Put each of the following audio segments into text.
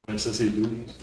Necessary duties.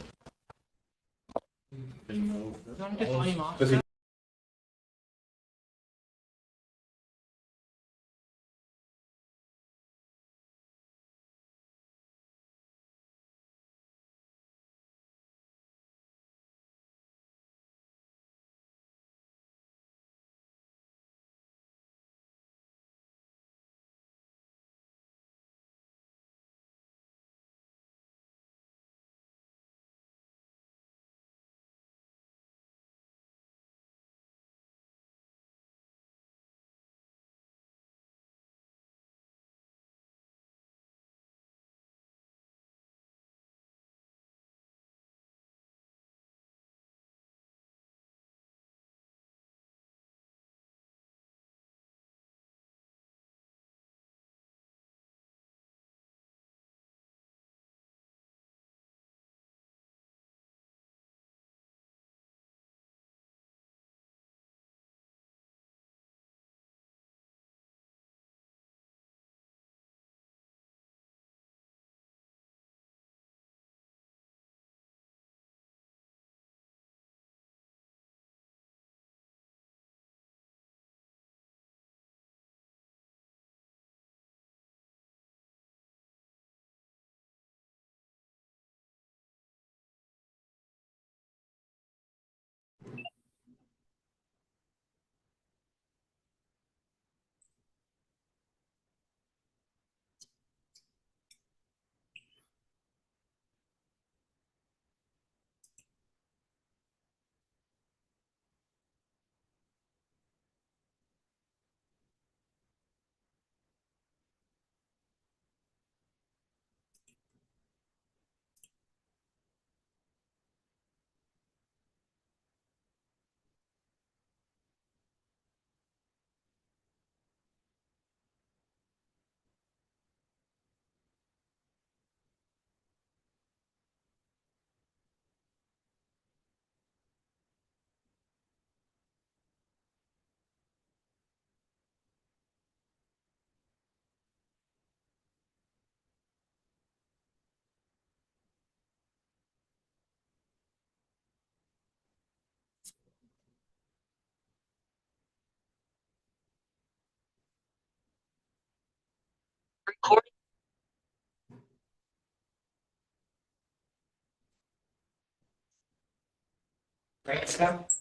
Great stuff.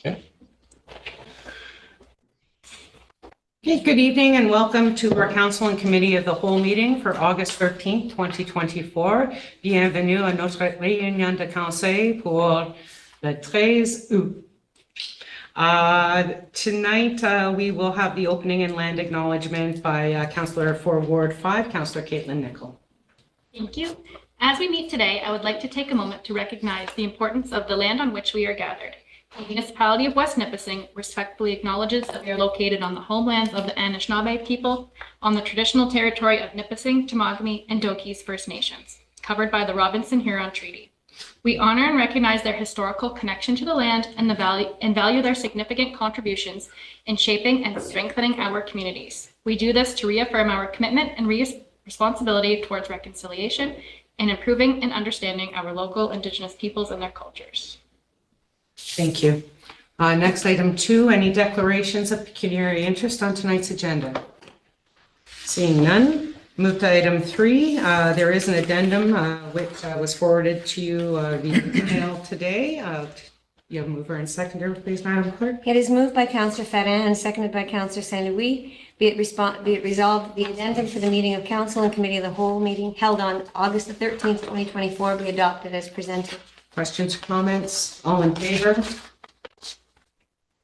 Okay. Okay, good evening and welcome to our Council and Committee of the Whole meeting for August 13th, 2024. Bienvenue à notre réunion de conseil pour le 13 août. Tonight, we will have the opening and land acknowledgement by Councillor for Ward 5, Councillor Caitlin Nichol. Thank you. As we meet today, I would like to take a moment to recognize the importance of the land on which we are gathered. The municipality of West Nipissing respectfully acknowledges that we are located on the homelands of the Anishinaabe people, on the traditional territory of Nipissing, Temagami, and Doki's First Nations, covered by the Robinson-Huron Treaty. We honor and recognize their historical connection to the land and value their significant contributions in shaping and strengthening our communities. We do this to reaffirm our commitment and responsibility towards reconciliation and improving and understanding our local Indigenous peoples and their cultures. Thank you. Next, item 2, any declarations of pecuniary interest on tonight's agenda? Seeing none, move to item 3. There is an addendum which was forwarded to you via email today. You have a mover and seconder, please, Madam Clerk. It is moved by Councillor Ferrin and seconded by Councillor St. Louis. Be it resolved, the addendum for the meeting of Council and Committee of the Whole meeting held on August the 13th, 2024 be adopted as presented. Questions or comments? All in favor?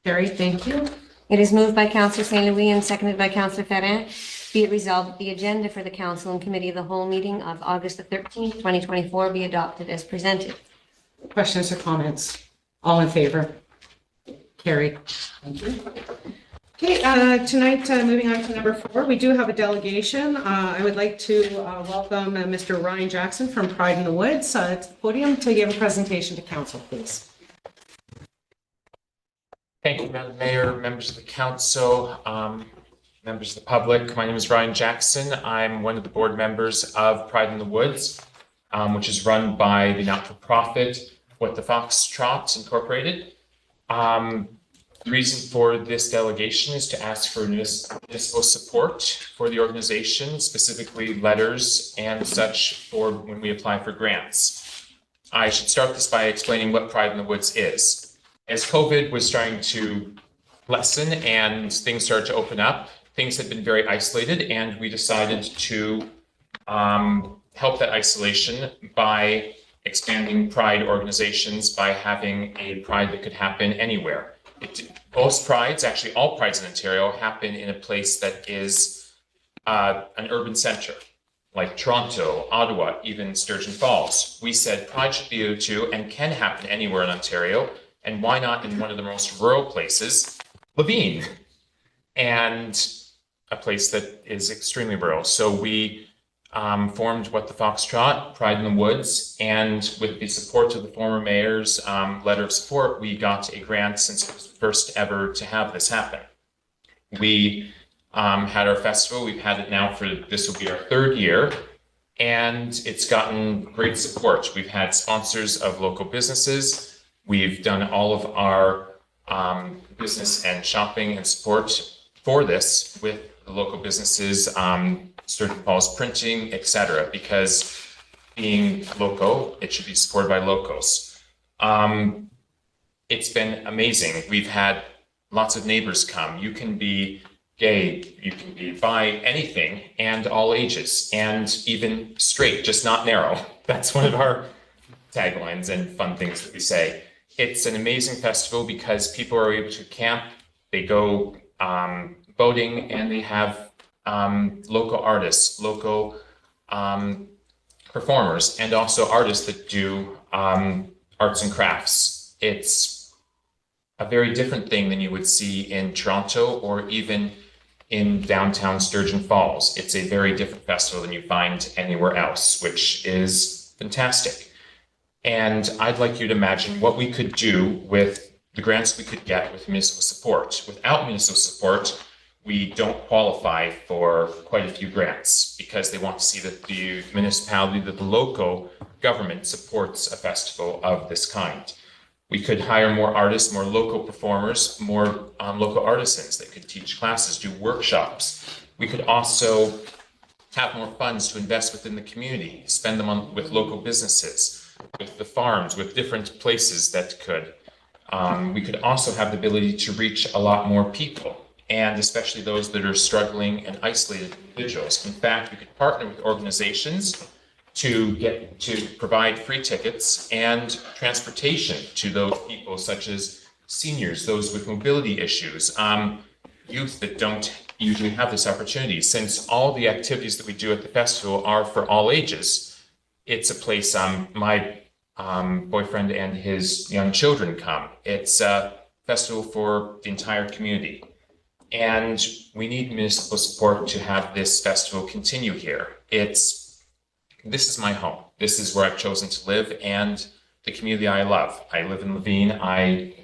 Carried, thank you. It is moved by Councillor St. Louis and seconded by Councillor Ferrin. Be it resolved, the agenda for the Council and Committee of the Whole meeting of August the 13th, 2024 be adopted as presented. Questions or comments? All in favor? Carried. Thank you. Okay, tonight, moving on to number 4, we do have a delegation. I would like to welcome Mr. Ryan Jackson from Pride in the Woods to the podium to give a presentation to council, please. Thank you, Madam Mayor, members of the council, members of the public. My name is Ryan Jackson. I'm one of the board members of Pride in the Woods, which is run by the not-for-profit What the Foxtrot Incorporated. The reason for this delegation is to ask for municipal support for the organization, specifically letters and such for when we apply for grants. I should start this by explaining what Pride in the Woods is. As COVID was starting to lessen and things started to open up, things had been very isolated, and we decided to help that isolation by expanding Pride organizations, by having a Pride that could happen anywhere. Most prides, actually all prides in Ontario, happen in a place that is an urban center, like Toronto, Ottawa, even Sturgeon Falls. We said Pride should be able to and can happen anywhere in Ontario, and why not in one of the most rural places, Levine, and a place that is extremely rural. So we formed What the Foxtrot, Pride in the Woods, and with the support of the former mayor's letter of support, we got a grant since it was the first ever to have this happen. We had our festival. We've had it now for, this will be our 3rd year, and it's gotten great support. We've had sponsors of local businesses. We've done all of our business and shopping and support for this with the local businesses, Sturgeon Falls Printing, etc. Because being local, it should be supported by locals. It's been amazing. We've had lots of neighbors come. You can be gay, you can be bi, anything, and all ages, and even straight, just not narrow. That's one of our taglines and fun things that we say. It's an amazing festival because people are able to camp, they go boating, and they have local artists, local performers, and also artists that do arts and crafts. It's a very different thing than you would see in Toronto or even in downtown Sturgeon Falls. It's a very different festival than you find anywhere else, which is fantastic. And I'd like you to imagine what we could do with the grants we could get with municipal support. Without municipal support, we don't qualify for quite a few grants because they want to see that the municipality, that the local government supports a festival of this kind. We could hire more artists, more local performers, more local artisans that could teach classes, do workshops. We could also have more funds to invest within the community, spend them on with local businesses, with the farms, with different places that could. We could also have the ability to reach a lot more people, and especially those that are struggling and isolated individuals. In fact, we could partner with organizations to provide free tickets and transportation to those people, such as seniors, those with mobility issues, youth that don't usually have this opportunity. Since all the activities that we do at the festival are for all ages, it's a place my boyfriend and his young children come. It's a festival for the entire community. And we need municipal support to have this festival continue here. This is my home. This is where I've chosen to live, and the community I love. I live in Levine. I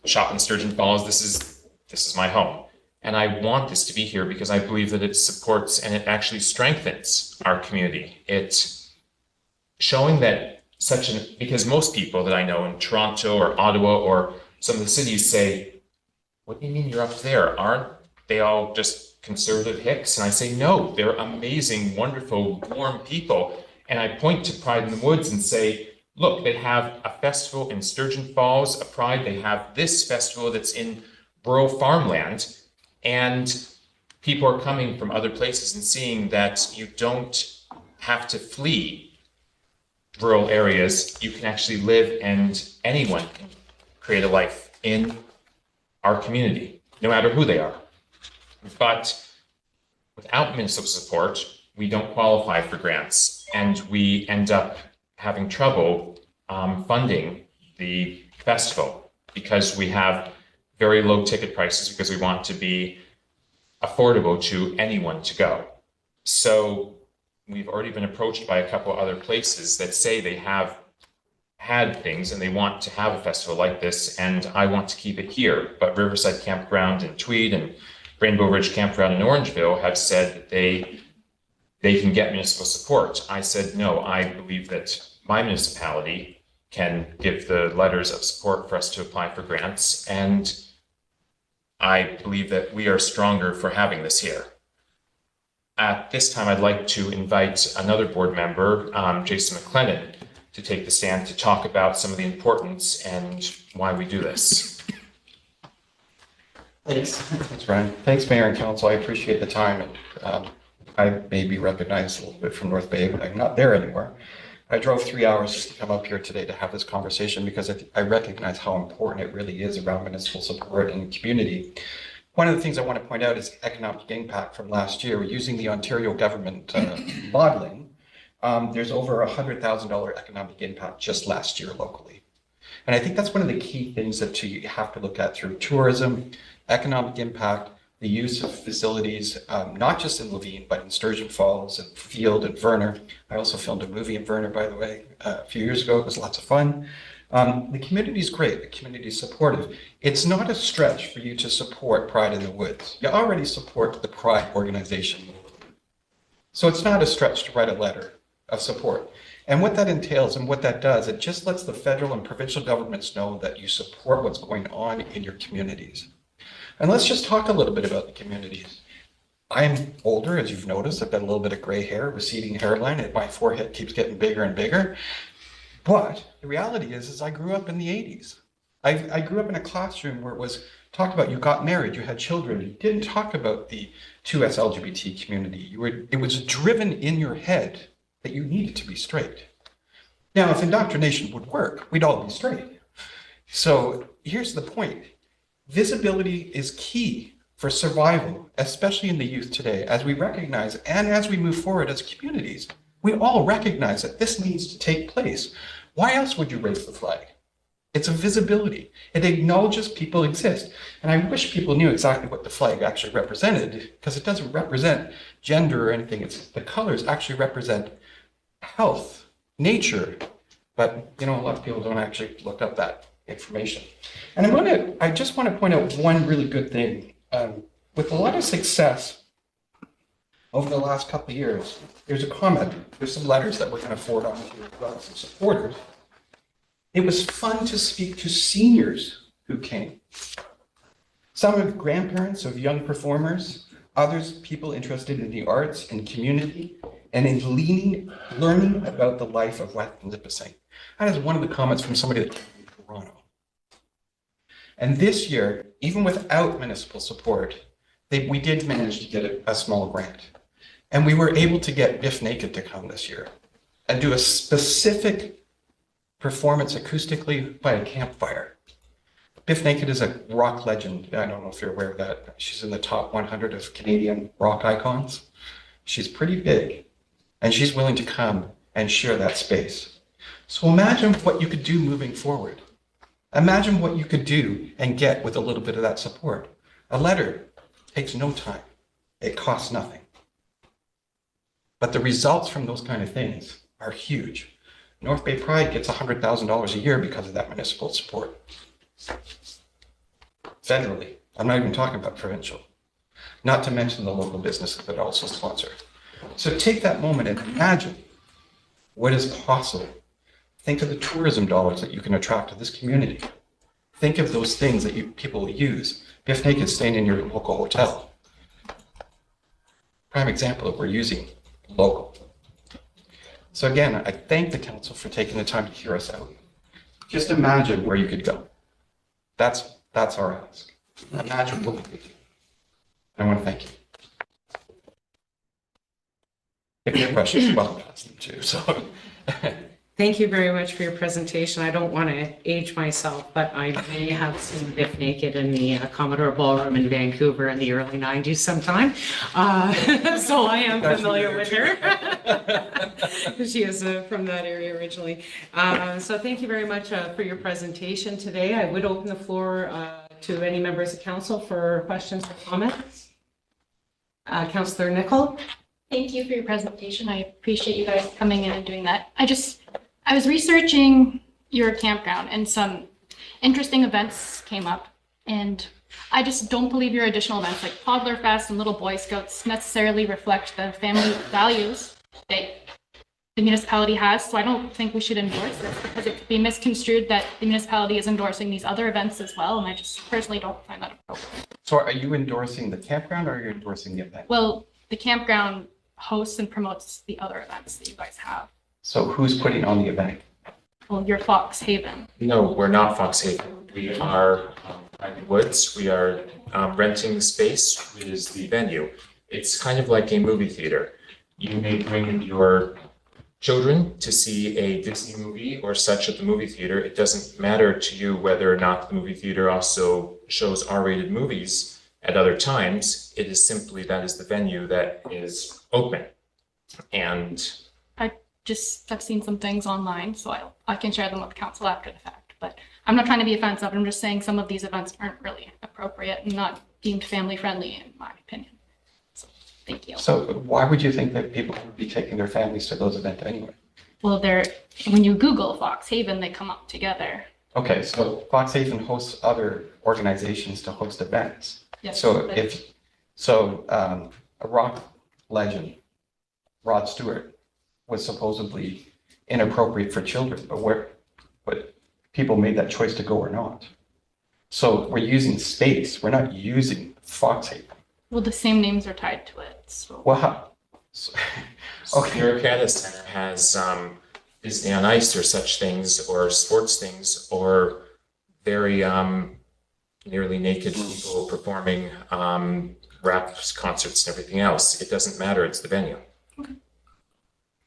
shop in Sturgeon Falls. This is my home. And I want this to be here because I believe that it supports and it actually strengthens our community. It's showing that because most people that I know in Toronto or Ottawa or some of the cities say, what do you mean you're up there? Aren't they all just conservative hicks? And I say, no, they're amazing, wonderful, warm people. And I point to Pride in the Woods and say, look, they have a festival in Sturgeon Falls, a Pride. They have this festival that's in rural farmland. And people are coming from other places and seeing that you don't have to flee rural areas. You can actually live and anyone can create a life in our community, no matter who they are. But without municipal support, we don't qualify for grants and we end up having trouble funding the festival because we have very low ticket prices because we want to be affordable to anyone to go. So we've already been approached by a couple other places that say they have had things and they want to have a festival like this, and I want to keep it here. But Riverside Campground in Tweed and Rainbow Ridge Campground in Orangeville have said that they can get municipal support. I said, no, I believe that my municipality can give the letters of support for us to apply for grants, and I believe that we are stronger for having this here. At this time, I'd like to invite another board member, Jason McLennan, to take the stand to talk about some of the importance and why we do this. Thanks. Thanks, Ryan. Thanks, Mayor and Council. I appreciate the time. And I may be recognized a little bit from North Bay, but I'm not there anymore. I drove 3 hours just to come up here today to have this conversation because I recognize how important it really is around municipal support in the community. One of the things I want to point out is economic impact from last year. Using the Ontario government modeling, there's over $100,000 economic impact just last year locally. And I think that's one of the key things that you have to look at through tourism, economic impact, the use of facilities, not just in Levine, but in Sturgeon Falls and Field and Verner. I also filmed a movie in Verner, by the way, a few years ago. It was lots of fun. The community is great. The community is supportive. It's not a stretch for you to support Pride in the Woods. You already support the Pride organization. So it's not a stretch to write a letter of support. And what that entails and what that does, it just lets the federal and provincial governments know that you support what's going on in your communities. And let's just talk a little bit about the communities. I'm older, as you've noticed. I've got a little bit of gray hair, receding hairline, and my forehead keeps getting bigger and bigger. But the reality is I grew up in the 80s. I grew up in a classroom where it was talked about you got married, you had children. You didn't talk about the 2S LGBT community. It was driven in your head that you needed to be straight. Now, if indoctrination would work, we'd all be straight. So here's the point. Visibility is key for survival, especially in the youth today, as we recognize and as we move forward as communities. We all recognize that this needs to take place. Why else would you raise the flag? It's a visibility. It acknowledges people exist. And I wish people knew exactly what the flag actually represented, because it doesn't represent gender or anything. The colors actually represent health, nature. But, a lot of people don't actually look up that information. And I just want to point out one really good thing. With a lot of success over the last couple of years, there's a comment, there's some letters that we're going to forward on to some supporters. It was fun to speak to seniors who came. Some are grandparents of young performers, others people interested in the arts and community, and in learning about the life of West Nipissing. That is one of the comments from somebody that came from Toronto. And this year, even without municipal support, we did manage to get a small grant. And we were able to get Biff Naked to come this year and do a specific performance acoustically by a campfire. Biff Naked is a rock legend. I don't know if you're aware of that. She's in the top 100 of Canadian rock icons. She's pretty big, and she's willing to come and share that space. So imagine what you could do moving forward. Imagine what you could do and get with a little bit of that support. A letter takes no time. It costs nothing. But the results from those kind of things are huge. North Bay Pride gets $100,000 a year because of that municipal support. Federally. I'm not even talking about provincial. Not to mention the local businesses that also sponsor. So take that moment and imagine what is possible. Think of the tourism dollars that you can attract to this community. Think of those things that people use. Biff Naked staying in your local hotel. Prime example of we're using local. So again, I thank the council for taking the time to hear us out. Just imagine where you could go. That's our ask. Imagine what we could do. I want to thank you. If you have questions, well, ask them too. So. Thank you very much for your presentation. I don't want to age myself, but I may have seen Biff Naked in the Commodore Ballroom in Vancouver in the early 90s sometime. So I am familiar with her. She is from that area originally. So thank you very much for your presentation today. I would open the floor to any members of council for questions or comments. Councillor Nicol. Thank you for your presentation. I appreciate you guys coming in and doing that. I was researching your campground and some interesting events came up, and I just don't believe your additional events like Toddler Fest and Little Boy Scouts necessarily reflect the family values that the municipality has. So I don't think we should endorse this because it could be misconstrued that the municipality is endorsing these other events as well. And I just personally don't find that appropriate. So are you endorsing the campground or are you endorsing the event? Well, the campground hosts and promotes the other events that you guys have. So who's putting on the event? Well, your Fox Haven. No, we're not Fox Haven. We are Pride in the Woods. We are renting the space, which is the venue. It's kind of like a movie theater. You may bring your children to see a Disney movie or such at the movie theater. It doesn't matter to you whether or not the movie theater also shows R-rated movies at other times. It is simply that is the venue that is open. And I've seen some things online, so I can share them with council after the fact. But I'm not trying to be offensive. I'm just saying some of these events aren't really appropriate and not deemed family friendly, in my opinion. So, thank you. So why would you think that people would be taking their families to those events anyway? Well, when you Google Fox Haven, they come up together. Okay, so Fox Haven hosts other organizations to host events. Yes, So but- a rock legend, Rod Stewart, was supposedly inappropriate for children, but people made that choice to go or not. So we're using space, we're not using Fox Haven. Well, the same names are tied to it. So. Well, how? Okay. Your Canada Center has Disney on Ice or such things, or sports things, or very nearly naked people performing rap concerts and everything else. It doesn't matter. It's the venue. Okay.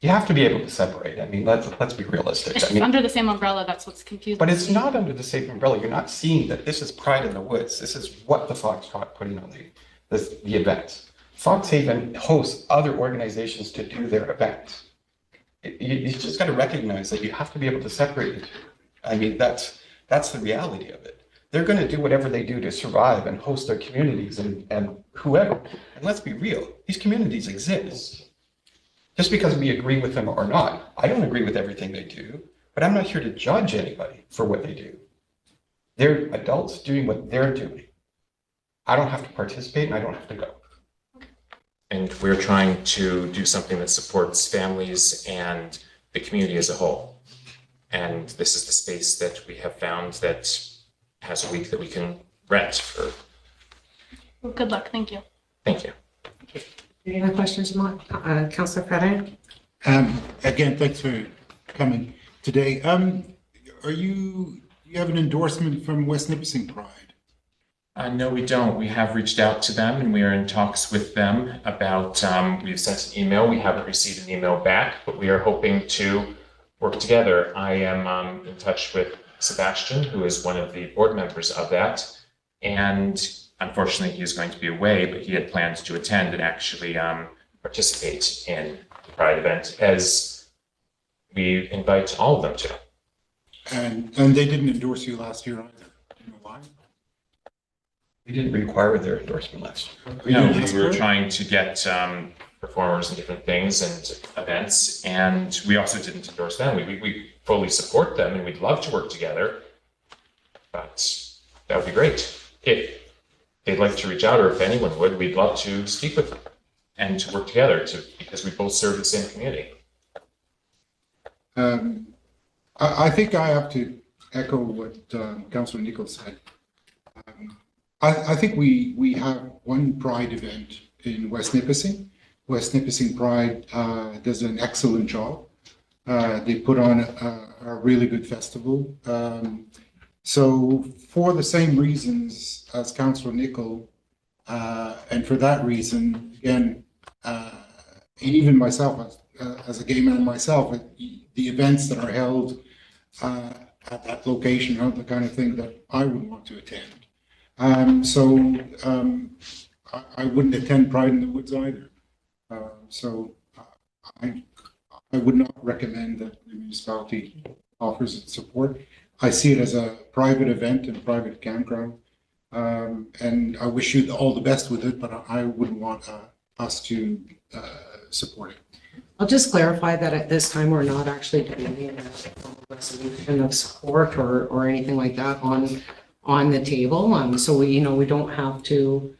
You have to be able to separate. I mean, let's be realistic. It's I mean, under the same umbrella. That's what's confusing. but it's not under the same umbrella. You're not seeing that this is Pride in the Woods. This is what the Foxtrot putting on the events. Fox Haven hosts other organizations to do their events. You just got to recognize that you have to be able to separate it. I mean, that's the reality of it. They're going to do whatever they do to survive and host their communities and whoever. And let's be real, these communities exist. Just because we agree with them or not. I don't agree with everything they do, but I'm not here to judge anybody for what they do. They're adults doing what they're doing. I don't have to participate and I don't have to go. And we're trying to do something that supports families and the community as a whole. And this is the space that we have found that has a week that we can rent for. Well, good luck. Thank you. Thank you. Any other questions, Councillor Ferrer? Again, thanks for coming today. You have an endorsement from West Nipissing Pride? No, we don't. We have reached out to them and we are in talks with them about, we've sent an email. We haven't received an email back, but we are hoping to work together. I am in touch with Sebastian, who is one of the board members of that. And unfortunately, he is going to be away, but he had planned to attend and actually participate in the Pride event, as we invite all of them to. And they didn't endorse you last year either. Do you know why? We didn't require their endorsement last year. No, we were trying to get performers and different things and events. And we also didn't endorse them. We fully support them and we'd love to work together. But that would be great. If they'd like to reach out, or if anyone would, we'd love to speak with them and to work together because we both serve the same community. I think I have to echo what Councillor Nichols said. I think we have one Pride event in West Nipissing. West Nipissing Pride does an excellent job. They put on a really good festival. So for the same reasons as Councillor Nicholl, and for that reason, again, even myself, as a gay man myself, the events that are held at that location are the kind of thing that I would want to attend. I wouldn't attend Pride in the Woods either. I would not recommend that the municipality offers its support. I see it as a private event and a private campground. And I wish you all the best with it, but I wouldn't want us to support it. I'll just clarify that at this time, we're not actually doing a resolution of support or anything like that on the table. So we don't have to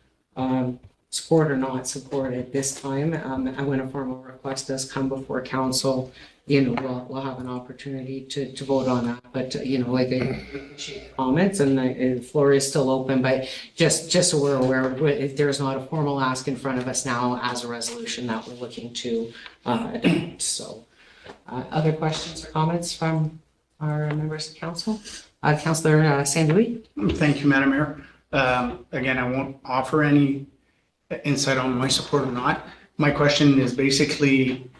support or not support at this time. And when a formal request does come before council, we'll have an opportunity to vote on that. But, I appreciate the comments and the floor is still open, but just so we're aware, if there's not a formal ask in front of us now as a resolution that we're looking to adopt. So other questions or comments from our members of council? Councillor St. Thank you, Madam Mayor. Again, I won't offer any insight on my support or not. My question is basically,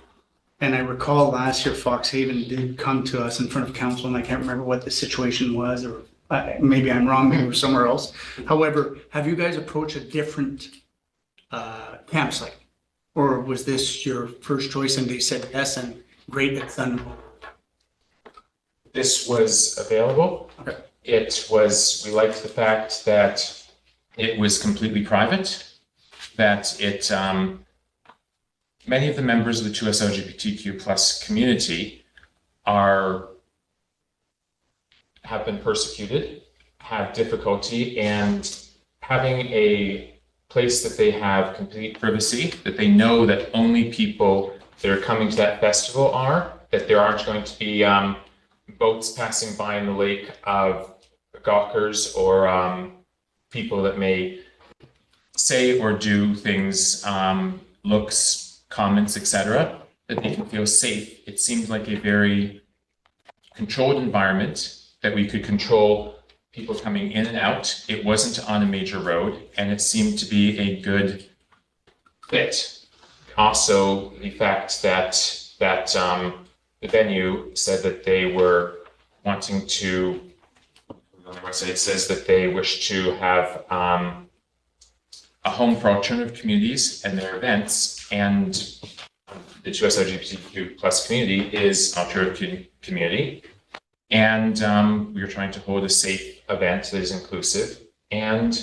and I recall last year Fox Haven did come to us in front of council, and I can't remember what the situation was, or maybe I'm wrong, maybe it was somewhere else. However, have you guys approached a different campsite? Or was this your first choice and they said yes and great, it's done? This was available. Okay. We liked the fact that it was completely private, that many of the members of the 2S LGBTQ plus community have been persecuted, have difficulty, and having a place that they have complete privacy, that they know that only people that are coming to that festival that there aren't going to be boats passing by in the lake of gawkers or people that may say or do things, looks, comments, etc., that they can feel safe. It seemed like a very controlled environment that we could control people coming in and out. It wasn't on a major road, and it seemed to be a good fit. Also, the fact that the venue said that they were wanting to, on their website it says that they wish to have a home for alternative communities and their events, and the 2S LGBTQ plus community is an alternative community. And we are trying to hold a safe event that is inclusive and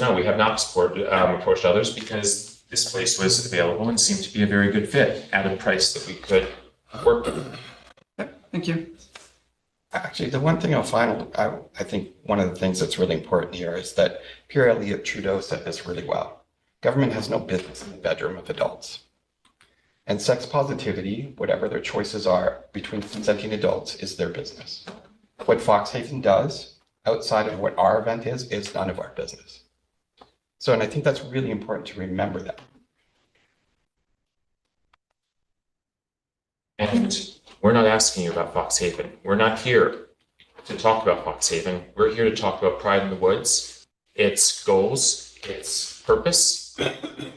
no, we have not approached others because this place was available and seemed to be a very good fit at a price that we could work with. Thank you. Actually, the one thing I think one of the things that's really important here is that Pierre Elliott Trudeau said this really well. Government has no business in the bedroom of adults. And sex positivity, whatever their choices are between consenting adults, is their business. What Fox Haven does outside of what our event is none of our business. So, and I think that's really important to remember that. And we're not asking you about Fox Haven. We're not here to talk about Fox Haven. We're here to talk about Pride in the Woods, its goals, its purpose,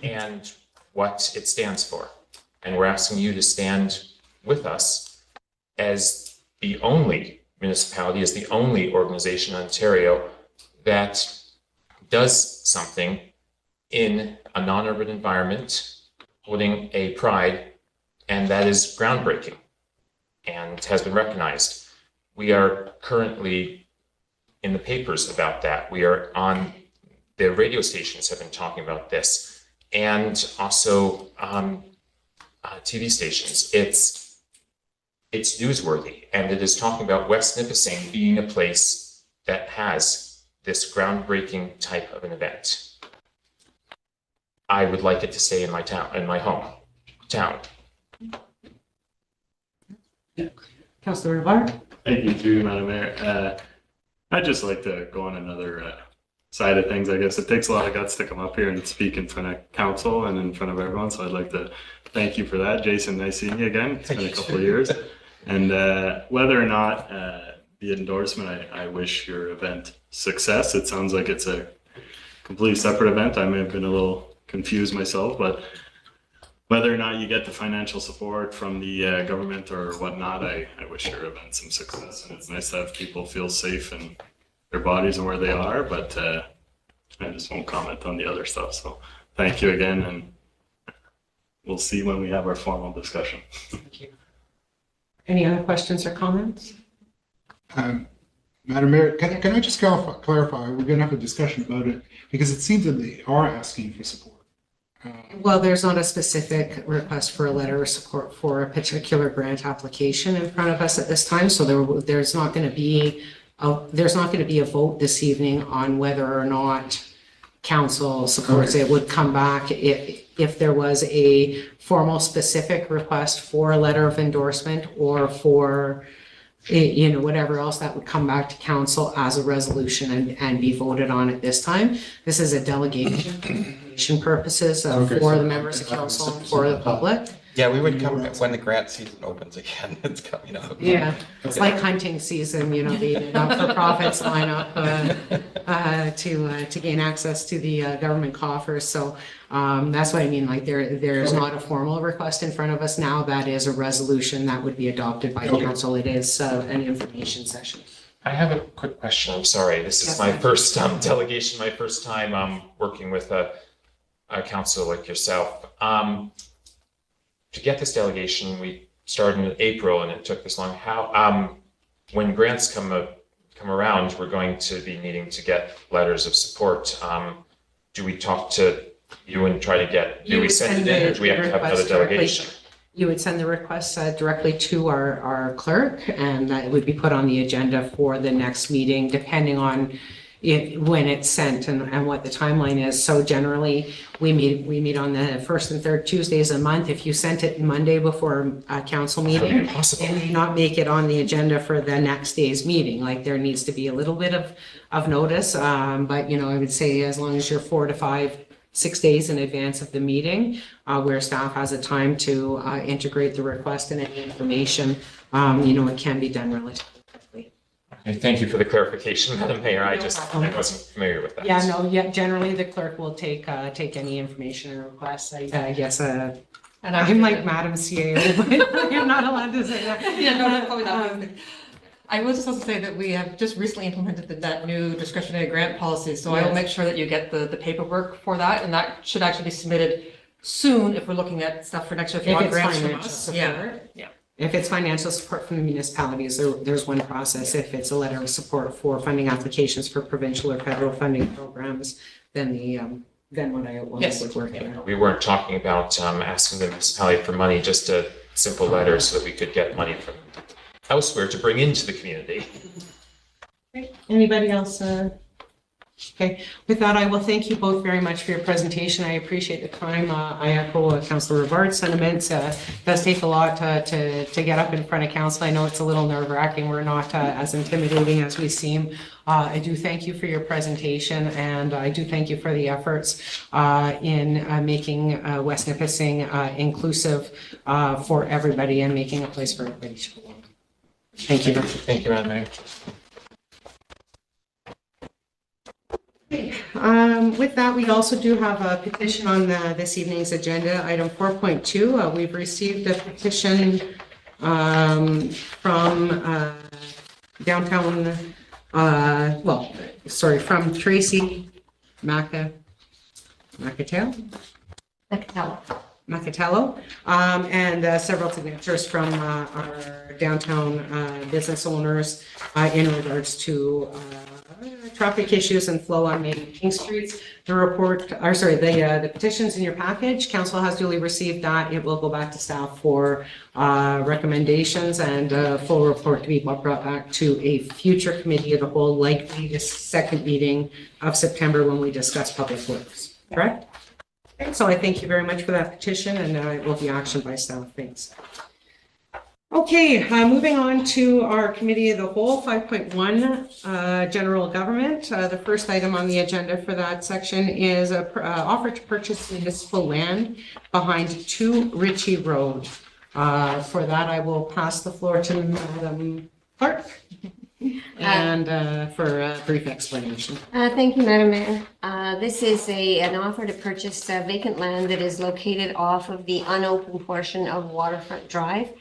and what it stands for. And we're asking you to stand with us as the only municipality, as the only organization in Ontario that does something in a non-urban environment, holding a pride, and that is groundbreaking and has been recognized. We are currently in the papers about that. We are on, the radio stations have been talking about this. and also TV stations. It's newsworthy, and it is talking about West Nipissing being a place that has this groundbreaking type of an event. I would like it to stay in my town, in my hometown. Councillor Rivard? Thank you too, Madam Mayor. I'd just like to go on another side of things. I guess it takes a lot of guts to come up here and speak in front of council and in front of everyone. So I'd like to thank you for that. Jason, nice seeing you again. It's been a couple of years. And whether or not the endorsement, I wish your event success. It sounds like it's a completely separate event. I may have been a little confused myself, but whether or not you get the financial support from the government or whatnot, I wish your event some success. And it's nice to have people feel safe in their bodies and where they are, but I just won't comment on the other stuff. So thank you again, and we'll see when we have our formal discussion. Thank you. Any other questions or comments? Madam Mayor, can I just clarify? We're going to have a discussion about it because it seems that they are asking for support. Well, there's not a specific request for a letter of support for a particular grant application in front of us at this time. So there's not going to be a vote this evening on whether or not council supports it. Would come back if there was a formal specific request for a letter of endorsement or for whatever else, that would come back to council as a resolution and be voted on at this time. This is a delegation purposes for the members of council and for the public. Yeah, we would come when the grant season opens again. It's coming up. Yeah, it's like hunting season, the not-for-profits line up to gain access to the government coffers. So that's what I mean, like there's not a formal request in front of us now. That is a resolution that would be adopted by council. It is an information session. I have a quick question. I'm sorry. This is my first delegation, my first time working with a council like yourself. To get this delegation, we started in April and it took this long. How, when grants come around, we're going to be needing to get letters of support. Do we talk to you and try to get, do we send it in, or do we have to have another delegation? You would send the request directly to our clerk, and that would be put on the agenda for the next meeting, depending on when it's sent and what the timeline is. So generally, we meet on the first and third Tuesdays a month. If you sent it Monday before a council meeting, it may not make it on the agenda for the next day's meeting. Like there needs to be a little bit of notice, but I would say as long as you're 4 to 6 days in advance of the meeting, where staff has a time to integrate the request and any information, it can be done relatively quickly. Okay, thank you for the clarification, Madam Mayor. I wasn't familiar with that. Yeah, generally the clerk will take any information and requests. I guess, and I'm like Madam CAO, but I'm not allowed to say that. Yeah, no, probably not. I will just also say that we have just recently implemented that new discretionary grant policy, so I will make sure that you get the paperwork for that, and that should actually be submitted soon if we're looking at stuff for next year. If you want grants from us. Yeah. If it's financial support from the municipalities, there's one process. If it's a letter of support for funding applications for provincial or federal funding programs, then what I outlined would work. We weren't talking about asking the municipality for money, just a simple letter so that we could get money from elsewhere to bring into the community. Okay. Anybody else? Okay, with that, I will thank you both very much for your presentation. I appreciate the time. I echo Councillor Rivard's sentiments. It does take a lot to get up in front of council. I know it's a little nerve-wracking. We're not as intimidating as we seem. I do thank you for your presentation, and I do thank you for the efforts in making West Nipissing inclusive for everybody and making a place for everybody to belong. Thank you. Thank you, Madam Mayor. With that, we also do have a petition on this evening's agenda, item 4.2. We've received a petition from downtown, from Tracy Macatella. Macatello, and several signatures from our downtown business owners in regards to traffic issues and flow on Main and King Streets. The petition's in your package. Council has duly received that. It will go back to staff for recommendations and a full report to be brought back to a future committee of the whole, likely this second meeting of September when we discuss public works. Correct? Okay, so I thank you very much for that petition, and it will be actioned by staff. Thanks. Okay, moving on to our committee of the whole, 5.1, general government. The first item on the agenda for that section is a offer to purchase municipal land behind 2 Ritchie Road. For that, I will pass the floor to Madam Clerk and for a brief explanation. Thank you, Madam Mayor. This is an offer to purchase vacant land that is located off of the unopened portion of Waterfront Drive.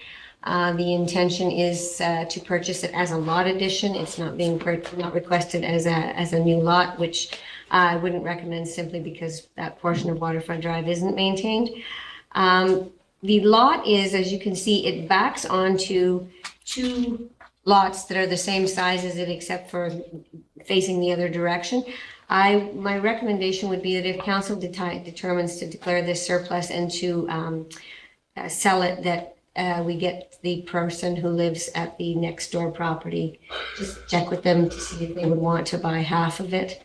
The intention is to purchase it as a lot addition. It's not being not requested as a new lot, which I wouldn't recommend simply because that portion of Waterfront Drive isn't maintained. The lot is, as you can see, it backs onto 2 lots that are the same size as it, except for facing the other direction. My recommendation would be that if council determines to declare this surplus and to sell it, that we get the person who lives at the next door property, just check with them to see if they would want to buy half of it,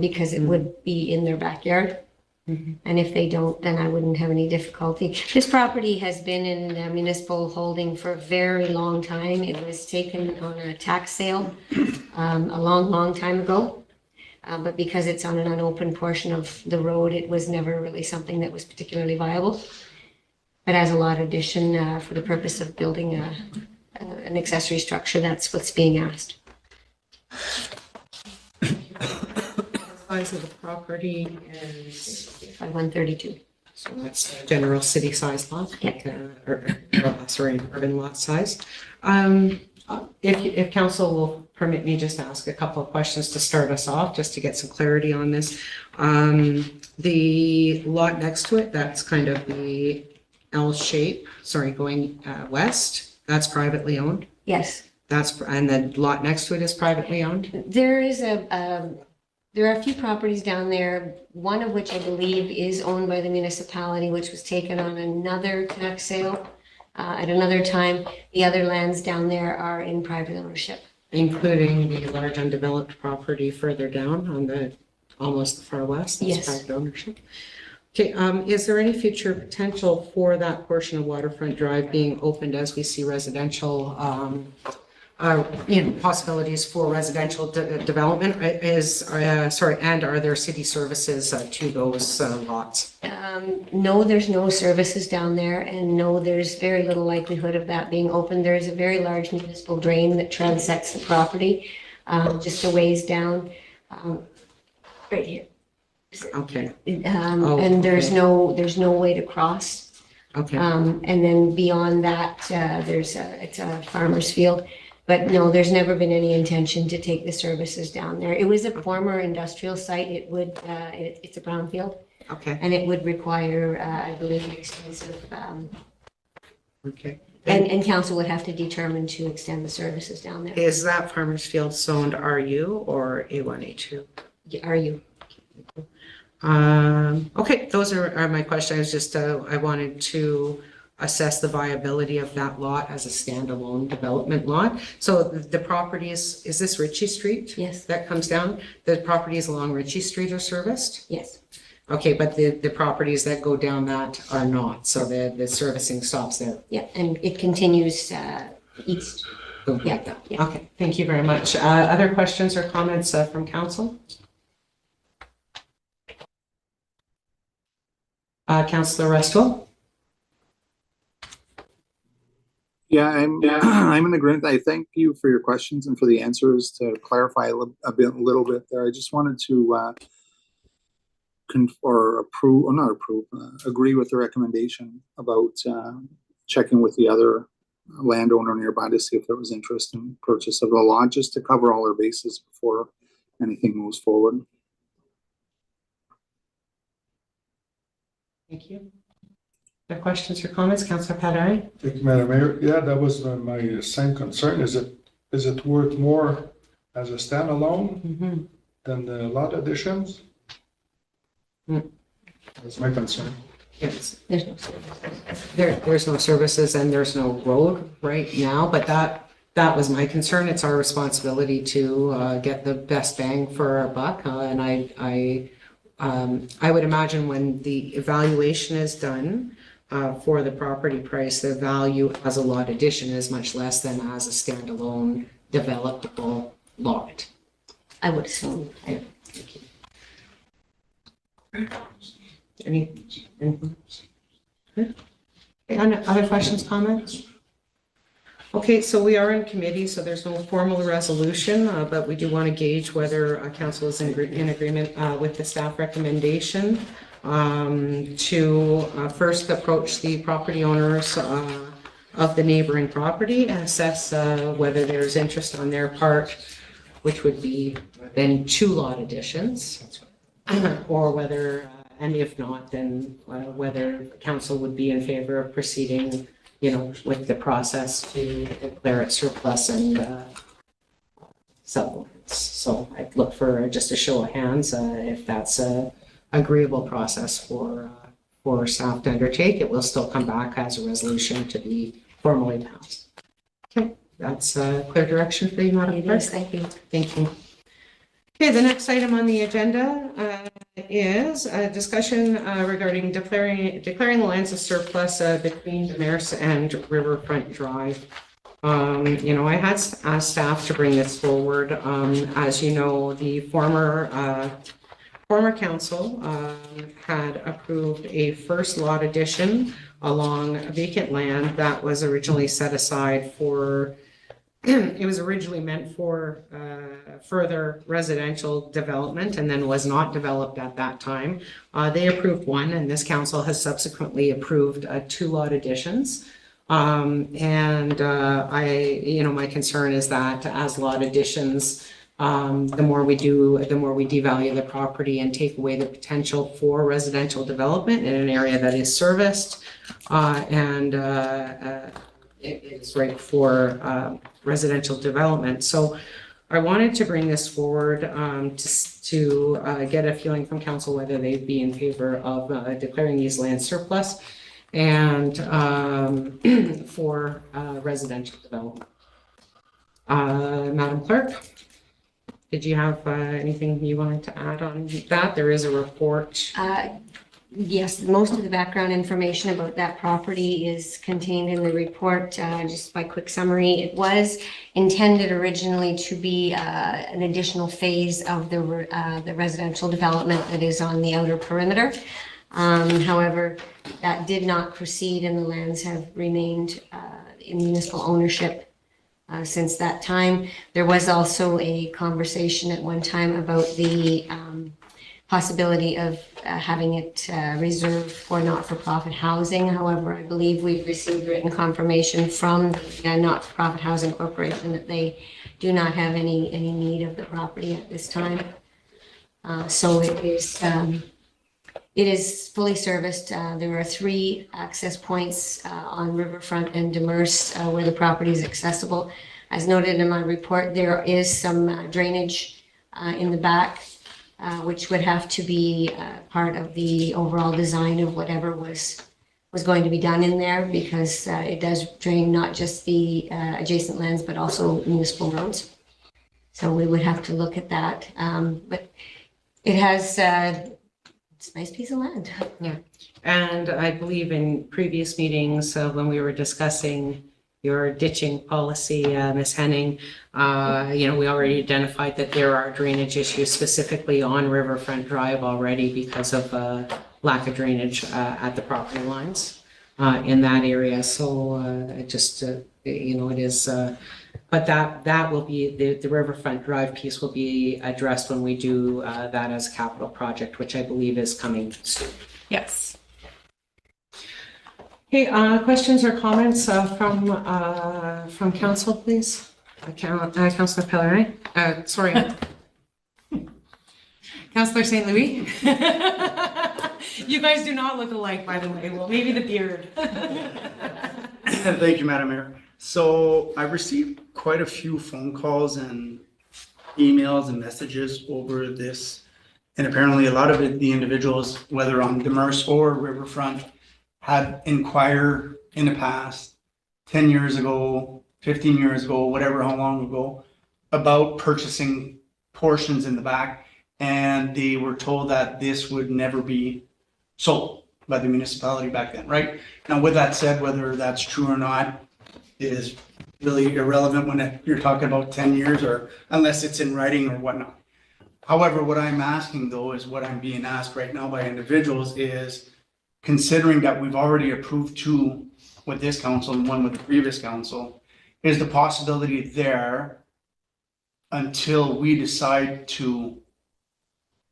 because it would be in their backyard. And if they don't, then I wouldn't have any difficulty. This property has been in municipal holding for a very long time. It was taken on a tax sale a long time ago. But because it's on an unopened portion of the road, it was never really something that was particularly viable. But as a lot addition for the purpose of building an accessory structure, that's what's being asked. Size of the property is By 132. so that's general city size lot, like urban lot size. If council will permit me just to ask a couple of questions to start us off, just to get some clarity on this. The lot next to it, that's kind of the L shape, going west, that's privately owned? Yes. And the lot next to it is privately owned? There is there are a few properties down there, one of which I believe is owned by the municipality, which was taken on another tax sale at another time. The other lands down there are in private ownership. Including the large undeveloped property further down on the almost the far west? That's Yes. private ownership. Okay, is there any future potential for that portion of Waterfront Drive being opened as we see residential, possibilities for residential development? And are there city services to those lots? No, there's no services down there, and no, there's very little likelihood of that being open. There is a very large municipal drain that transects the property, just a ways down, right here. Okay, And there's no way to cross. okay. And then beyond that, it's a farmer's field. But no, there's never been any intention to take the services down there. It was a former industrial site. It's a brownfield, Okay, and it would require, I believe, extensive, okay. and council would have to determine to extend the services down there. Is that Farmers Field zoned RU or A1, A2? Are you? Okay, those are my questions. Just, I wanted to assess the viability of that lot as a standalone development lot. So the property is this Ritchie Street? Yes. That comes down? The properties along Ritchie Street are serviced? Yes. Okay, but the properties that go down that are not, so the servicing stops there? Yeah, and it continues east. Yeah, yeah. Okay, thank you very much. Other questions or comments from council? Councillor Restwell? Yeah, I'm in agreement. I thank you for your questions and for the answers to clarify a little bit there. I just wanted to agree with the recommendation about checking with the other landowner nearby to see if there was interest in purchase of the lot, just to cover all our bases before anything moves forward. Thank you. Other questions or comments? Councillor Pattari? Thank you, Madam Mayor. Yeah, that was my same concern. Is it worth more as a standalone than the lot additions? That's my concern. Yes. There's no service. There's no services and there's no road right now, but that was my concern. It's our responsibility to get the best bang for our buck. And I would imagine when the evaluation is done for the property price, the value as a lot addition is much less than as a standalone developable lot. I would assume. Yeah. Thank you. Anything? Other questions, comments? Okay, so we are in committee, so there's no formal resolution, but we do want to gauge whether council is in agreement with the staff recommendation to first approach the property owners of the neighboring property and assess whether there's interest on their part, which would be then 2 lot additions, or whether, and if not, then whether council would be in favor of proceeding, with the process to declare it surplus and supplements. So I'd look for just a show of hands if that's a agreeable process for staff to undertake. It will still come back as a resolution to be formally passed. Okay, that's clear direction for you, Madam Clerk. Thank you. Thank you. Okay, the next item on the agenda is a discussion regarding declaring the lands of surplus between Damaris and Riverfront Drive. I had asked staff to bring this forward. As you know, the former council had approved a first lot addition along vacant land that was originally set aside for it was originally meant for further residential development and then was not developed at that time. They approved one, and this council has subsequently approved 2 lot additions. My concern is that as lot additions, the more we devalue the property and take away the potential for residential development in an area that is serviced it is right for residential development. So I wanted to bring this forward to get a feeling from council whether they'd be in favor of declaring these lands surplus and for residential development. Madam Clerk, did you have anything you wanted to add on that? There is a report. Yes, most of the background information about that property is contained in the report. Just by quick summary, it was intended originally to be an additional phase of the residential development that is on the outer perimeter. However, that did not proceed, and the lands have remained in municipal ownership since that time. There was also a conversation at one time about the possibility of having it reserved for not-for-profit housing. However, I believe we've received written confirmation from the Not-for-Profit Housing Corporation that they do not have any need of the property at this time. So it is fully serviced. There are 3 access points on Riverfront and Demers where the property is accessible. As noted in my report, there is some drainage in the back, which would have to be part of the overall design of whatever was going to be done in there, because it does drain not just the adjacent lands, but also municipal roads. So we would have to look at that. But it has, it's a nice piece of land. Yeah, and I believe in previous meetings when we were discussing your ditching policy, Ms. Henning, we already identified that there are drainage issues specifically on Riverfront Drive already because of lack of drainage at the property lines in that area. So it is, but that will be, the Riverfront Drive piece will be addressed when we do that as a capital project, which I believe is coming soon. Yes. Okay, questions or comments from council, please? Councillor Pellerin, sorry. Councillor St. Louis. You guys do not look alike, by the way. Well, maybe the beard. Thank you, Madam Mayor. So I received quite a few phone calls and emails and messages over this. And apparently a lot of it, the individuals, whether on Demers or Riverfront, had inquired in the past, 10 years ago, 15 years ago, whatever, how long ago, about purchasing portions in the back. And they were told that this would never be sold by the municipality back then, right? Now, with that said, whether that's true or not is really irrelevant when you're talking about 10 years or unless it's in writing or whatnot. However, what I'm asking though is what I'm being asked right now by individuals is considering that we've already approved two with this council and one with the previous council, is the possibility there until we decide to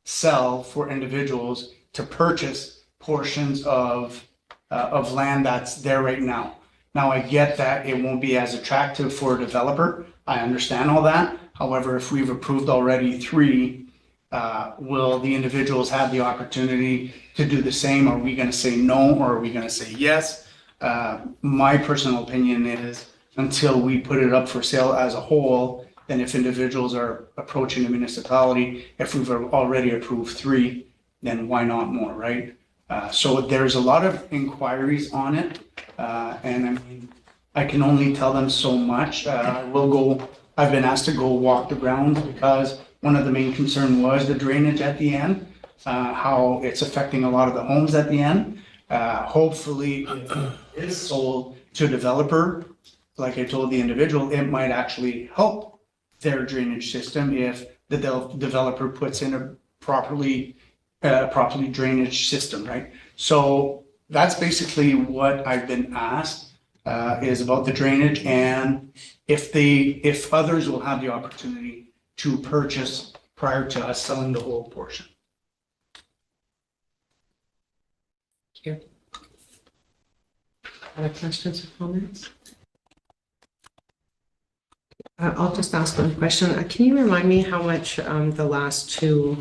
sell for individuals to purchase portions of land that's there right now. Now, I get that it won't be as attractive for a developer. I understand all that. However, if we've approved already three, will the individuals have the opportunity to do the same? Are we going to say no, or are we going to say yes? My personal opinion is until we put it up for sale as a whole, then if individuals are approaching the municipality, if we've already approved three, then why not more, right? So there's a lot of inquiries on it. And I mean, I can only tell them so much. I've been asked to go walk the grounds because one of the main concern was the drainage at the end, how it's affecting a lot of the homes at the end. Hopefully if it is sold to a developer, like I told the individual, it might actually help their drainage system if the developer puts in a properly drainage system, right? So that's basically what I've been asked, is about the drainage and if others will have the opportunity to purchase prior to us selling the whole portion. Here. Other questions or comments? I'll just ask one question. Can you remind me how much the last two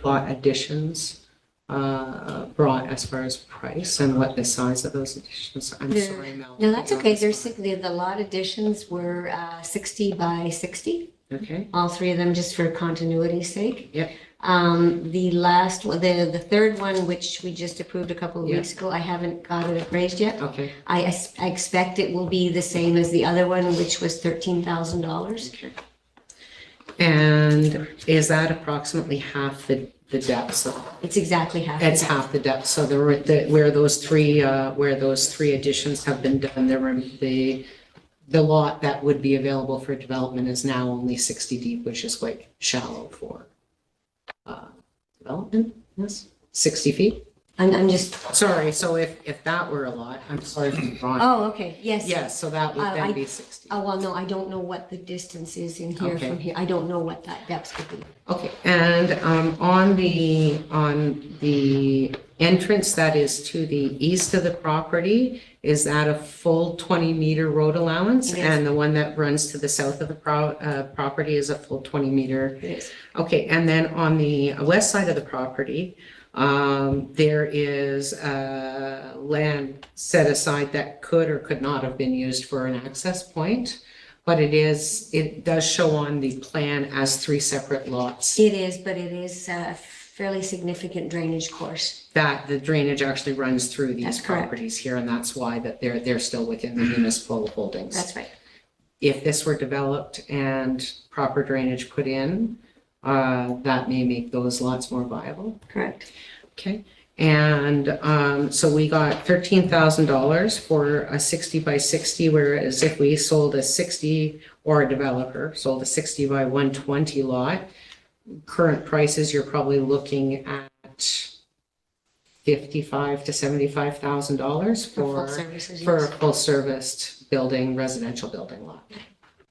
lot additions brought as far as price and what the size of those additions? I'm sorry, Mel. No, that's okay. The lot additions were 60 by 60. Okay. All three of them, just for continuity's sake. Yep. The last one, the third one, which we just approved a couple of weeks ago, I haven't got it appraised yet. Okay. I expect it will be the same as the other one, which was $13,000. Okay. And is that approximately half the depth? So It's exactly half. it's half the depth. So where those three additions have been done, the lot that would be available for development is now only 60 deep, which is quite shallow for development. Yes, 60 feet. I'm just, Sorry, so if that were a lot, I'm sorry if I'm wrong. oh, okay, yes. Yes, so that would then be 60. Oh, well, no, I don't know what the distance is in here Okay. from here. I don't know what that depth could be. Okay, and on the entrance that is to the east of the property, is that a full 20-meter road allowance? It is. And the one that runs to the south of the property is a full 20-meter? It is. Okay, and then on the west side of the property, there is land set aside that could or could not have been used for an access point, but it does show on the plan as 3 separate lots. It is, but it is a fairly significant drainage course. That the drainage actually runs through these That's correct. properties here, and that's why that they're still within the municipal holdings. That's right. If this were developed and proper drainage put in, that may make those lots more viable. Correct. Okay, and so we got $13,000 for a 60 by 60, whereas if we sold a 60 or a developer sold a 60 by 120 lot, current prices, you're probably looking at $55,000 to $75,000 full services, for a yes. full serviced building, residential building lot.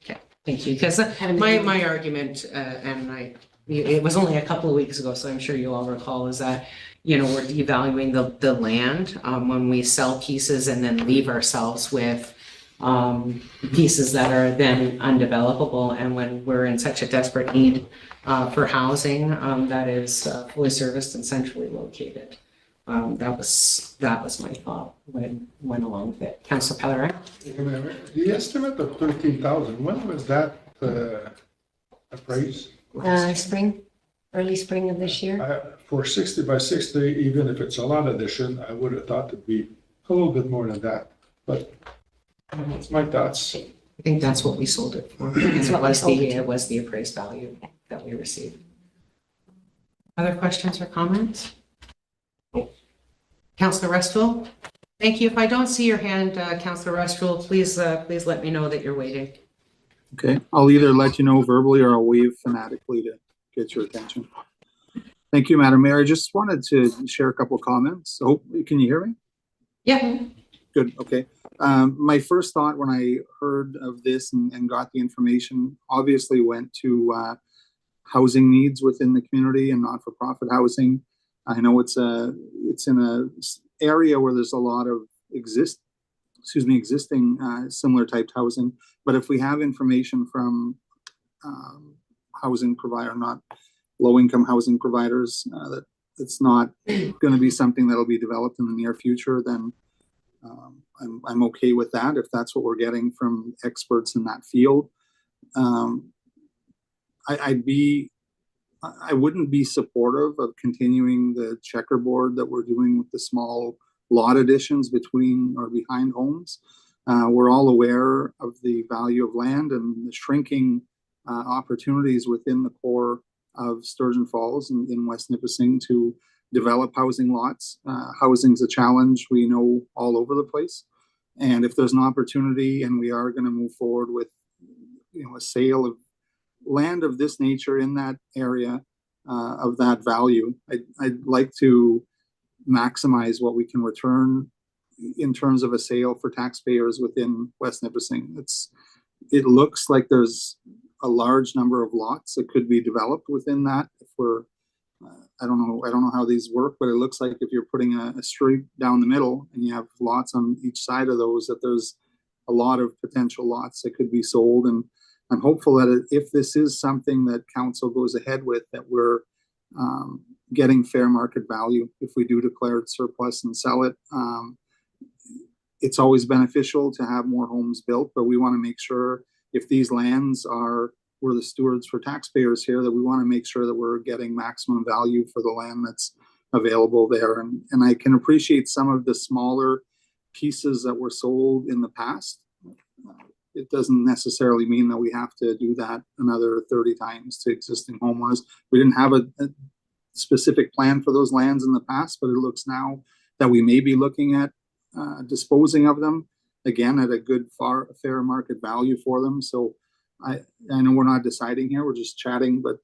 Okay, thank you. Because Haven't my been- argument, it was only a couple of weeks ago, so I'm sure you all recall, is that, we're devaluing the land when we sell pieces and then leave ourselves with pieces that are then undevelopable. And when we're in such a desperate need for housing that is fully serviced and centrally located. That was my thought when went along with it. Councillor Pellerin? The estimate of 13,000, when was that appraised? Early spring of this year. For 60 by 60, even if it's a lot addition, I would have thought it'd be a little bit more than that, but it's my thoughts. I think that's what we sold it for. It was the appraised value that we received. Other questions or comments? Councillor Restwell? Thank you. If I don't see your hand, Councillor Restwell, please let me know that you're waiting. Okay, I'll either let you know verbally or I'll wave phonetically to get your attention. Thank you, Madam Mayor. I just wanted to share a couple of comments. Oh, can you hear me? Yeah. Good, okay. My first thought when I heard of this and got the information obviously went to housing needs within the community and not-for-profit housing. I know it's in a area where there's a lot of existing similar type housing, but if we have information from housing provider, not low-income housing providers, that it's not going to be something that'll be developed in the near future, then I'm okay with that if that's what we're getting from experts in that field. I wouldn't be supportive of continuing the checkerboard that we're doing with the small lot additions between or behind homes. We're all aware of the value of land and the shrinking opportunities within the core of Sturgeon Falls in West Nipissing to develop housing lots. Housing's a challenge we know all over the place. And if there's an opportunity and we are going to move forward with a sale of land of this nature in that area of that value, I'd like to maximize what we can return in terms of a sale for taxpayers within West Nipissing. It looks like there's a large number of lots that could be developed within that. If we're, I don't know how these work, but it looks like if you're putting a street down the middle and you have lots on each side of those, that there's a lot of potential lots that could be sold. And I'm hopeful that if this is something that council goes ahead with, that we're getting fair market value if we do declare it surplus and sell it. It's always beneficial to have more homes built, but we want to make sure if these lands we're the stewards for taxpayers here, that we want to make sure that we're getting maximum value for the land that's available there. And I can appreciate some of the smaller pieces that were sold in the past. It doesn't necessarily mean that we have to do that another 30 times to existing homeowners. We didn't have a specific plan for those lands in the past, but it looks now that we may be looking at disposing of them again at a good fair market value for them. So I know we're not deciding here, we're just chatting, but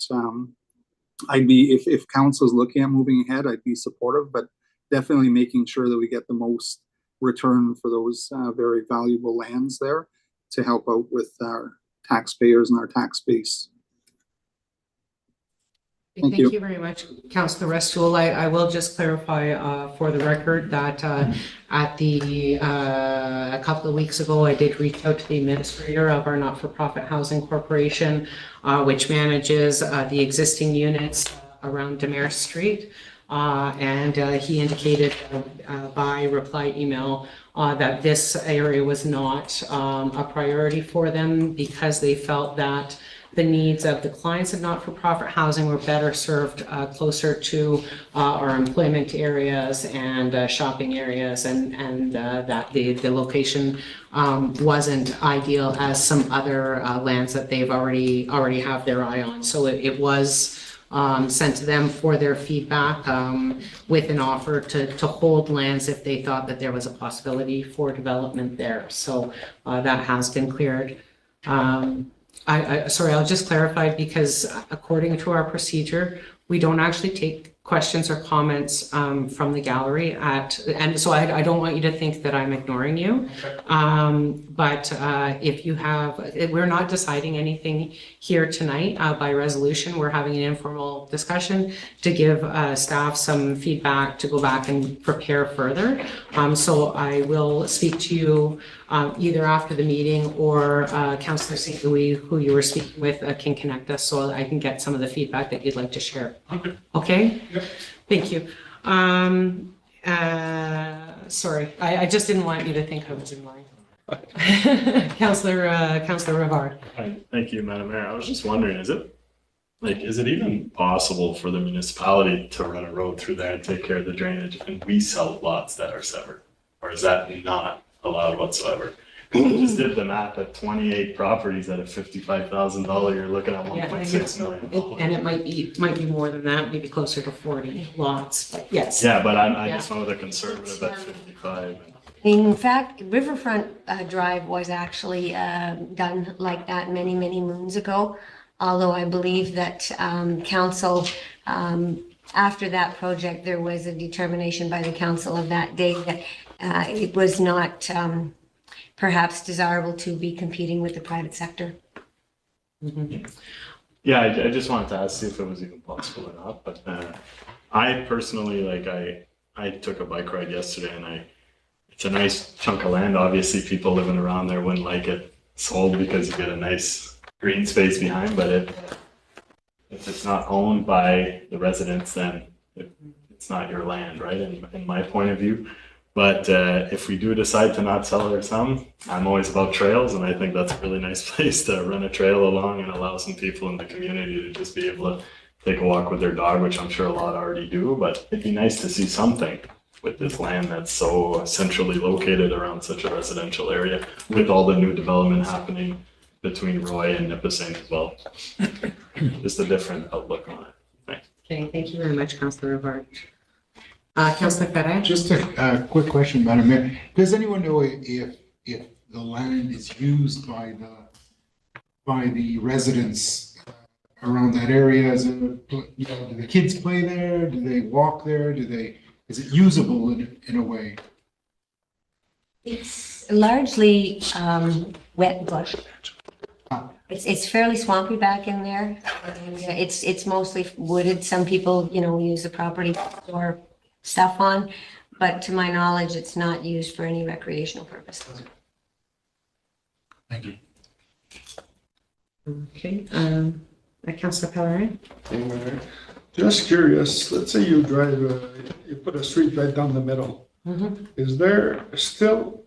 I'd be, if council's looking at moving ahead, I'd be supportive, but definitely making sure that we get the most return for those very valuable lands there to help out with our taxpayers and our tax base. Thank you very much, Councillor Restwell. I will just clarify for the record that a couple of weeks ago, I did reach out to the administrator of our not-for-profit housing corporation, which manages the existing units around Demers Street. And he indicated by reply email that this area was not a priority for them because they felt that the needs of the clients of not-for-profit housing were better served closer to our employment areas and shopping areas, and that the location wasn't ideal as some other lands that they've already have their eye on. So it was sent to them for their feedback with an offer to hold lands if they thought that there was a possibility for development there. So that has been cleared. Sorry, I'll just clarify, because according to our procedure, we don't actually take questions or comments from the gallery and so I don't want you to think that I'm ignoring you. But if you have, we're not deciding anything here tonight by resolution. We're having an informal discussion to give staff some feedback to go back and prepare further. So I will speak to you either after the meeting, or Councillor St. Louis, who you were speaking with, can connect us so I can get some of the feedback that you'd like to share. Okay? Yep. Thank you. Sorry, I just didn't want you to think I was in line. Councillor Rivard. Hi, thank you, Madam Mayor. I was just wondering, is it even possible for the municipality to run a road through there and take care of the drainage and we sell lots that are severed? Or is that not allowed whatsoever? I just did the math at 28 properties at a $55,000, you're looking at $1.6 million. And it might be more than that, maybe closer to 40 lots, but yes. Yeah, but I just went with a conservative at 55. In fact, Riverfront Drive was actually done like that many, many moons ago. Although I believe that council, after that project, there was a determination by the council of that day that it was not perhaps desirable to be competing with the private sector. Yeah, I just wanted to ask, see if it was even possible or not, but I personally, I took a bike ride yesterday and it's a nice chunk of land. Obviously, people living around there wouldn't like it sold because you get a nice green space behind, but if it's not owned by the residents, then it's not your land, right? In my point of view. But if we do decide to not sell it or some, I'm always about trails, and I think that's a really nice place to run a trail along and allow some people in the community to just be able to take a walk with their dog, which I'm sure a lot already do. But it'd be nice to see something with this land that's so centrally located around such a residential area, with all the new development happening between Roy and Nipissing as well. Just a different outlook on it. Thanks. Okay, thank you very much, Councillor Rivard. Councillor Ferrer? Just a quick question, Madam Mayor. Does anyone know if the land is used by the residents around that area? Is it, do the kids play there? Do they walk there? Is it usable in a way? It's largely wet bush. It's fairly swampy back in there. And it's mostly wooded. Some people, use the property to store stuff on, but to my knowledge, it's not used for any recreational purposes. Thank you. Okay, Councillor Pellerin? Just curious, let's say you drive, you put a street right down the middle. Is there still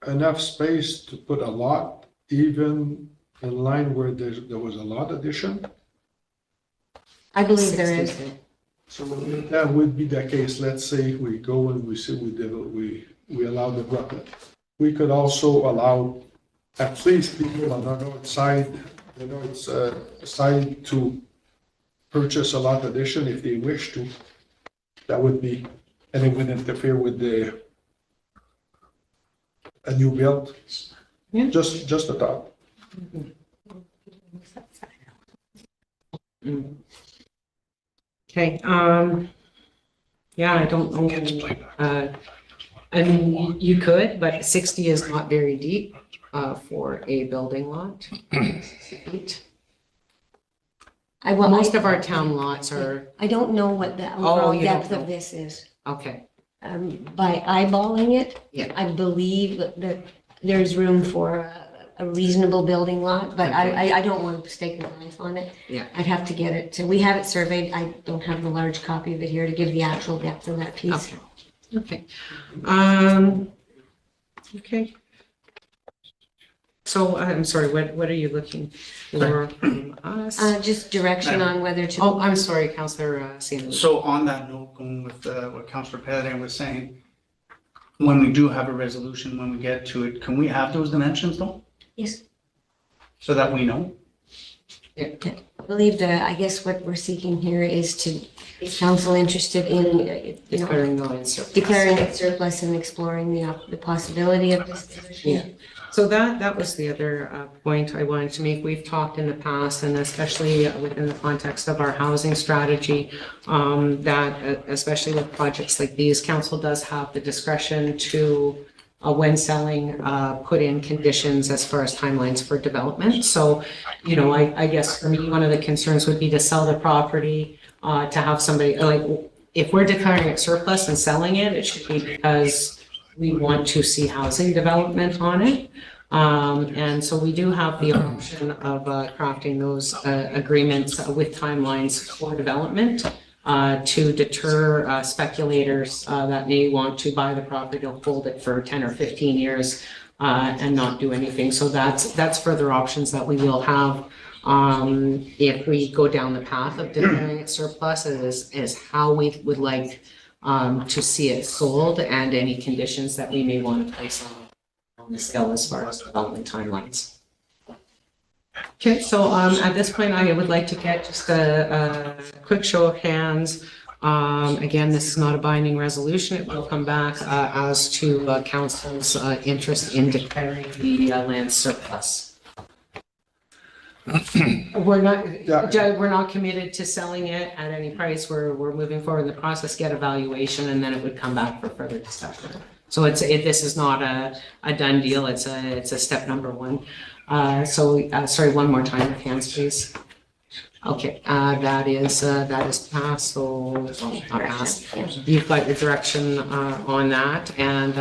enough space to put a lot even in line where there was a lot addition? I believe there is. So that would be the case. Let's say we go and we say we allow development. We could also allow at least people on the north side, it's a side to purchase a lot addition if they wish to. That would be, and it would interfere with a new build. Yeah. Just a thought. Okay, yeah, I don't know. I mean, you could, but 60 is not very deep for a building lot. Most of our town lots are, I don't know what the overall you don't depth know. of this is. okay, By eyeballing it, Yeah. I believe that there's room for a reasonable building lot, but Okay. I don't want to stake my life on it. Yeah. I'd have to get it. So we have it surveyed. I don't have the large copy of it here to give the actual depth of that piece. okay. Okay. So, I'm sorry, what are you looking for from us? Just direction on whether to. Oh, I'm sorry, Councillor Sanders. So on that note, going with what Councillor Pellerin was saying, when we do have a resolution, when we get to it, can we have those dimensions though? Yes. So that we know? I believe I guess what we're seeking here is is council interested in, Declaring the land surplus. declaring it surplus and exploring the possibility of this position. Yeah. So that was the other point I wanted to make. We've talked in the past, and especially within the context of our housing strategy, that especially with projects like these, council does have the discretion to, when selling, put in conditions as far as timelines for development. So, I guess for me, one of the concerns would be to sell the property, to have somebody, like, if we're declaring it surplus and selling it, it should be because we want to see housing development on it. And so we do have the option of crafting those agreements with timelines for development. to deter speculators that may want to buy the property, to hold it for 10 or 15 years and not do anything. So that's further options that we will have if we go down the path of declaring it surplus, is how we would like to see it sold and any conditions that we may want to place on the scale as far as development timelines. Okay, so at this point, I would like to get just a quick show of hands. Again, this is not a binding resolution. It will come back as to council's interest in declaring the land surplus. We're not committed to selling it at any price. We're moving forward in the process, get evaluation, and then it would come back for further discussion. So this is not a done deal. It's a step number one. Sorry, one more time, hands, please. Okay, that is passed, so, well, not passed. You've got your direction on that, and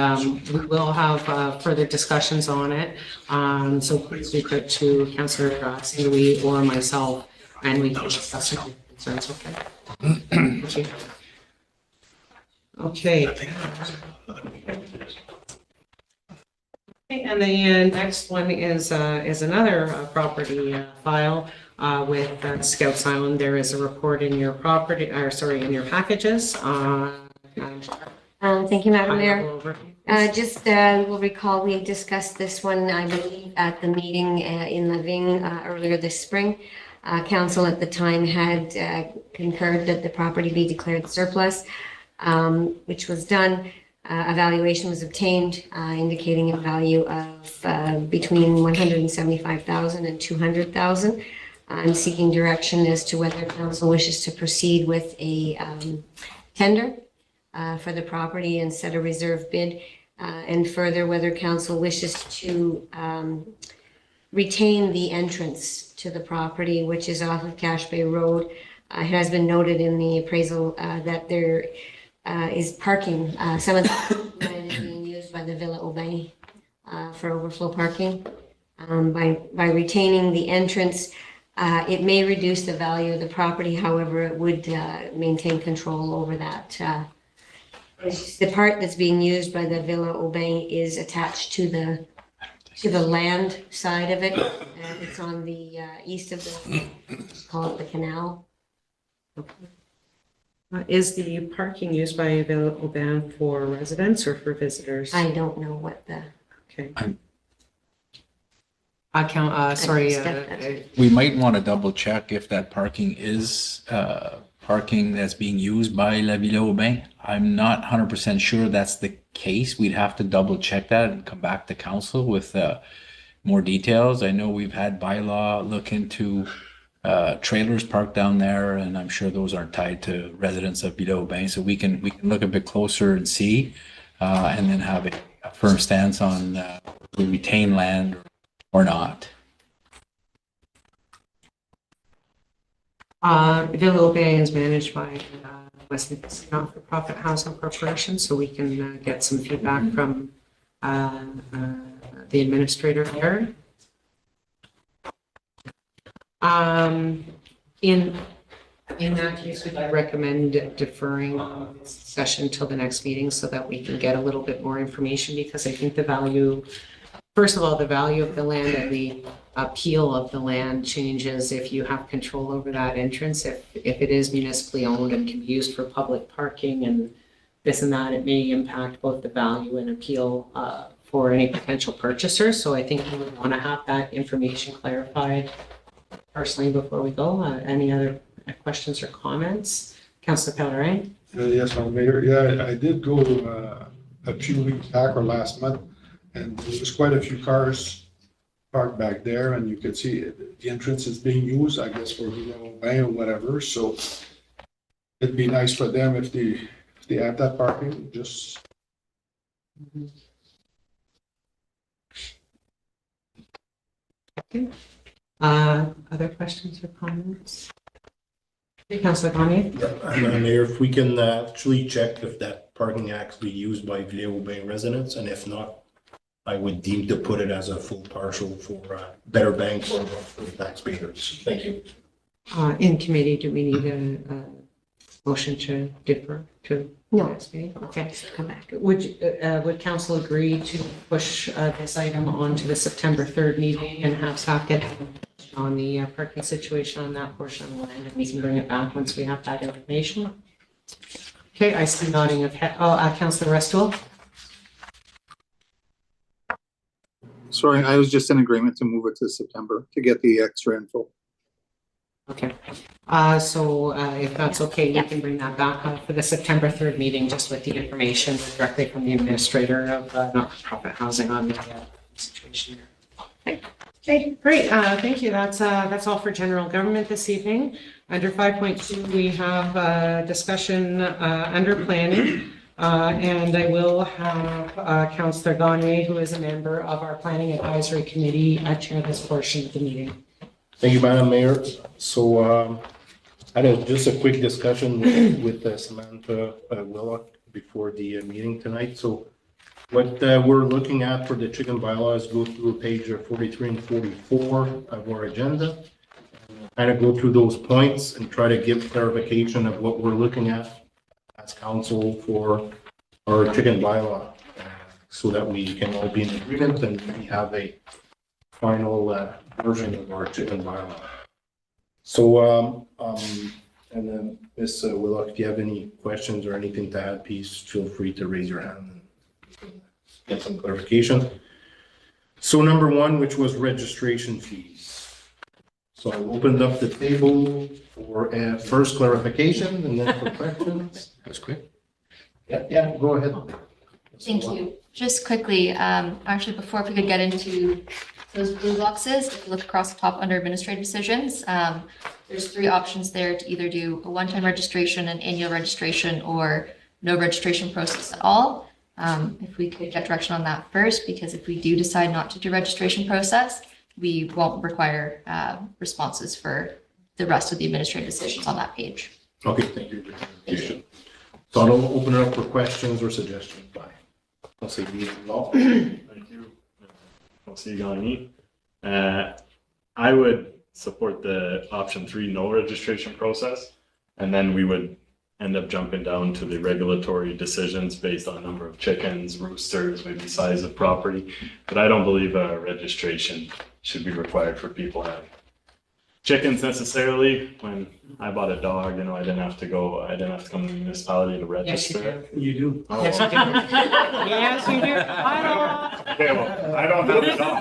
we will have further discussions on it. So please reach out to Councillor St-Louis or myself, and we can discuss your concerns, okay? Thank you. Okay. And the next one is another property file with Scouts Island. There is a report in your in your packages. Thank you, Madam Mayor. We'll recall we discussed this one, I believe, at the meeting in Living earlier this spring. Council at the time had concurred that the property be declared surplus, which was done. Evaluation was obtained indicating a value of between 175,000 and 200,000. I'm seeking direction as to whether council wishes to proceed with a tender for the property and set a reserve bid, and further whether council wishes to retain the entrance to the property, which is off of Cache Bay Road. It has been noted in the appraisal that there is parking. Some of the land is being used by the Villa Aubin for overflow parking. By retaining the entrance, it may reduce the value of the property. However, it would maintain control over that. The part that's being used by the Villa Aubin is attached to the land side of it, and it's on the east of the, call it the canal. Is the parking used by Villa Aubin for residents or for visitors? I don't know what the. Okay. We might want to double check if that parking is parking that's being used by La Villa Aubin. I'm not 100% sure that's the case. We'd have to double check that and come back to council with more details. I know we've had Bylaw look into trailers parked down there, and I'm sure those aren't tied to residents of Villa Aubin. So we can look a bit closer and see, and then have a firm stance on we retain land or not. Villa Aubin is managed by West Nipissing Not-for-Profit Housing Corporation, so we can get some feedback from the administrator there. In that case, we recommend deferring this session till the next meeting so that we can get a little bit more information, because I think the value, first of all, the value of the land and the appeal of the land changes if you have control over that entrance. If it is municipally owned and can be used for public parking and this and that, it may impact both the value and appeal for any potential purchasers. So I think we would want to have that information clarified personally before we go. Any other questions or comments? Councillor Pellerin? Yes, Madam Mayor. Yeah, I did go a few weeks back or last month, and there was quite a few cars parked back there, and you could see the entrance is being used, I guess, for Villa or whatever. So it'd be nice for them if they have that parking. Just. Okay. Other questions or comments? Councillor Gagne? Madam Mayor, if we can actually check if that parking actually used by Villa Aubin residents, and if not, I would deem to put it as a full partial for better bang for the taxpayers. Thank you. In committee, do we need Motion to defer to No. next meeting? Okay. Come back. Would council agree to push this item on to the September 3rd meeting and have staff get on the parking situation on that portion of the land, and we can bring it back once we have that information? Okay, I see nodding of head. Councillor Restool? Sorry, I was just in agreement to move it to September to get the extra info. Okay, so if that's okay, we can bring that back up for the September 3rd meeting, just with the information directly from the administrator of not-for-profit housing on the situation. Okay, great, thank you. That's all for general government this evening. Under 5.2, we have discussion under planning. And I will have Councillor Gagne, who is a member of our Planning Advisory Committee, chair this portion of the meeting. Thank you, Madam Mayor. So I had just a quick discussion with Samantha Willock before the meeting tonight. So what we're looking at for the chicken bylaws, go through page 43 and 44 of our agenda. Kind of go through those points and try to give clarification of what we're looking at as council for our chicken bylaw, so that we can all be in agreement and we have a final version of our chicken bylaw. So, and then Ms. Willock, if you have any questions or anything to add, please feel free to raise your hand and get some clarification. So number one, which was registration fees. So I opened up the table for first clarification and then for questions. That was quick. Yeah, go ahead. Thank you. Just quickly, actually, before, if we could get into those blue boxes, if you look across the top under administrative decisions, there's 3 options there to either do a one-time registration, an annual registration, or no registration process at all. If we could get direction on that first, because if we do decide not to do registration process, we won't require responses for the rest of the administrative decisions on that page. Okay, thank you. So I'll open it up for questions or suggestions by Councilor Law. Thank you. Councilor Gagne. I would support the option 3, no registration process, and then we would end up jumping down to the regulatory decisions based on number of chickens, roosters, maybe size of property. But I don't believe a registration should be required for people having chickens necessarily. When I bought a dog, I didn't have to come to the municipality to register. You do. Oh. Yes, you do. Yes, you do. Okay, well, I don't have a dog.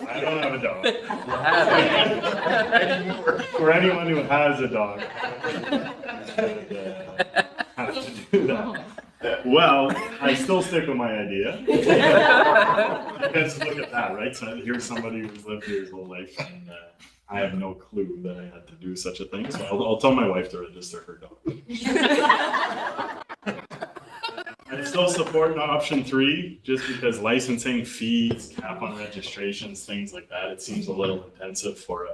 I don't have a dog. For anyone who has a dog, have to do that. Well, I still stick with my idea. Because look at that, right? So here's somebody who's lived here his whole life, and I have no clue that I had to do such a thing. So I'll tell my wife to register her dog. I still support option 3, just because licensing fees, cap on registrations, things like that, it seems a little intensive for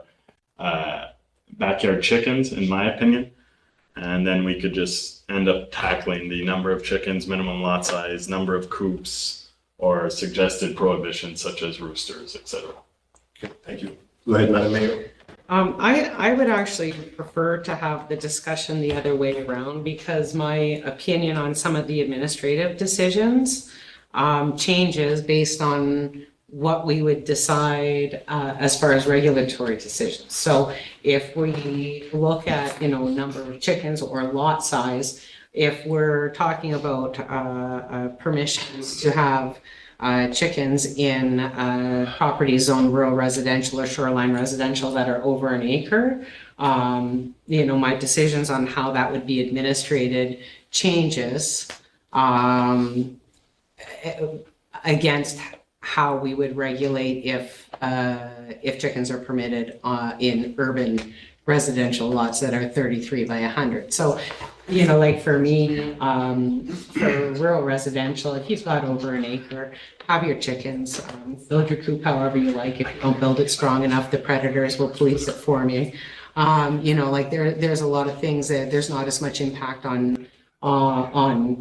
backyard chickens, in my opinion. And then we could just end up tackling the number of chickens, minimum lot size, number of coops, or suggested prohibitions such as roosters, etc. Okay, thank you. Go ahead, Madam Mayor. I would actually prefer to have the discussion the other way around, because my opinion on some of the administrative decisions changes based on what we would decide as far as regulatory decisions. So if we look at, number of chickens or lot size, if we're talking about permissions to have chickens in property zone rural residential or shoreline residential that are over an acre, my decisions on how that would be administrated changes against how we would regulate if chickens are permitted in urban residential lots that are 33 by 100. So, like for me, for rural residential, if you've got over an acre, have your chickens, build your coop however you like. If you don't build it strong enough, the predators will police it for me. There's a lot of things that there's not as much impact on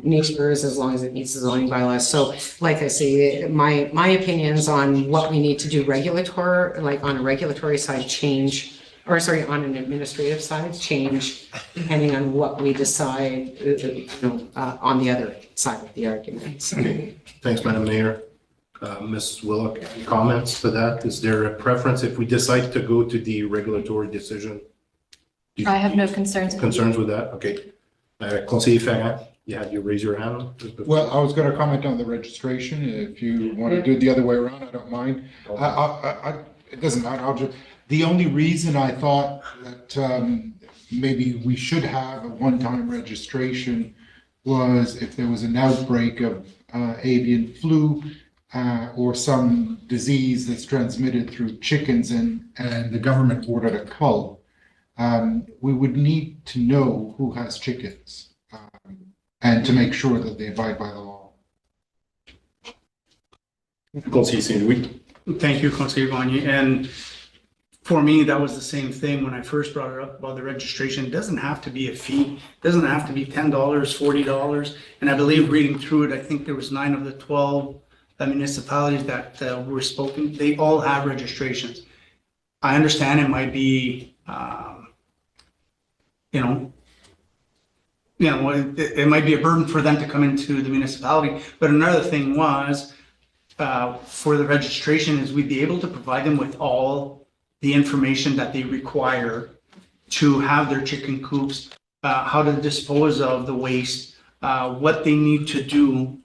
neighbors as long as it meets the zoning bylaws. So like I say, my opinions on what we need to do on a regulatory side change or sorry, on an administrative side, change depending on what we decide, on the other side of the arguments. Okay, thanks, Madam Mayor. Ms. Willock, any comments to that? Is there a preference if we decide to go to the regulatory decision? I have no concerns. Concerns with that? Okay. Conseiller Ferrand, you had you raise your hand? Well, I was going to comment on the registration. If you want to do it the other way around, I don't mind. It doesn't matter. The only reason I thought that maybe we should have a one-time registration was if there was an outbreak of avian flu or some disease that's transmitted through chickens and the government ordered a cull. We would need to know who has chickens and to make sure that they abide by the law. Conseiller Saint-Louis. Thank you, Councilor Ivani. And for me, that was the same thing when I first brought it up about the registration. It doesn't have to be a fee. It doesn't have to be $10, $40. And I believe reading through it, I think there was 9 of the 12 municipalities that were spoken. They all have registrations. I understand it might be, it might be a burden for them to come into the municipality. But another thing was, for the registration is we'd be able to provide them with all the information that they require to have their chicken coops, how to dispose of the waste, what they need to do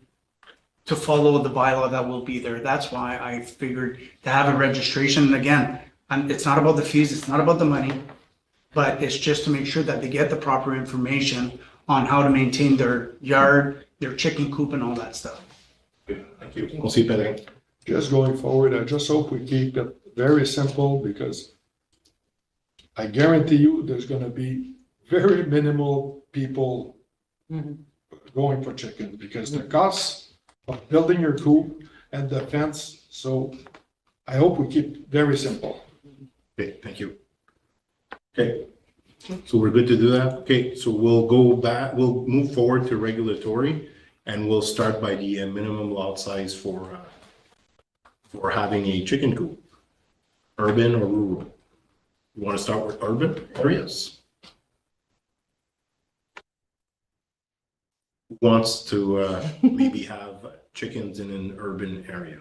to follow the bylaw that will be there. That's why I figured to have a registration. And again, it's not about the fees, it's not about the money, but it's just to make sure that they get the proper information on how to maintain their yard, their chicken coop and all that stuff. Thank you. Conseiller Pellerin. Just going forward, I just hope we keep it very simple because I guarantee you there's going to be very minimal people going for chicken because the costs of building your coop and the fence. So I hope we keep very simple. Okay, thank you. Okay, so we're good to do that? Okay, so we'll go back, we'll move forward to regulatory and we'll start by the minimum lot size for having a chicken coop, urban or rural. You want to start with urban areas? Who wants to maybe have chickens in an urban area?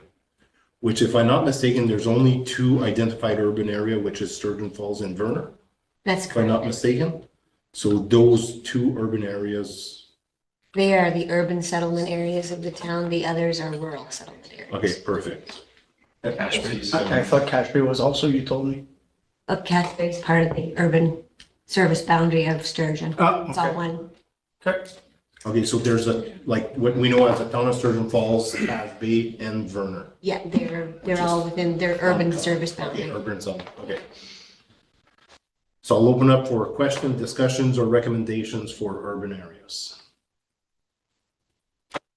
Which, if I'm not mistaken, there's only 2 identified urban area, which is Sturgeon Falls and Verner. That's If I'm correct. not mistaken. So those 2 urban areas. They are the urban settlement areas of the town. The others are rural settlement areas. Okay, perfect. I thought Cashbury was also, you told me. Cascade is part of the urban service boundary of Sturgeon. Oh, It's all okay. one. Okay. Okay, so there's like what we know as a town of Sturgeon Falls, Bay, and Verner. Yeah, they're all within their urban service Okay, boundary. urban zone, okay. So I'll open up for questions, discussions, or recommendations for urban areas.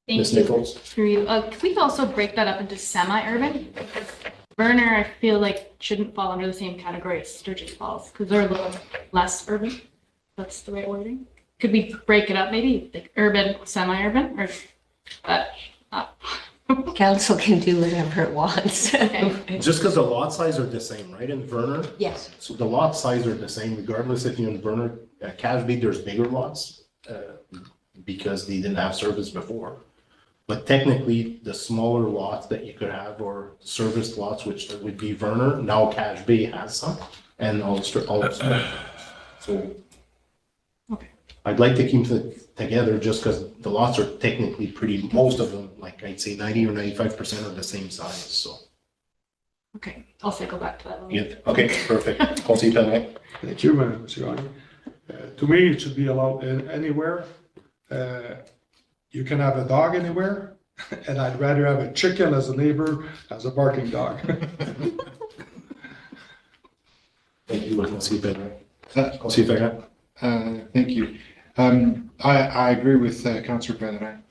Ms. Thank you. Nichols? Through you. Could we also break that up into semi-urban? Verner, I feel like shouldn't fall under the same category as Sturgeon Falls because they're a little less urban. That's the right wording. Could we break it up maybe like urban, semi-urban or Council can do whatever it wants. okay. Just because the lot size are the same, right, in Verner? Yes. So the lot size are the same regardless if you're in Verner, Casby, there's bigger lots because they didn't have service before. But technically, the smaller lots that you could have are serviced lots, which would be Verner. Now Cache Bay has some, and all. So Okay. I'd like to keep it together just because the lots are technically pretty. Most of them, like I'd say, 90 or 95% are the same size. So Okay, I'll circle back to that. yeah. Okay, perfect. Conseiller Pellerin. Thank you, Madam Secretary. To me, it should be allowed anywhere. You can have a dog anywhere, and I'd rather have a chicken as a neighbor as a barking dog. Thank you, Conseiller Pellerin. Conseiller Ferrand. Thank you. I agree with Councillor Pellerin.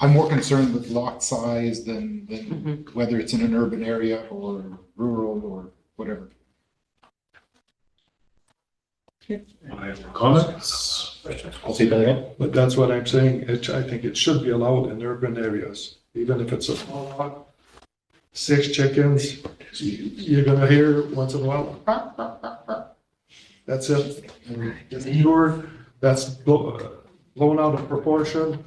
I'm more concerned with lot size than whether it's in an urban area or rural or whatever. Comments? Conseiller Pellerin. But that's what I'm saying. I think it should be allowed in urban areas, even if it's a small lot. 6 chickens, you're gonna hear once in a while. That's it. And it's ignored, that's blown out of proportion.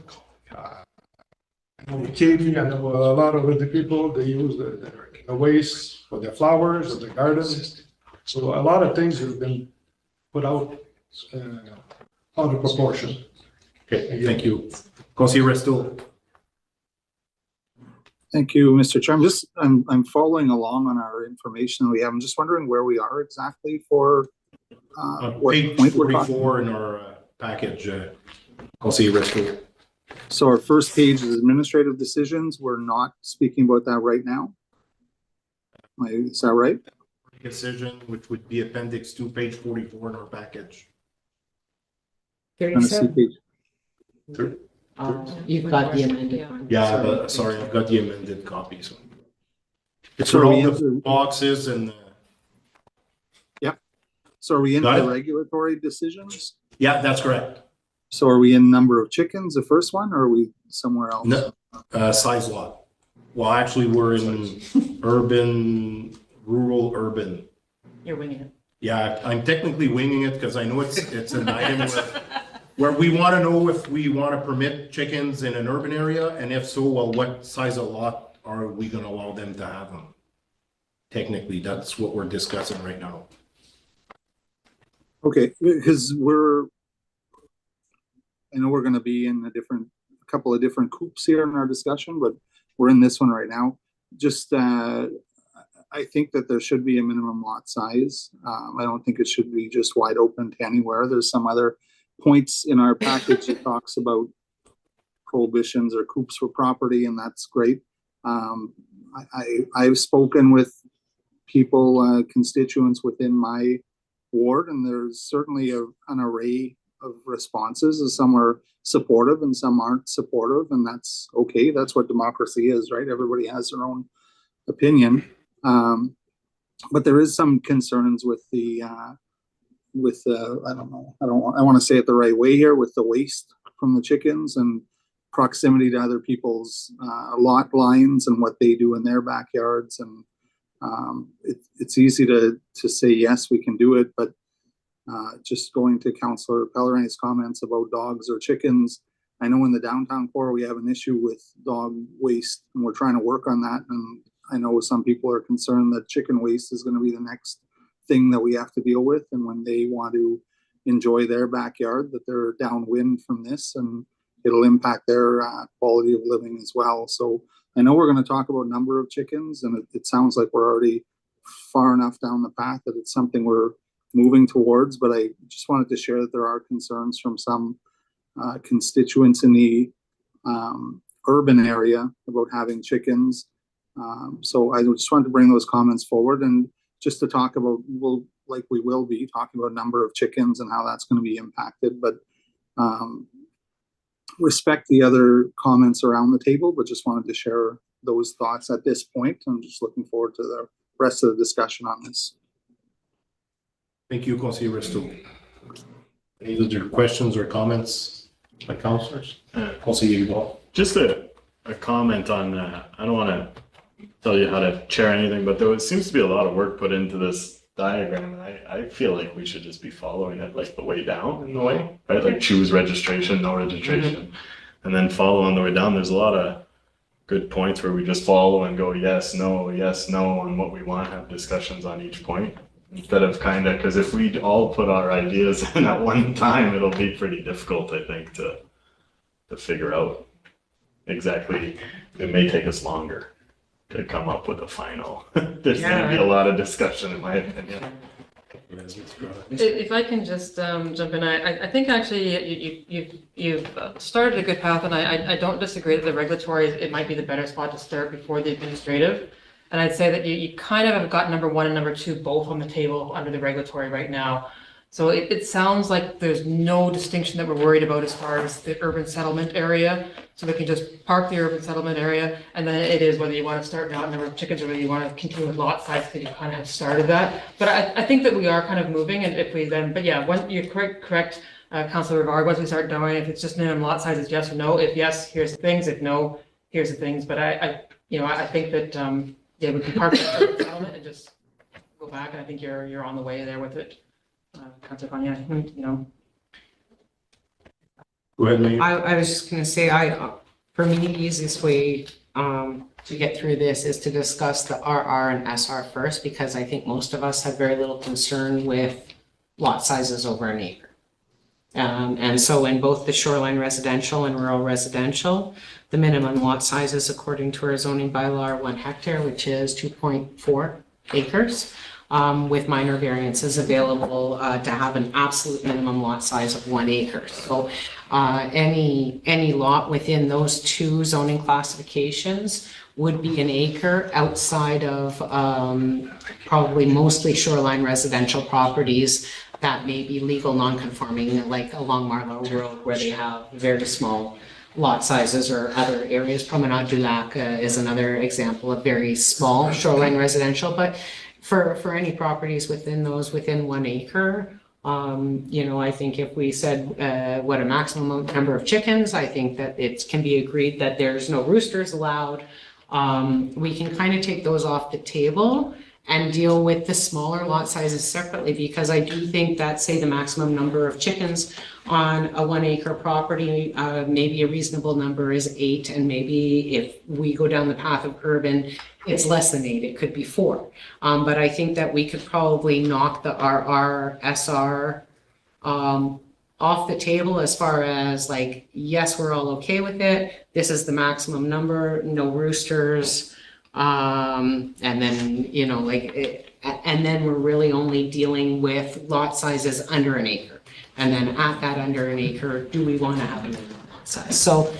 Katie, I know a lot of other people, they use the waste for their flowers or the gardens. So a lot of things have been put out out of proportion. Okay, thank you. Councilor Resto. Thank you, Mr. Chair. I'm following along on our information we have. I'm just wondering where we are exactly for what Page point we're talking. 44 in our package, Councilor Resto. So our first page is administrative decisions. We're not speaking about that right now. Is that right? Decision, which would be appendix 2, page 44 in our package. Trying to see page. You've got the amended one. Yeah, but sorry, I've got the amended copy, so. It's So for are all we the into- boxes and, So are we into Got it. regulatory decisions? yeah, that's correct. So are we in number of chickens, the first one, or are we somewhere else? No, size lot. Well, actually, we're in urban, rural, urban. You're winging it. Yeah, I'm technically winging it because I know it's an item where we want to know if we want to permit chickens in an urban area, and if so, well, what size of lot are we going to allow them to have them? Technically, that's what we're discussing right now. Okay, because I know we're gonna be in a couple of different coops here in our discussion, but we're in this one right now. Just, I think that there should be a minimum lot size. I don't think it should be just wide open to anywhere. There's some other points in our package that talks about prohibitions or coops for property, and that's great. I've spoken with people, constituents within my ward, and there's certainly an array of responses, and some are supportive and some aren't supportive, and that's okay. That's what democracy is, right? Everybody has their own opinion. But there is some concerns with I don't know, I want to say it the right way here, with the waste from the chickens and proximity to other people's lot lines and what they do in their backyards. And it's easy to say, yes, we can do it, but just going to Councillor Pellerin's comments about dogs or chickens, I know in the downtown core we have an issue with dog waste, and we're trying to work on that. And I know some people are concerned that chicken waste is going to be the next thing that we have to deal with, and when they want to enjoy their backyard, that they're downwind from this, and it'll impact their quality of living as well. So I know we're going to talk about number of chickens, and it sounds like we're already far enough down the path that it's something we're moving towards, but I just wanted to share that there are concerns from some constituents in the urban area about having chickens. So I just wanted to bring those comments forward, and just to talk about, we will be talking about number of chickens and how that's going to be impacted, but respect the other comments around the table, but just wanted to share those thoughts at this point. I'm just looking forward to the rest of the discussion on this. Thank you, Councilor Resto. Any other questions or comments by councillors? Councilor Udall. Just a comment on, I don't want to tell you how to chair anything, but there seems to be a lot of work put into this diagram, and I feel like we should just be following it like the way down in the way, right? Like choose registration, no registration, and then follow on the way down. There's a lot of good points where we just follow and go yes, no, on what we want, have discussions on each point. Instead of because if we all put our ideas in at one time, it'll be pretty difficult, I think, to figure out exactly. It may take us longer to come up with a final. There's going to be a lot of discussion, in my opinion. If I can just jump in, I think actually you've started a good path, and I don't disagree that the regulatory, it might be the better spot to start before the administrative. And I'd say that you kind of have got number one and number two both on the table under the regulatory right now. So it sounds like there's no distinction that we're worried about as far as the urban settlement area. So we can just park the urban settlement area, and then it is whether you want to start out number of chickens or whether you want to continue with lot size, because you kind of have started that. But I think that we are kind of moving, and if we then, but yeah, once you're correct, Councillor Rivard, once we start doing, if it's just minimum lot size, it's yes or no. If yes, here's the things. If no, here's the things. But I think that we can park the urban settlement and just go back, and I think you're on the way there with it. Councilor Vanya, you know, Go ahead, Mayor. I was just gonna say, for me, the easiest way, to get through this is to discuss the RR and SR first, because I think most of us have very little concern with lot sizes over an acre. And so in both the shoreline residential and rural residential, the minimum lot sizes according to our zoning bylaw are 1 hectare, which is 2.4 acres, with minor variances available to have an absolute minimum lot size of 1 acre. So any lot within those two zoning classifications would be an acre outside of probably mostly shoreline residential properties that may be legal non-conforming, like along Marlow Road where they have very small lot sizes, or other areas. Promenade du Lac is another example of very small shoreline residential. But for any properties within those within 1 acre, you know, I think if we said what a maximum number of chickens, I think that it can be agreed that there's no roosters allowed. We can kind of take those off the table and deal with the smaller lot sizes separately, because I do think that, say, the maximum number of chickens on a 1 acre property, maybe a reasonable number is 8, and maybe if we go down the path of urban, it's less than 8, it could be 4. But I think that we could probably knock the RR, SR off the table as far as like, yes, we're all okay with it. This is the maximum number, no roosters. And then, you know, and then we're really only dealing with lot sizes under an acre. And then at that under an acre, do we want to have a minimum lot size? So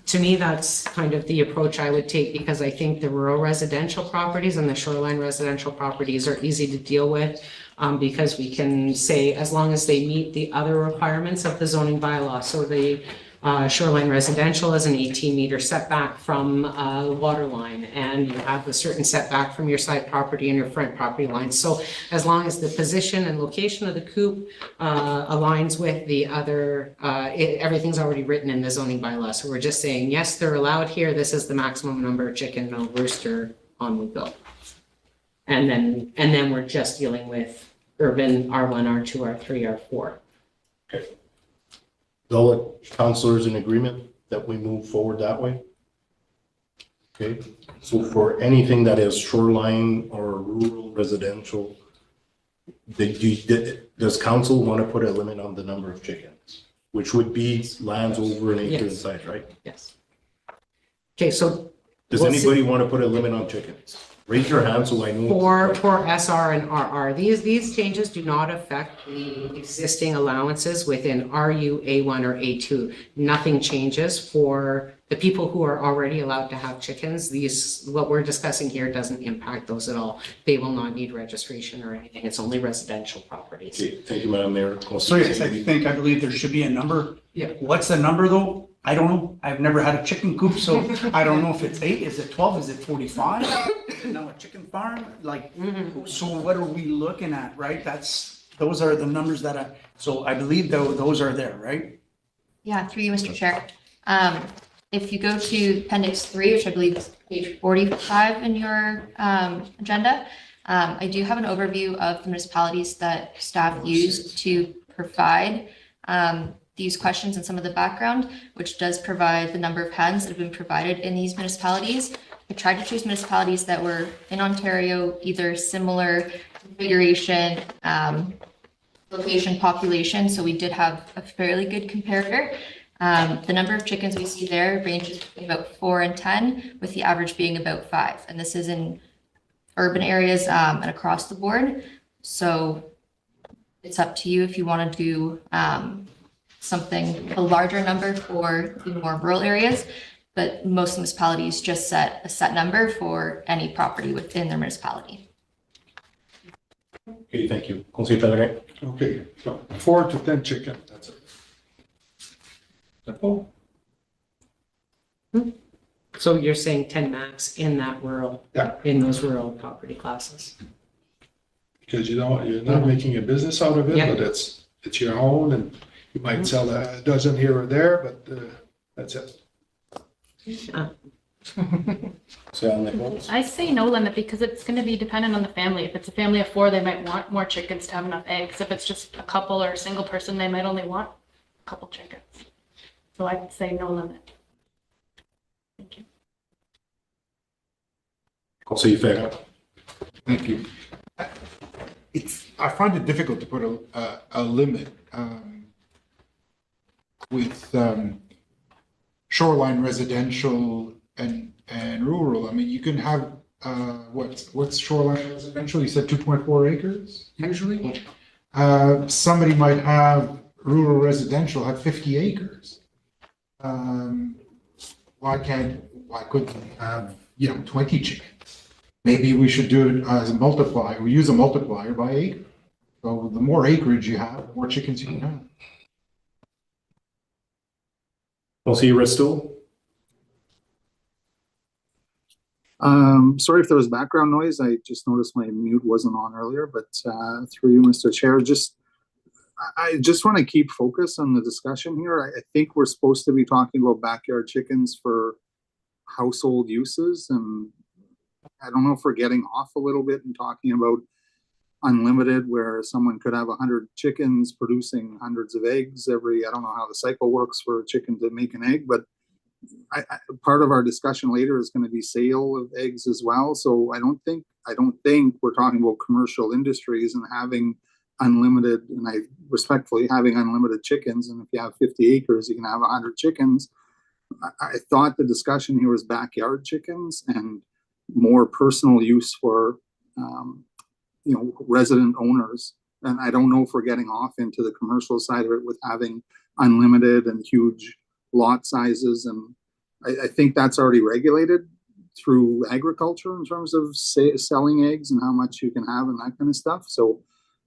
to me, that's kind of the approach I would take, because I think the rural residential properties and the shoreline residential properties are easy to deal with, because we can say, as long as they meet the other requirements of the zoning bylaw. So the shoreline residential is an 18-meter setback from water line, and you have a certain setback from your side property and your front property line. So as long as the position and location of the coop aligns with the other, everything's already written in the zoning bylaw. So we're just saying, yes, they're allowed here. This is the maximum number of chicken, no rooster, on we go. And then we're just dealing with urban R1, R2, R3, R4. Okay. All the councilors in agreement that we move forward that way? Okay, so for anything that is shoreline or rural residential, does council want to put a limit on the number of chickens? Which would be lands over an acre in size, right? Yes. Okay, so. Does anybody want to put a limit on chickens? Raise your hand so I know. For SR and RR, these changes do not affect the existing allowances within RU, A1, or A2. Nothing changes for the people who are already allowed to have chickens. What we're discussing here doesn't impact those at all. They will not need registration or anything. It's only residential properties. Okay, thank you, Madam Mayor. So yes, I believe there should be a number. Yeah. What's the number though? I don't know. I've never had a chicken coop, so I don't know if it's 8, is it 12, is it 45? Is it now a chicken farm? Like, so what are we looking at, right? Those are the numbers so I believe though, those are there, right? Yeah, through you, Mr. Chair. If you go to Appendix 3, which I believe is page 45 in your agenda, I do have an overview of the municipalities that staff used to provide these questions and some of the background, which does provide the number of hens that have been provided in these municipalities. I tried to choose municipalities that were in Ontario, either similar configuration, location, population. So we did have a fairly good comparator. The number of chickens we see there ranges between about 4 and 10, with the average being about 5. And this is in urban areas and across the board. So it's up to you if you want to do a larger number for the more rural areas, but most municipalities just set a set number for any property within their municipality. Okay, thank you. Conseil Pellerin. Okay, so 4 to 10 chicken, that's it. So you're saying 10 max in that rural, in those rural property classes? Because you're not making a business out of it, but it's your own, and you might sell a dozen here or there, but that's it. So on the I say no limit because it's going to be dependent on the family. If it's a family of 4, they might want more chickens to have enough eggs. If it's just a couple or a single person, they might only want a couple chickens. So I'd say no limit. Thank you. Conseiller Ferrand. Thank you. I find it difficult to put a limit with shoreline residential and rural. I mean, you can have what's shoreline residential? You said 2.4 acres usually. Somebody might have rural residential have 50 acres. Why couldn't they have 20 chickens? Maybe we should do it as a multiplier. We use a multiplier by acre. So the more acreage you have, the more chickens you can have. Conseiller Resto. Sorry if there was background noise. I just noticed my mute wasn't on earlier, but through you, Mr. Chair, I just want to keep focus on the discussion here. I think we're supposed to be talking about backyard chickens for household uses, and I don't know if we're getting off a little bit and talking about unlimited, where someone could have 100 chickens producing hundreds of eggs every, I don't know how the cycle works for a chicken to make an egg, but part of our discussion later is going to be sale of eggs as well. So I don't think we're talking about commercial industries and having unlimited, and I respectfully having unlimited chickens. And if you have 50 acres, you can have 100 chickens. I thought the discussion here was backyard chickens and more personal use for resident owners. And I don't know if we're getting off into the commercial side of it with having unlimited and huge lot sizes. And I think that's already regulated through agriculture in terms of selling eggs and how much you can have and that kind of stuff. So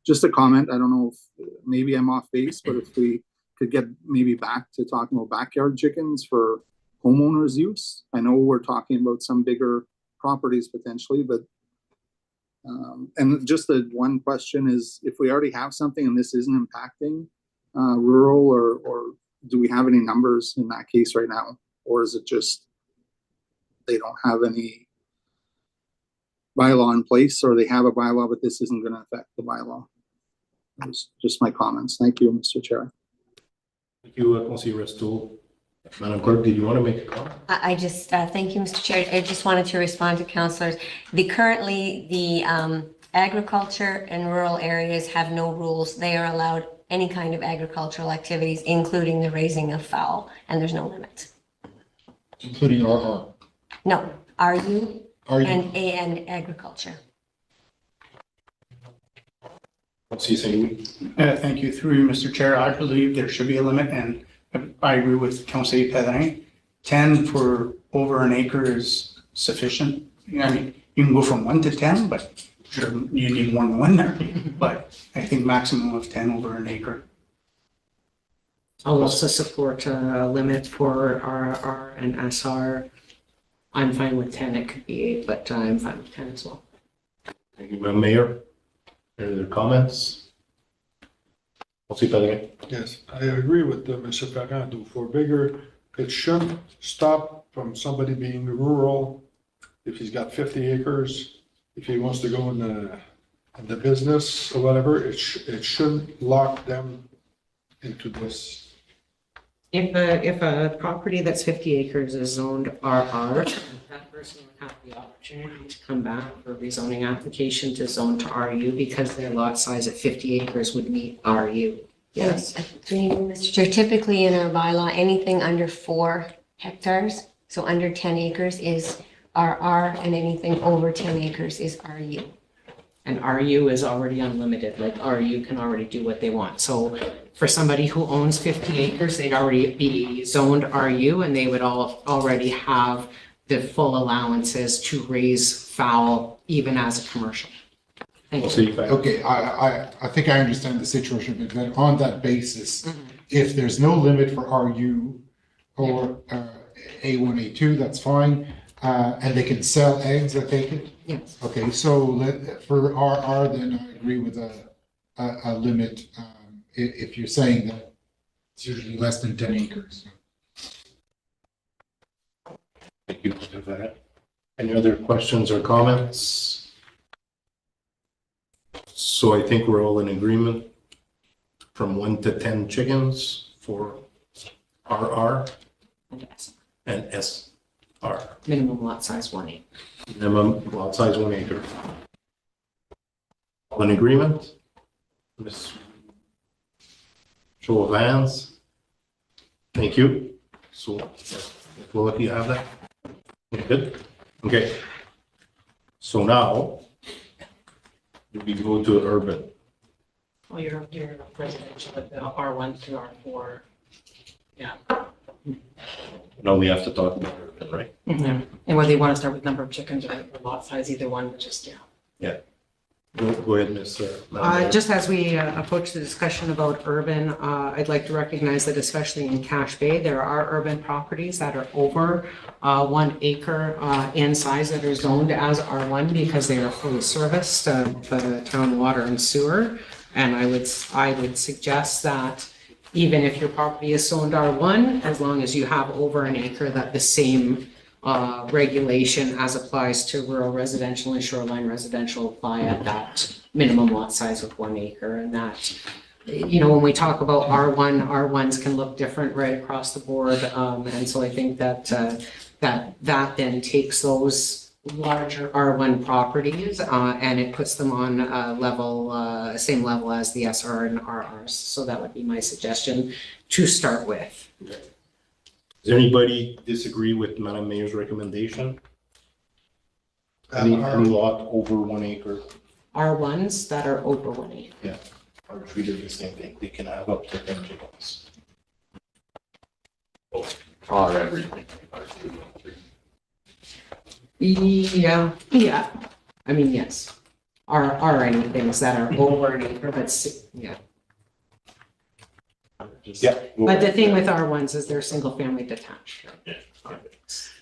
just a comment, I don't know if maybe I'm off base, but if we could get maybe back to talking about backyard chickens for homeowners use. I know we're talking about some bigger properties potentially, but and just the one question is, if we already have something and this isn't impacting rural, or do we have any numbers in that case right now? Or is it just they don't have any bylaw in place, or they have a bylaw, but this isn't going to affect the bylaw? That's just my comments. Thank you, Mr. Chair. Thank you, Conseiller Resto. Madam Clerk, did you want to make a comment? I just, thank you, Mr. Chair. I just wanted to respond to councillors. Currently, the agriculture and rural areas have no rules. They are allowed any kind of agricultural activities, including the raising of fowl, and there's no limit. Including RR. No, RU and agriculture. Thank you. Through you, Mr. Chair, I believe there should be a limit, and I agree with Councillor Ferrand. 10 for over an acre is sufficient. I mean, you can go from 1 to 10, but sure, you need more than 1 there. But I think maximum of 10 over an acre. I'll also support a limit for RR and SR. I'm fine with 10. It could be 8, but I'm fine with 10 as well. Thank you, Mayor. Any other comments? Yes, I agree with Mr. Ferrand. For bigger, it shouldn't stop from somebody being rural. If he's got 50 acres, if he wants to go in the business or whatever, it shouldn't lock them into this. If a property that's 50 acres is zoned RR, that person would have the opportunity to come back for a rezoning application to zone to RU because their lot size at 50 acres would meet RU. Yes. Mr. Chair, typically in our bylaw, anything under 4 hectares, so under 10 acres is RR, and anything over 10 acres is RU. And RU is already unlimited, like RU can already do what they want. So for somebody who owns 50 acres, they'd already be zoned RU and they would already have the full allowances to raise fowl even as a commercial. Thank you. Okay, I think I understand the situation, but then on that basis, if there's no limit for RU or A1, A2, that's fine. And they can sell eggs, I take it? Yes. Okay, so for RR, then I agree with a limit, if you're saying that it's usually less than 10 acres. Thank you for that. Any other questions or comments? So I think we're all in agreement from 1 to 10 chickens for RR Yes. and SR. Minimum lot size 1 acre. Minimum lot size 1 acre. All in agreement? Miss, show of hands. Thank you. So, well, if you have that, you're good. Okay. So now we go to urban. Well, you're residential at the R1 through R4. Yeah. Now we have to talk about urban, right? And whether you want to start with number of chickens or lot size, either one, but just, yeah. Yeah. Go ahead, Ms. Madam Mayor. Just as we approach the discussion about urban, I'd like to recognize that especially in Cache Bay, there are urban properties that are over 1 acre in size that are zoned as R1 because they are fully serviced, the town water and sewer. And I would suggest that even if your property is zoned R1, as long as you have over 1 acre, that the same regulation as applies to rural residential and shoreline residential apply at that minimum lot size of 1 acre. And that, you know, when we talk about R1, R1s can look different right across the board. And so I think that that then takes those larger R1 properties and it puts them on a level, same level as the SR and RRs. So that would be my suggestion to start with. Does anybody disagree with Madam Mayor's recommendation? Any lot over 1 acre R1s that are over 1 acre. are treated the same thing. They can have up to 10 chickens. Or everything. Yeah. I mean, yes. Are any things that are over 1 acre, but yeah. Yeah. But the thing with R1s is they're single family detached. Yeah.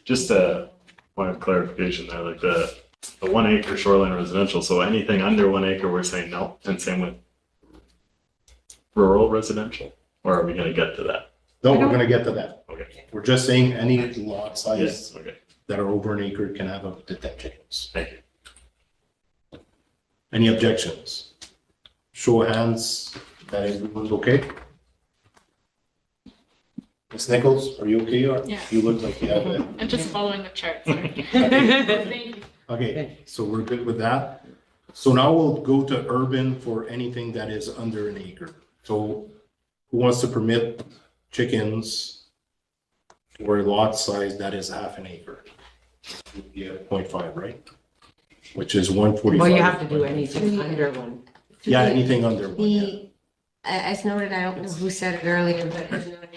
Just a point of clarification there, like the 1 acre shoreline residential. So anything under 1 acre, we're saying no, and same with rural residential, or are we going to get to that? No, we're gonna get to that. Okay. We're just saying any lot size Yes. Okay. that are over 1 acre can have up to 10 chickens. Thank you. Any objections? Show of hands that everyone's okay? Ms. Nichols, are you okay? Or Yeah. you look like you have it. I'm just following the chart, sorry. Thank you. Okay, so we're good with that. So now we'll go to urban for anything that is under 1 acre. So who wants to permit chickens for a lot size that is half an acre? Yeah, 0.5, right? Which is 145. Well, you have to do anything under 1. Yeah, anything under 1, yeah. As noted, I don't know who said it earlier, but as noted,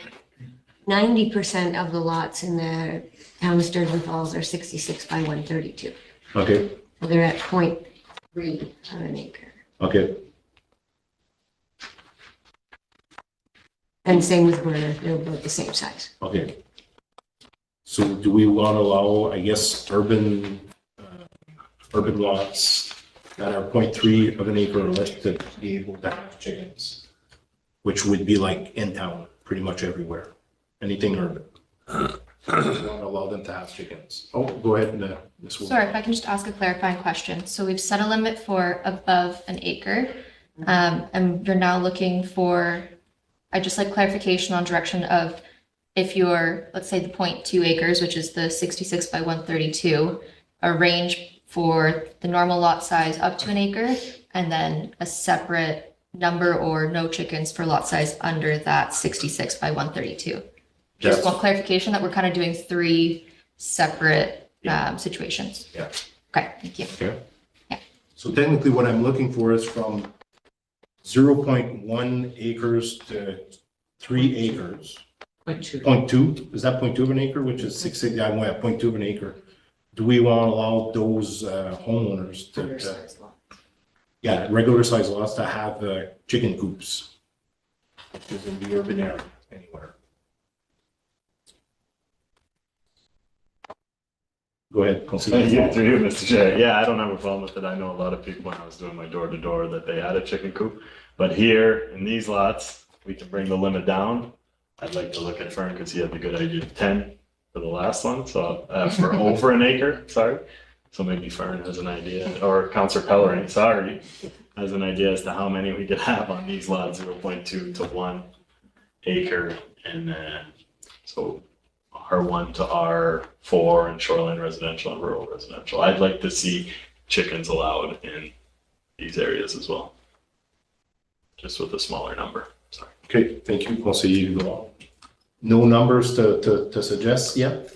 90% of the lots in the town of Sturgeon Falls are 66 by 132. Okay, So they're at 0.3 of an acre. okay. And same with Verner, they're both the same size. Okay. So do we want to allow, I guess, urban lots that are 0.3 of an acre or less to be able to have chickens? Which would be like in town, pretty much everywhere, anything urban. We want to allow them to have chickens. Oh, go ahead, Ms. Wu. Sorry, if I can just ask a clarifying question. So we've set a limit for above 1 acre. And you're now looking for, I just like clarification on direction of if you're, let's say the 0.2 acres, which is the 66 by 132, a range for the normal lot size up to 1 acre, and then a separate number or no chickens for lot size under that 66 by 132. Just Yes. want clarification that we're kind of doing 3 separate situations. Yeah. Okay, thank you. Okay. Yeah. So technically what I'm looking for is from 0.1 acres to 3 acres. 0.2, is that 0.2 of an acre, which is 6, yeah, I'm at 0.2 of an acre. Do we want to allow those homeowners to, yeah, regular size lots to have chicken coops? Which is in the urban area anywhere. Go ahead, Through Councilor. you, Mr. Chair. Yeah, I don't have a problem with it. I know a lot of people when I was doing my door to door that they had a chicken coop. But here in these lots, we can bring the limit down. I'd like to look at Fern because he had the good idea of 10. for the last one, so for over an acre, sorry. So maybe Fern has an idea, or Councillor Pellerin, sorry, has an idea as to how many we could have on these lots, 0.2 to 1 acre, and then so R1 to R4 and shoreline residential and rural residential. I'd like to see chickens allowed in these areas as well, just with a smaller number. Sorry. Okay, thank you, Conseiller Hugon. No numbers to suggest yet?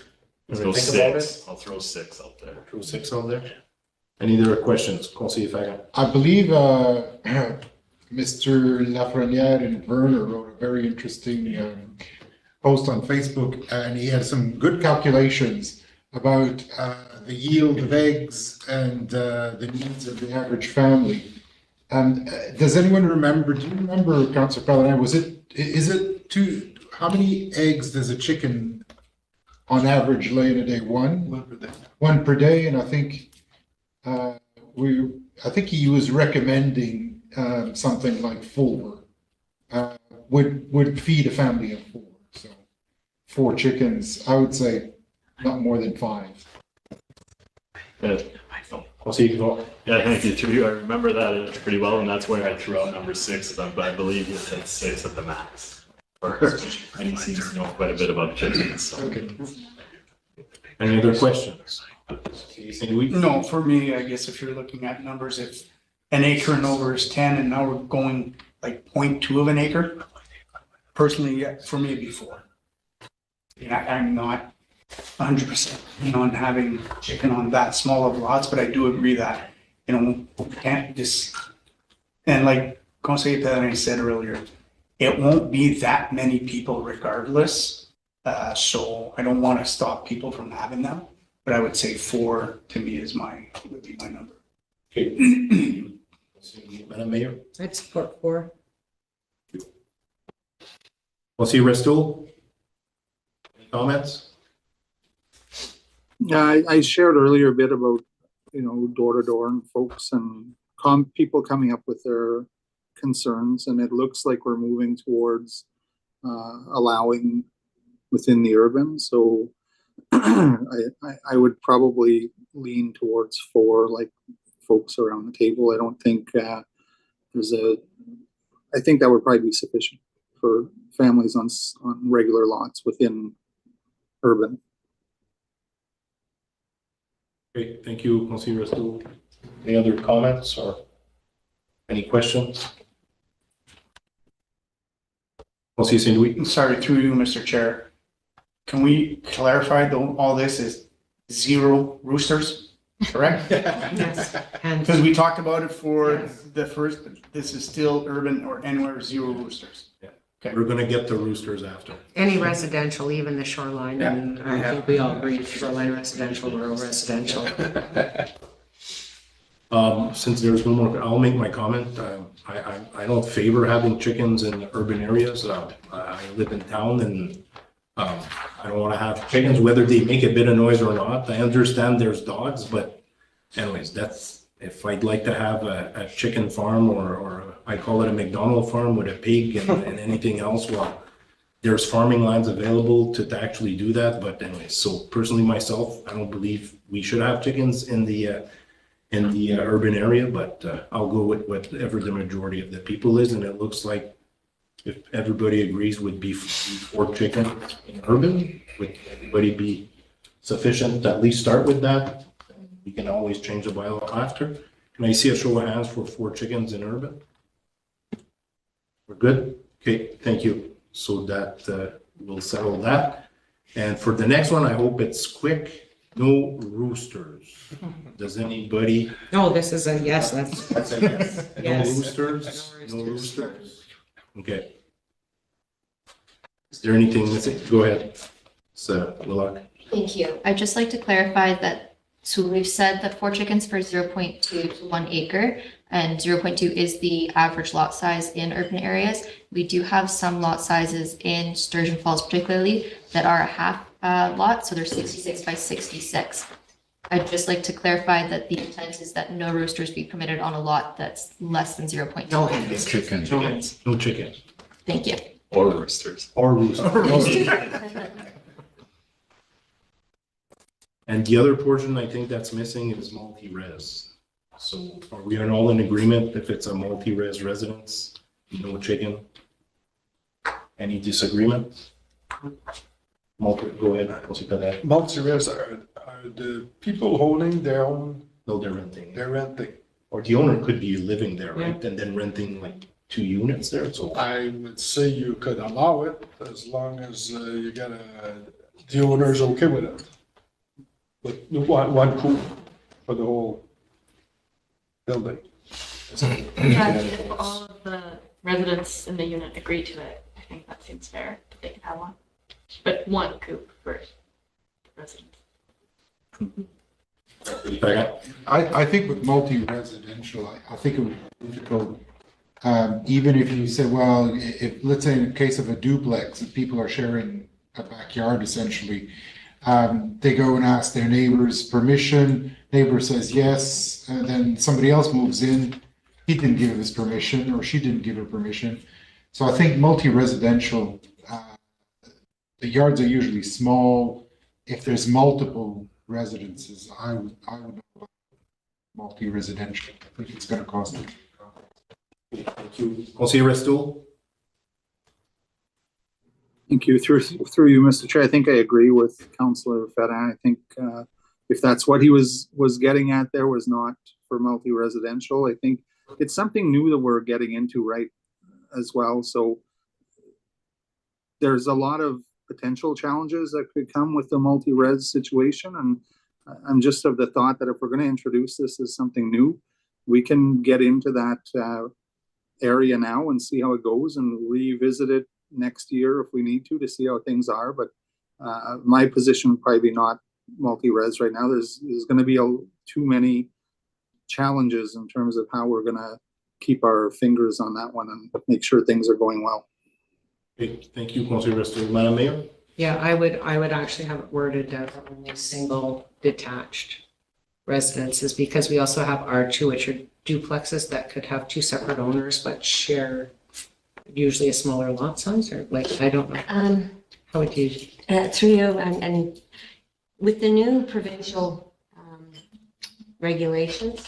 Let's go Think about 6. I'll throw 6 out there. Throw 6 out there. Any other questions, Conseiller Fagan? I believe Mr. Lafreniere and Verner wrote a very interesting post on Facebook, and he had some good calculations about the yield of eggs and the needs of the average family. And does anyone remember, do you remember, Councillor Pellerin, how many eggs does a chicken on average lay in a day? One? One per day. One per day, and I think he was recommending something like 4 would feed a family of 4. So 4 chickens, I would say not more than 5. Conseiller Hugon. Yeah, thank you too. I remember that pretty well, and that's where I threw out number 6. I believe you said 6 at the max. And he seems to know quite a bit about chickens. So. Okay. Any other questions? No, for me, I guess if you're looking at numbers, if an acre and over is 10 and now we're going like 0.2 of an acre, personally, yeah, for me, it'd be 4. Yeah, I'm not 100% on having chicken on that small of lots, but I do agree that, you can't just, and like Conseiller Pellerin said earlier, it won't be that many people regardless. So I don't want to stop people from having them, but I would say 4 to me would be my number. Okay. Madam Mayor? I'd support 4. Conseiller Restoul? Any comments? Yeah, I shared earlier a bit about, door to door and folks and people coming up with their concerns, and it looks like we're moving towards allowing within the urban. So I would probably lean towards 4, like folks around the table. I don't think I think that would probably be sufficient for families on regular lots within urban. Great, thank you, Conseiller Restoul. Any other comments or any questions? Conseiller Saint-Louis? Sorry, through you, Mr. Chair. Can we clarify all this is 0 roosters, correct? Yes. And Because we talked about it for the first, this is still urban or anywhere 0 roosters. We're gonna get the roosters after. any residential, even the shoreline, and I think we all agree, shoreline residential, rural residential. Since there's no more, I'll make my comment. I don't favor having chickens in urban areas. I live in town and I don't want to have chickens, whether they make a bit of noise or not. I understand there's dogs, but anyways, if I'd like to have a chicken farm or I call it a McDonald farm with a pig and anything else, well, there's farming lands available to actually do that. But anyways, so personally myself, I don't believe we should have chickens in the urban area, but I'll go with whatever the majority of the people is, and it looks like if everybody agrees would be 4 chickens in urban, would everybody be sufficient to at least start with that? We can always change the bylaw after. Can I see a show of hands for 4 chickens in urban? We're good? Okay, thank you. So that will settle that. And for the next one, I hope it's quick. No roosters. Does anybody? No, this is a yes, That's a yes. No Yes. roosters? No roosters? Okay. Is there anything missing? Go ahead. So, Willock. Thank you. I'd just like to clarify that, so we've said that 4 chickens for 0.2 to 1 acre, and 0.2 is the average lot size in urban areas. We do have some lot sizes in Sturgeon Falls particularly that are a half lot, so they're 66 by 66. I'd just like to clarify that the intent is that no roosters be permitted on a lot that's less than 0.2. no hands. Chicken. No hands. No chicken. Thank you. Or roosters. Or roosters. And the other portion I think that's missing is multi-res. So are we all in agreement if it's a multi-res residence, no chicken? Any disagreement? Go ahead, Councilor Pellet. Multi-res are the people owning their own, No, they're renting. they're renting. Or the owner could be living there, right? And then renting like 2 units there, so. I would say you could allow it as long as you get the owner's okay with it. But one cool for the whole building. Yeah, if all of the residents in the unit agree to it, I think that seems fair, that they can have one. But one coop for residents. I think with multi-residential, I think it would be difficult. Even if you say, well, if, let's say in the case of a duplex, if people are sharing a backyard essentially, they go and ask their neighbor's permission, neighbor says yes, and then somebody else moves in, he didn't give his permission or she didn't give her permission. So I think multi-residential, the yards are usually small. If there's multiple residences, I would know multi-residential. I think it's going to cost them. Thank you. Councilor Resto? Thank you. Through you, Mr. Chair, I think I agree with Councillor Ferran. I think if that's what he was getting at, there was not for multi-residential. I think it's something new that we're getting into, right, as well. So there's a lot of potential challenges that could come with the multi-res situation. And I'm just of the thought that if we're going to introduce this as something new, we can get into that area now and see how it goes and revisit it next year if we need to see how things are. But my position would probably be not multi-res right now. There's going to be too many challenges in terms of how we're going to keep our fingers on that one and make sure things are going well. Okay, thank you, Councilor Resto. Madam Mayor? Yeah, I would actually have it worded that only single detached residences, because we also have R2, which are duplexes that could have 2 separate owners but share usually a smaller lot size, or like, I don't know. How would you? Through you, and with the new provincial regulations,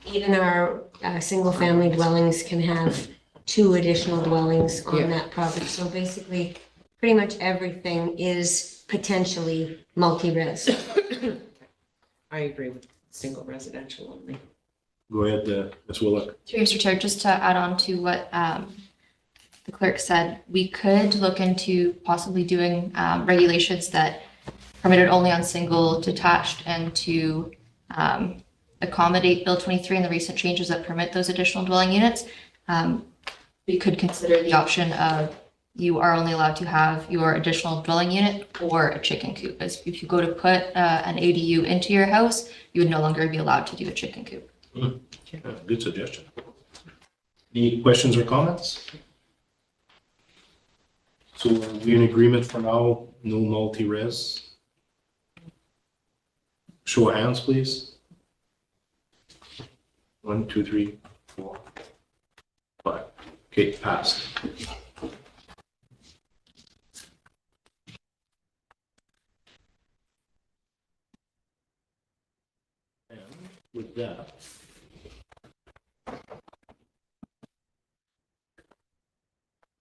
even our single-family dwellings can have 2 additional dwellings on that property. So basically, pretty much everything is potentially multi-res. I agree with single residential only. Go ahead, Ms. Willock. Through you, Mr. Chair, just to add on to what the clerk said, we could look into possibly doing regulations that permitted only on single detached, and to accommodate Bill 23 and the recent changes that permit those additional dwelling units. We could consider the option of you are only allowed to have your additional dwelling unit or a chicken coop. As if you go to put an ADU into your house, you would no longer be allowed to do a chicken coop. Good suggestion. Any questions or comments? So are we in agreement for now? No multi-res? Show of hands, please. 1, 2, 3, 4, 5. Okay, passed. And with that,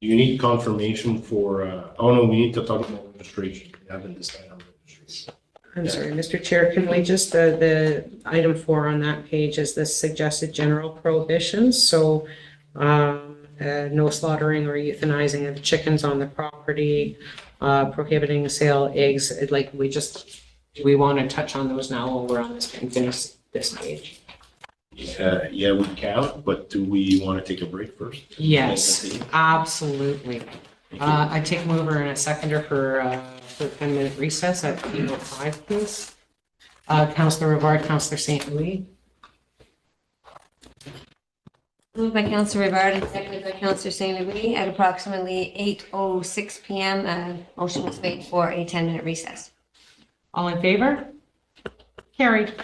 you need confirmation for, oh no, we need to talk about registration. We haven't decided on registration. I'm sorry, Mr. Chair, can we just, the item 4 on that page is the suggested general prohibitions. So no slaughtering or euthanizing of chickens on the property, prohibiting the sale of eggs. Like, we want to touch on those now while we're on this and finish this page. Yeah, we can, but do we want to take a break first? Yes, absolutely. I take a mover and a seconder for a 10-minute recess at 8:05, please. Councillor Rivard, Councillor St. Louis. Moved by Councillor Rivard and seconded by Councillor St. Louis at approximately 8:06 p.m. Motion was made for a 10-minute recess. All in favor? Carried.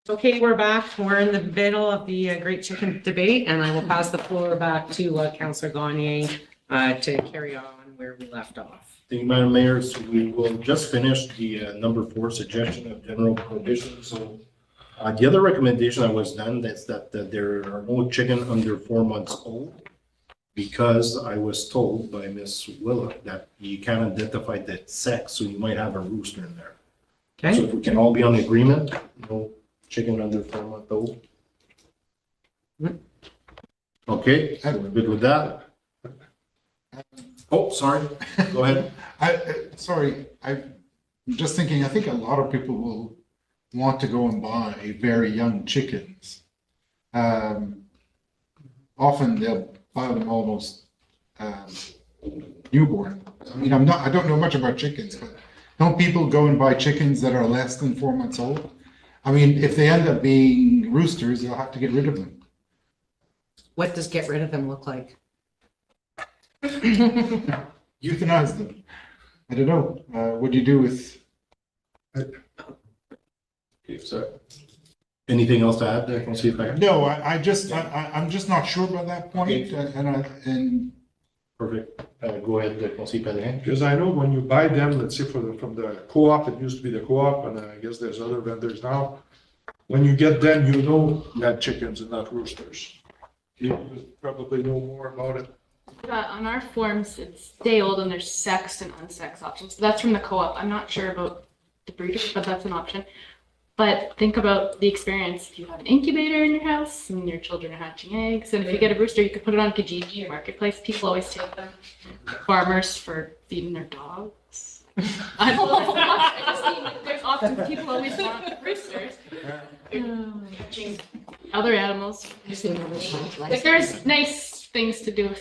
Okay, we're back. We're in the middle of the Great Chicken debate, and I will pass the floor back to Councillor Gagne to carry on where we left off. Thank you, Madam Mayor. So we will just finish the number 4 suggestion of general prohibition. So the other recommendation that was done is that there are no chicken under 4 months old, because I was told by Ms. Willock that you can't identify the sex, so you might have a rooster in there. Okay. So if we can all be on agreement, no chicken under 4 months old. Okay, so we're good with that. Oh, sorry, go ahead. I'm just thinking, I think a lot of people will want to go and buy very young chickens. Often they'll buy them almost newborn. I mean, I don't know much about chickens, but don't people go and buy chickens that are less than 4 months old? I mean, if they end up being roosters, they'll have to get rid of them. What does get rid of them look like? Euthanize them. I don't know. What do you do with? Okay, so anything else to add there? Can see if I can. No, I'm just not sure about that point, and Perfect. Go ahead, Councilor Pellerin. Because I know when you buy them, let's say from the co-op, it used to be the co-op, and I guess there's other vendors now. When you get them, you know you had chickens and not roosters. You probably know more about it. On our forms, it's day old and there's sexed and unsexed options. That's from the co-op. I'm not sure about the breeder, but that's an option. But think about the experience. If you have an incubator in your house and your children are hatching eggs, and if you get a rooster, you could put it on Kijiji or Marketplace. People always take them. Farmers for feeding their dogs. I don't know. I just mean, there's often people always want roosters. Other animals. Like there's nice things to do.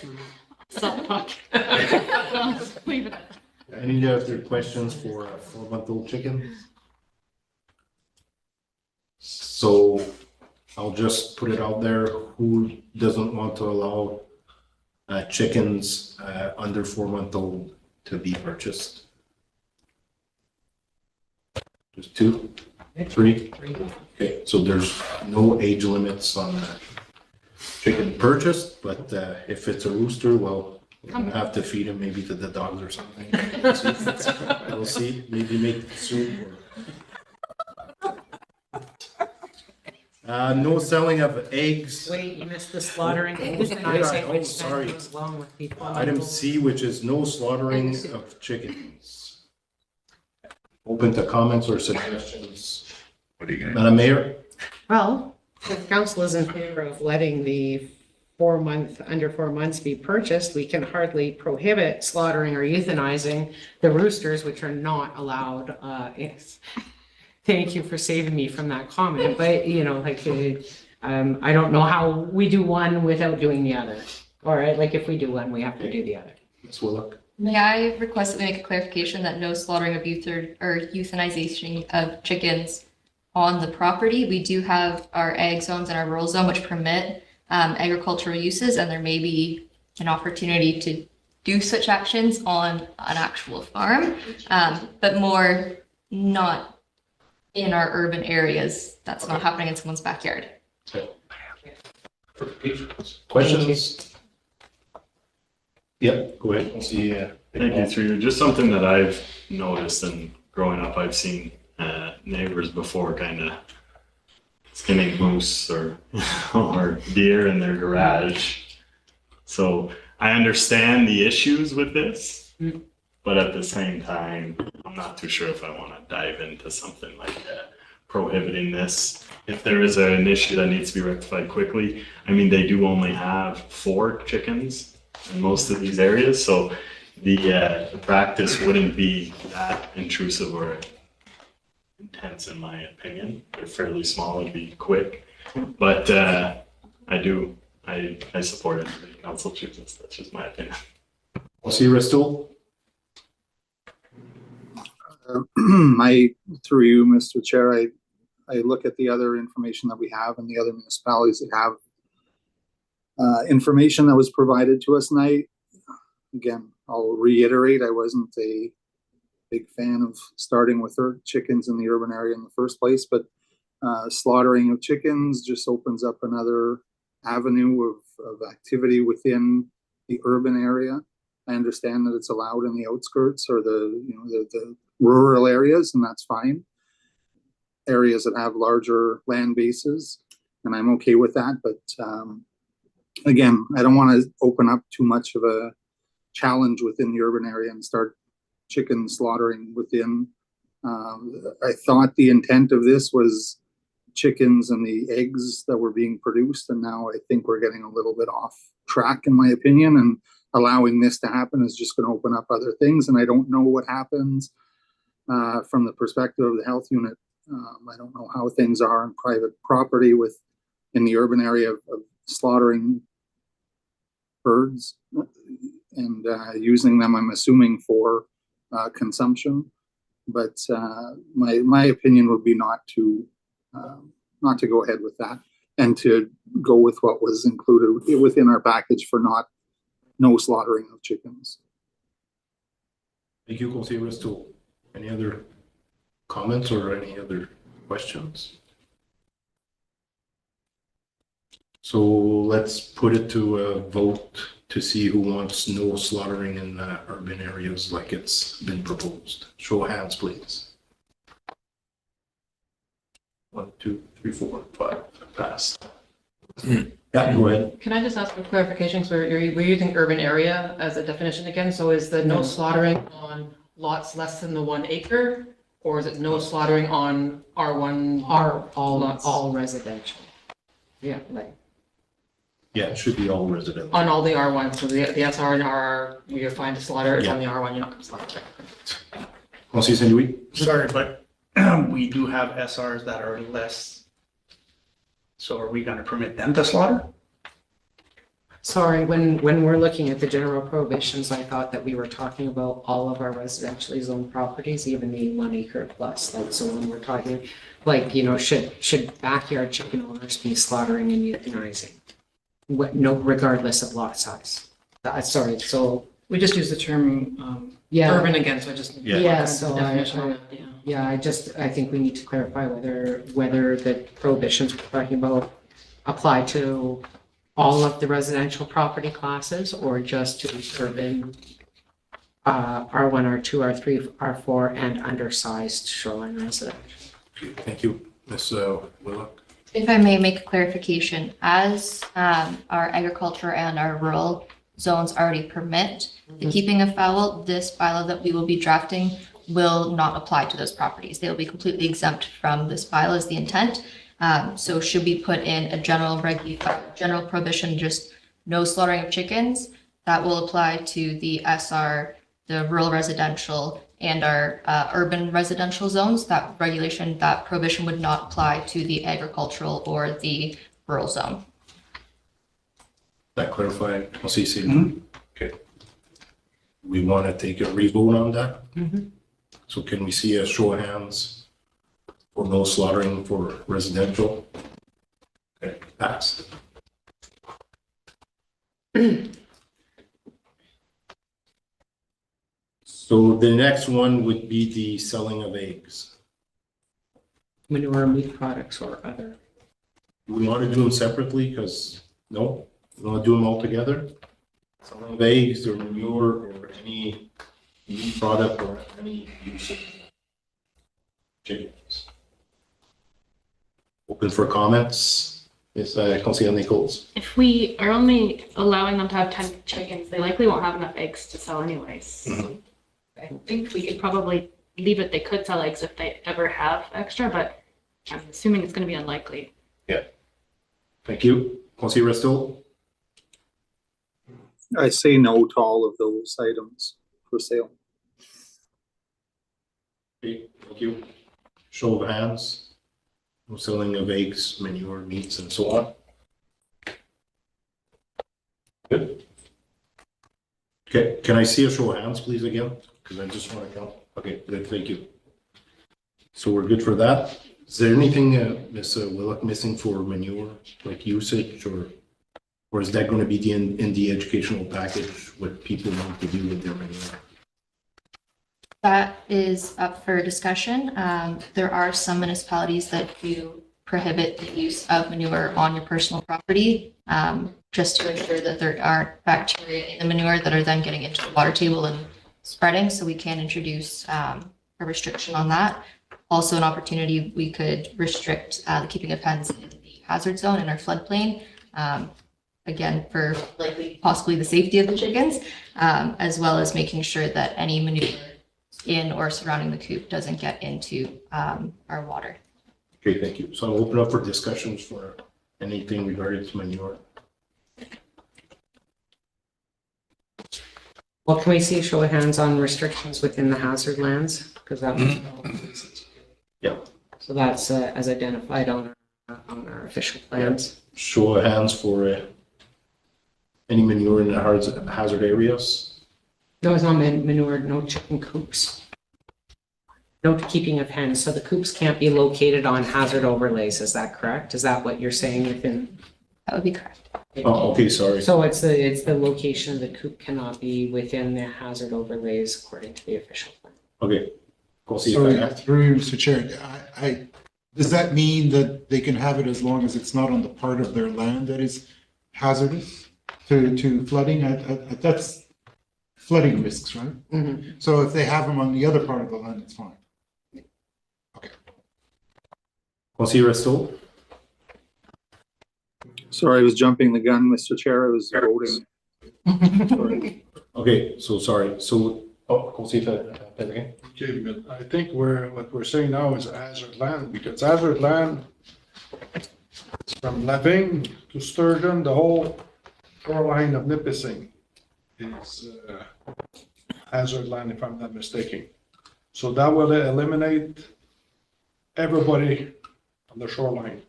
Self-talk. Leave it at that. Any other questions for 4-month-old chicken? So I'll just put it out there. Who doesn't want to allow chickens under 4-month-old to be purchased? Just 2, 3? Okay, so there's no age limits on chicken purchased, but if it's a rooster, well, we'll have to feed him maybe to the dogs or something. We'll see. Maybe make soup or... no selling of eggs. Wait, you missed the slaughtering. Oh, sorry. Item C, which is no slaughtering of chickens. Open to comments or suggestions. What are you gonna? Madam Mayor? Well, if council is in favor of letting the under 4 months be purchased, we can hardly prohibit slaughtering or euthanizing the roosters, which are not allowed. Yes. Thank you for saving me from that comment, but I don't know how we do one without doing the other. All right, like if we do one, we have to do the other. Ms. Willock? May I request that we make a clarification that no slaughtering of euthanization of chickens on the property? We do have our ag zones and our rural zone, which permit agricultural uses, and there may be an opportunity to do such actions on an actual farm, but more not in our urban areas. That's not happening in someone's backyard. Questions? Yep, go ahead. Thank you, through just something that I've noticed, and growing up, I've seen neighbors before kind of skinning moose or deer in their garage. So I understand the issues with this, but at the same time, I'm not too sure if I want to dive into something like prohibiting this. If there is an issue that needs to be rectified quickly, I mean, they do only have 4 chickens in most of these areas, so the practice wouldn't be that intrusive or intense, in my opinion. They're fairly small, it'd be quick, but I support it. The council chooses. That's just my opinion. Councilor Ristel? Through you, Mr. Chair, I look at the other information that we have and the other municipalities that have information that was provided to us tonight. Again, I'll reiterate, I wasn't a big fan of starting with chickens in the urban area in the first place, but Slaughtering of chickens just opens up another avenue of activity within the urban area. I understand that it's allowed in the outskirts or the rural areas, and that's fine. Areas that have larger land bases, and I'm okay with that. But again, I don't want to open up too much of a challenge within the urban area and start chicken slaughtering within. I thought the intent of this was chickens and the eggs that were being produced, and now I think we're getting a little bit off track, in my opinion, and allowing this to happen is just going to open up other things, and I don't know what happens from the perspective of the health unit. I don't know how things are on private property in the urban area of slaughtering birds and using them, I'm assuming, for consumption. But my opinion would be not to go ahead with that, and to go with what was included within our package for no slaughtering of chickens. Thank you, Councilor Resto. Any other comments or any other questions? So let's put it to a vote to see who wants no slaughtering in urban areas like it's been proposed. Show of hands, please. 1, 2, 3, 4, 5. Passed. Yeah, go ahead. Can I just ask for clarification? So we're using urban area as a definition again. So is the no slaughtering on lots less than the 1 acre? Or is it no slaughtering on R1? All residential. Yeah, like. Yeah, it should be all residential. On all the R1, so the SR and RR, you're fine to slaughter. It's Yeah. on the R1, you're not gonna slaughter. Councilor Saint-Louis? Sorry, but we do have SRs that are less. So are we gonna permit them to slaughter? Sorry, when we're looking at the general prohibitions, I thought that we were talking about all of our residentially zoned properties, even the 1 acre plus. Like, so when we're talking, like, should backyard chicken owners be slaughtering and euthanizing? No, regardless of lot size. Sorry, so. We just use the term Yeah. urban again, so I just. Yeah, so definition on it, yeah. I think we need to clarify whether the prohibitions we're talking about apply to all of the residential property classes or just to urban R1, R2, R3, R4, and undersized shoreline residential. Thank you. Ms. Willock? If I may make a clarification, as our agriculture and our rural zones already permit the keeping of fowl, this bylaw that we will be drafting will not apply to those properties. They will be completely exempt from this bylaw is the intent. So should we put in a general prohibition, just no slaughtering of chickens, that will apply to the SR, the rural residential, and our urban residential zones. That regulation, that prohibition would not apply to the agricultural or the rural zone. That clarified, Councilor Saint-Louis? Okay. We want to take a revote on that? So can we see a show of hands for no slaughtering for residential? Okay, passed. So the next one would be the selling of eggs. Manure, meat products, or other. Do we want to do them separately? Because, no, we want to do them all together? Selling of eggs or manure or any meat product or any use of chickens. Open for comments. Yes, Councilor Nichols. If we are only allowing them to have 10 chickens, they likely won't have enough eggs to sell anyways. I think we could probably leave it, they could sell eggs if they ever have extra, but I'm assuming it's going to be unlikely. Yeah. Thank you. Councilor Resto? I say no to all of those items for sale. Okay, thank you. Show of hands. No selling of eggs, manure, meats, and so on. Good. Okay, can I see a show of hands, please, again? Because I just want to count. Okay, good, thank you. So we're good for that. Is there anything, Ms. Willock, missing for manure, like usage, or is that going to be in the educational package, what people want to do with their manure? That is up for discussion. There are some municipalities that do prohibit the use of manure on your personal property, just to ensure that there aren't bacteria in the manure that are then getting into the water table and spreading. So we can introduce a restriction on that. Also, an opportunity, we could restrict the keeping of hens in the hazard zone in our floodplain. Again, for likely possibly the safety of the chickens, as well as making sure that any manure in or surrounding the coop doesn't get into our water. Okay, thank you. So I'll open up for discussions for anything regarding to manure. Well, can we see a show of hands on restrictions within the hazard lands? Because that was. Yeah. So that's as identified on our official plans. Show of hands for any manure in the hazard areas. No, it's not manure, no chicken coops. No keeping of hens, so the coops can't be located on hazard overlays, is that correct? Is that what you're saying within? That would be correct. Oh, okay, sorry. So it's the location of the coop cannot be within the hazard overlays according to the official plan. Okay. We'll see So if I through you, Mr. Chair, does that mean that they can have it as long as it's not on the part of their land that is hazardous to flooding? That's flooding risks, right? Mm-hmm. So if they have them on the other part of the land, it's fine. Okay. Councilor Stoll. Sorry, I was jumping the gun, Mr. Chair. I was voting. Okay, so sorry. So, Councilor Pellegrin. Okay, but I think what we're saying now is hazard land, because hazard land, from Laving to Sturgeon, the whole shoreline of Nipissing is hazard land, if I'm not mistaken. So that will eliminate everybody on the shoreline.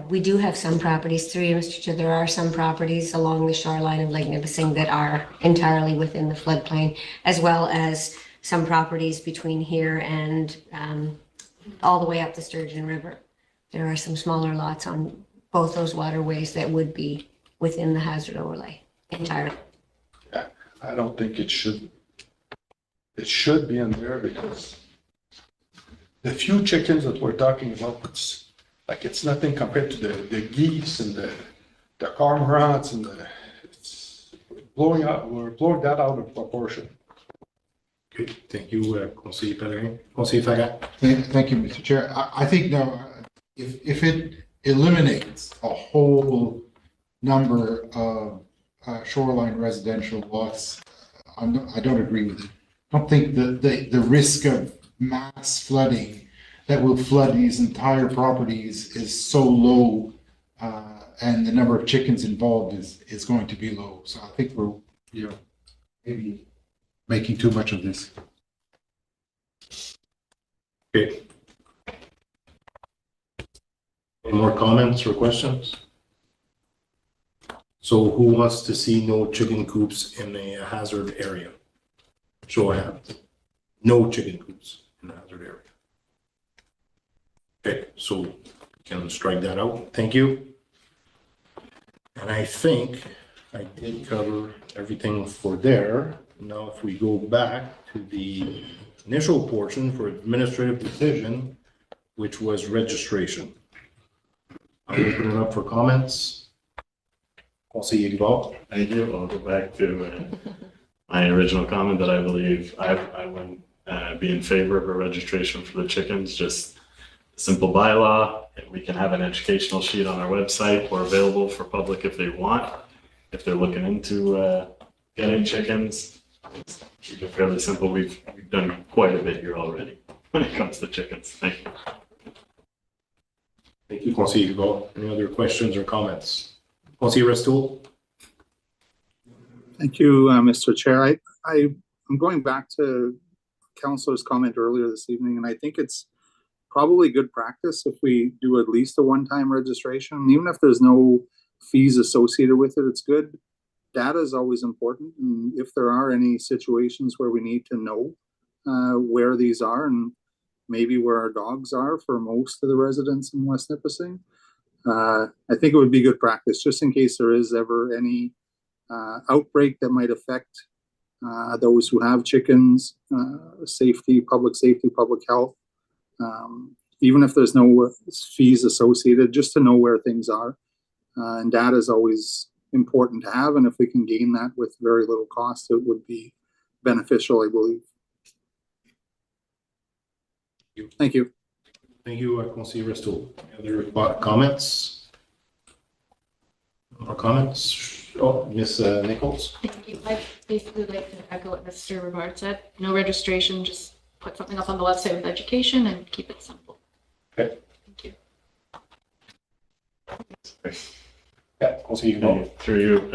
We do have some properties, through you, Mr. Chair, there are some properties along the shoreline of Lake Nipissing that are entirely within the floodplain, as well as some properties between here and all the way up the Sturgeon River. There are some smaller lots on both those waterways that would be within the hazard overlay entirely. Yeah, I don't think it should be in there, because the few chickens that we're talking about, it's nothing compared to the geese and the cormorants and it's blowing out. We're blowing that out of proportion. Okay, thank you, Councilor Pellegrin. Councilor Faga. Thank you, Mr. Chair. I think now, if it eliminates a whole number of shoreline residential lots, I don't agree with it. I don't think the risk of mass flooding that will flood these entire properties is so low, and the number of chickens involved is going to be low. So I think we're maybe making too much of this. Okay. Any more comments or questions? So who wants to see no chicken coops in a hazard area? Show of hands. No chicken coops in the hazard area. Okay, so we can strike that out. Thank you. And I think I did cover everything for there. Now, if we go back to the initial portion for administrative decision, which was registration. I'll open it up for comments. Councilor Duval. Thank you. I'll go back to my original comment that I believe I would be in favor of a registration for the chickens, just simple bylaw. We can have an educational sheet on our website or available for public if they want. If they're looking into getting chickens, keep it fairly simple. We've done quite a bit here already when it comes to chickens. Thank you. Thank you, Councilor Duval. Any other questions or comments? Councilor Stoll. Thank you, Mr. Chair. I'm going back to Councilor's comment earlier this evening, and I think it's probably good practice if we do at least a one-time registration. Even if there's no fees associated with it, it's good. Data is always important, and if there are any situations where we need to know where these are and maybe where our dogs are for most of the residents in West Nipissing, I think it would be good practice just in case there is ever any outbreak that might affect those who have chickens, safety, public health. even if there's no fees associated, just to know where things are. And data is always important to have, and if we can gain that with very little cost, it would be beneficial, I believe. Thank you. Thank you, Councilor Resto. Any other comments? More comments? Oh, Ms. Nichols? Thank you. I basically like to echo what Mr. Rivard said. No registration, just put something up on the website with education and keep it simple. Okay. Thank you. Yeah, Councilor Through you,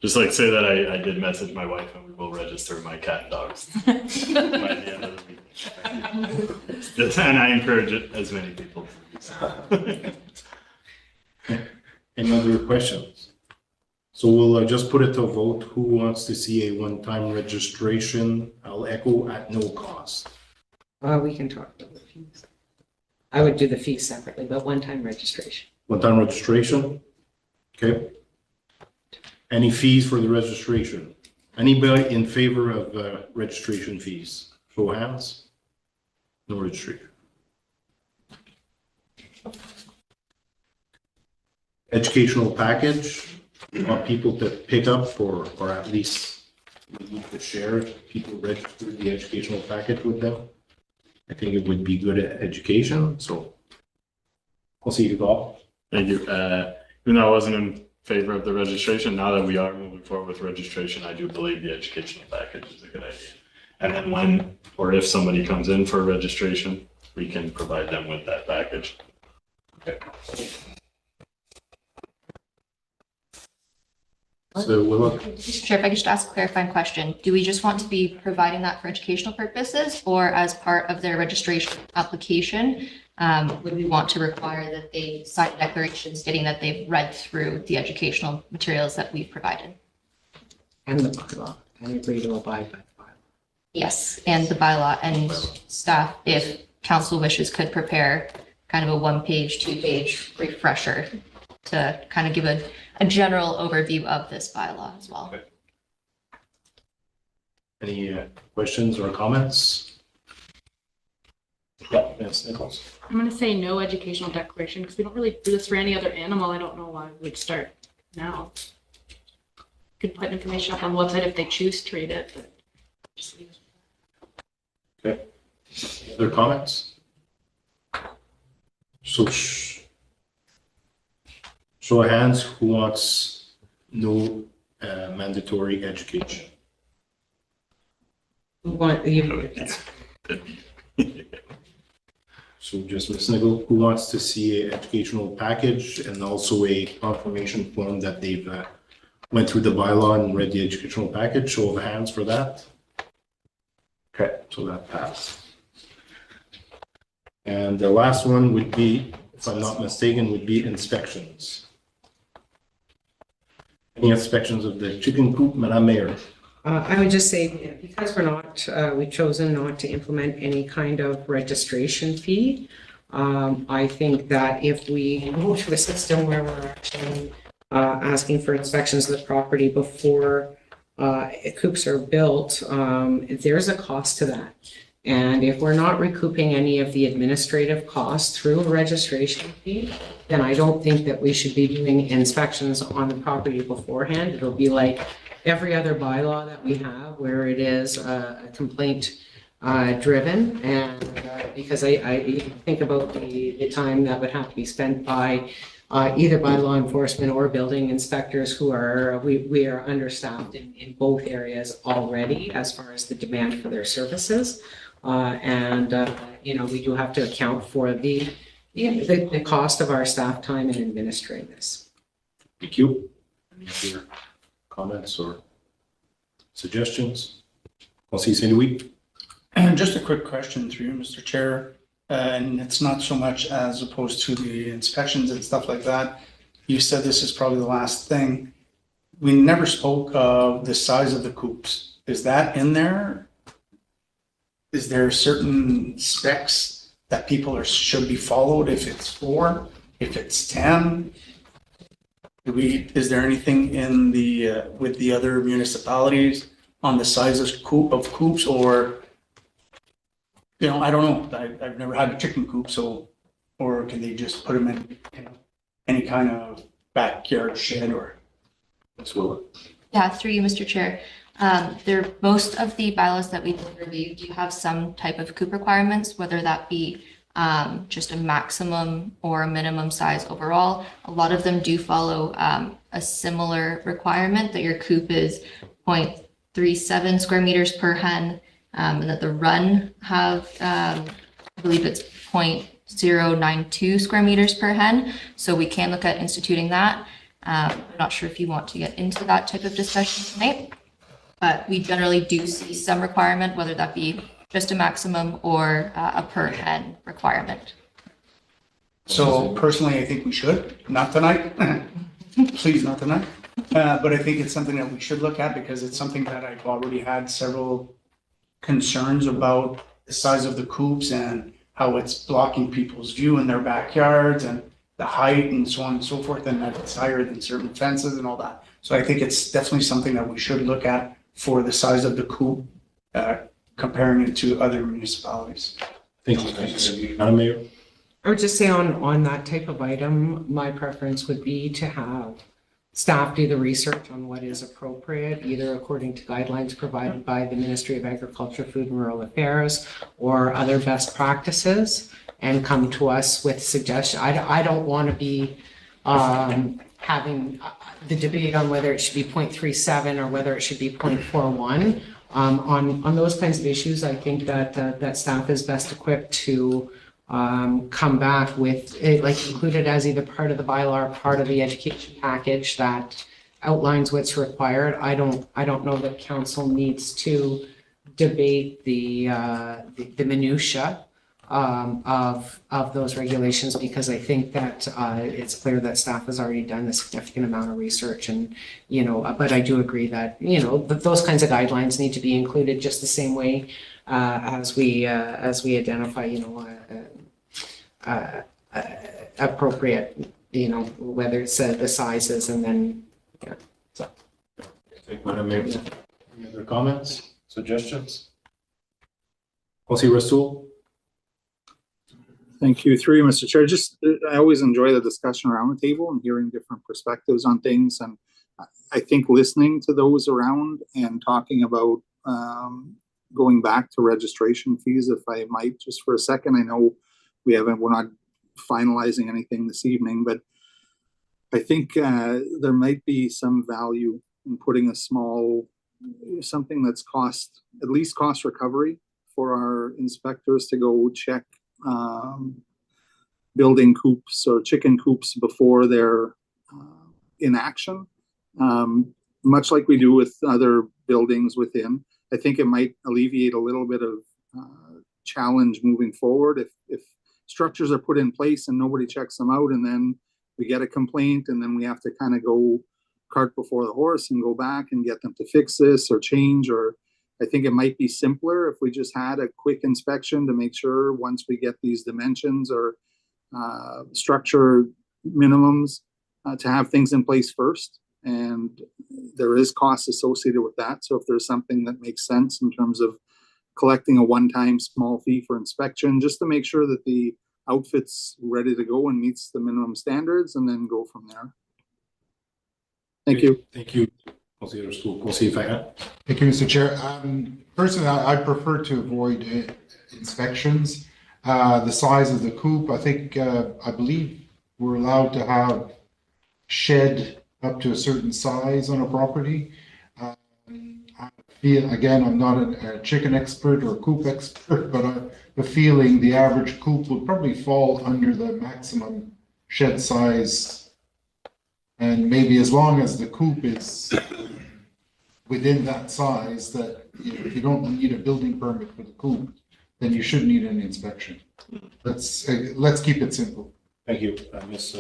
just like say that I did message my wife and we will register my cat and dogs by the end of the week. And I encourage it as many people to do so. Any other questions? So we'll just put it to a vote. Who wants to see a one-time registration? I'll echo at no cost. We can talk about the fees. I would do the fees separately, but one-time registration. One-time registration? Okay. Any fees for the registration? Anybody in favor of registration fees? Show of hands. No registration. Educational package. We want people to pick up or at least we need to share if people register the educational package with them. I think it would be good at education. So I'll see you all. Thank you. Even though I wasn't in favor of the registration, now that we are moving forward with registration, I do believe the educational package is a good idea. And then when or if somebody comes in for registration, we can provide them with that package. Okay. So we'll Mr. Chair, if I could just ask a clarifying question, do we just want to be providing that for educational purposes or as part of their registration application? Would we want to require that they sign a declaration stating that they've read through the educational materials that we've provided? And the bylaw, and agree to abide by the bylaw. Yes, and the bylaw, and staff, if council wishes, could prepare kind of a one-page, two-page refresher to kind of give a general overview of this bylaw as well. Okay. Any questions or comments? Yeah, Ms. Nichols. I'm going to say no educational declaration because we don't really do this for any other animal. I don't know why we'd start now. Could put information up on the website if they choose to read it. But just leave it. Okay. Other comments? So show of hands, who wants no mandatory education? Who want you? So just Ms. Nigel, who wants to see an educational package and also a confirmation form that they've went through the bylaw and read the educational package? Show of hands for that. Okay, so that passed. And the last one would be, if I'm not mistaken, would be inspections. Any inspections of the chicken coop, Madam Mayor? I would just say, because we're not, we've chosen not to implement any kind of registration fee. I think that if we move to a system where we're actually asking for inspections of the property before coops are built, there's a cost to that. And if we're not recouping any of the administrative costs through a registration fee, then I don't think that we should be doing inspections on the property beforehand. It'll be like every other bylaw that we have where it is a complaint driven. And because I think about the time that would have to be spent by either by law enforcement or building inspectors who are, we are understaffed in both areas already as far as the demand for their services. You know, we do have to account for the cost of our staff time in administering this. Thank you. Any other comments or suggestions? I'll see you in a week. And just a quick question through you, Mr. Chair, and it's not so much as opposed to the inspections and stuff like that. You said this is probably the last thing. We never spoke of the size of the coops. Is that in there? Is there certain specs that people should be followed? If it's 4, if it's 10? Is there anything in the with the other municipalities on the size of coops, or You know, I don't know. I've never had a chicken coop, so, or can they just put them in, you know, any kind of backyard shed or? Yeah, through you, Mr. Chair. Most of the bylaws that we review do have some type of coop requirements, whether that be just a maximum or a minimum size overall. A lot of them do follow a similar requirement that your coop is 0.37 square meters per hen, and that the run have, I believe it's 0.092 square meters per hen. So we can look at instituting that. I'm not sure if you want to get into that type of discussion tonight, but we generally do see some requirement, whether that be just a maximum or a per hen requirement. So personally, I think we should, not tonight. Please, not tonight. But I think it's something that we should look at because it's something that I've already had several concerns about the size of the coops and how it's blocking people's view in their backyards and the height and so on and so forth, and that it's higher than certain fences and all that. So I think it's definitely something that we should look at for the size of the coop, comparing it to other municipalities. Thank you. Madam Mayor? I would just say on that type of item, my preference would be to have staff do the research on what is appropriate, either according to guidelines provided by the Ministry of Agriculture, Food and Rural Affairs or other best practices, and come to us with suggestions. I don't want to be having the debate on whether it should be 0.37 or whether it should be 0.41. On those kinds of issues, I think that staff is best equipped to come back with it, like included as either part of the bylaw or part of the education package that outlines what's required. I don't know that council needs to debate the minutia of those regulations, because I think that it's clear that staff has already done a significant amount of research, and but I do agree that those kinds of guidelines need to be included just the same way as we identify appropriate, whether it's the sizes and then so. Thank you, Madam Mayor. Any other comments, suggestions? Councilor Rasool? Thank you, through you, Mr. Chair. I always enjoy the discussion around the table and hearing different perspectives on things. And I think listening to those around and talking about going back to registration fees, if I might, just for a second. I know we're not finalizing anything this evening, but I think there might be some value in putting something that's at least cost recovery for our inspectors to go check building coops or chicken coops before they're in action, much like we do with other buildings within. I think it might alleviate a little bit of challenge moving forward if structures are put in place and nobody checks them out, and then we get a complaint and then we have to kind of go cart before the horse and go back and get them to fix this or change. Or I think it might be simpler if we just had a quick inspection to make sure once we get these dimensions or structure minimums to have things in place first. And there is costs associated with that. So if there's something that makes sense in terms of collecting a one-time small fee for inspection, just to make sure that the outfit's ready to go and meets the minimum standards, and then go from there. Thank you. Thank you, Councilor Rasool. Councilor Verner? Thank you, Mr. Chair. Personally, I prefer to avoid inspections. The size of the coop, I believe we're allowed to have shed up to a certain size on a property. Again, I'm not a chicken expert or a coop expert, but I have a feeling the average coop will probably fall under the maximum shed size. And maybe as long as the coop is within that size, that if you don't need a building permit for the coop, then you shouldn't need an inspection. Let's keep it simple. Thank you. Ms.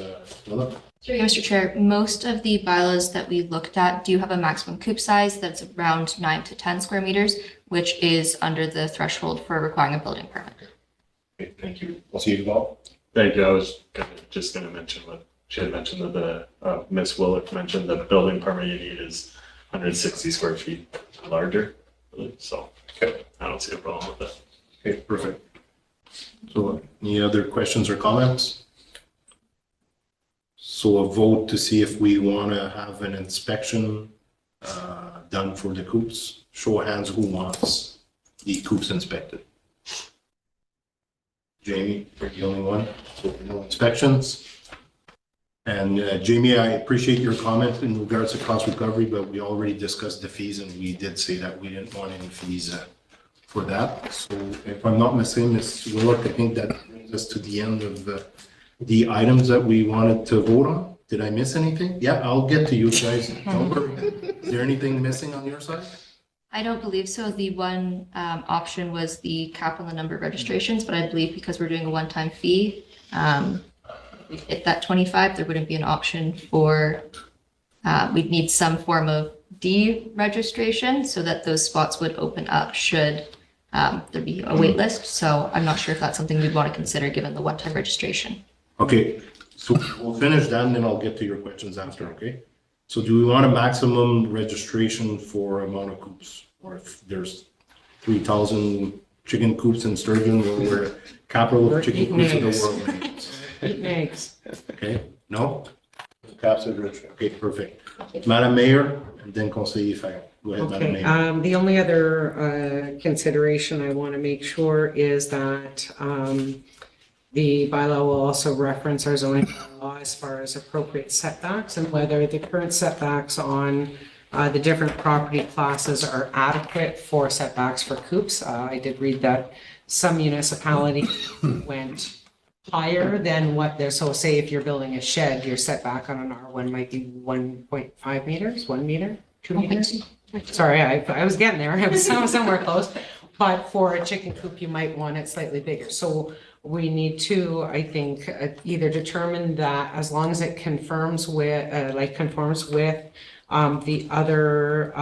Miller? Through you, Mr. Chair, most of the bylaws that we looked at do have a maximum coop size that's around 9 to 10 square meters, which is under the threshold for requiring a building permit. Okay, thank you. Councilor Duval? Thank you. I was just going to mention what she had mentioned, that Ms. Willick mentioned the building permit you need is 160 square feet larger. So I don't see a problem with that. Okay, perfect. So any other questions or comments? So a vote to see if we want to have an inspection done for the coops. Show of hands, who wants the coops inspected? Jamie, you're the only one, so no inspections. And Jamie, I appreciate your comment in regards to cost recovery, but we already discussed the fees and we did say that we didn't want any fees for that. So if I'm not mistaken, Ms. Willock, I think that brings us to the end of the items that we wanted to vote on. Did I miss anything? Yeah, I'll get to you guys. Don't worry. Is there anything missing on your side? I don't believe so. The one option was the cap on the number of registrations, but I believe because we're doing a one-time fee, we hit that 25, there wouldn't be an option for, we'd need some form of deregistration so that those spots would open up should there be a wait list. So I'm not sure if that's something we'd want to consider given the one-time registration. Okay, so we'll finish that and then I'll get to your questions after, okay? So do we want a maximum registration for amount of coops? Or if there's 3,000 chicken coops in Sturgeon, or we're capital of chicken coops in the world? Eating eggs. Okay, no? Caps are rich. Okay, perfect. Madam Mayor, and then Conseiller Faye. Go ahead, Madam Okay, Mayor. the only other consideration I want to make sure is that the bylaw will also reference our zoning law as far as appropriate setbacks and whether the current setbacks on the different property classes are adequate for setbacks for coops. I did read that some municipalities went higher than what they're, so say if you're building a shed, your setback on an R1 might be 1.5 meters, 1 meter, 2 meters. Sorry, I was getting there. I was somewhere close. But for a chicken coop, you might want it slightly bigger. So we need to, I think, either determine that as long as it confirms with, conforms with the other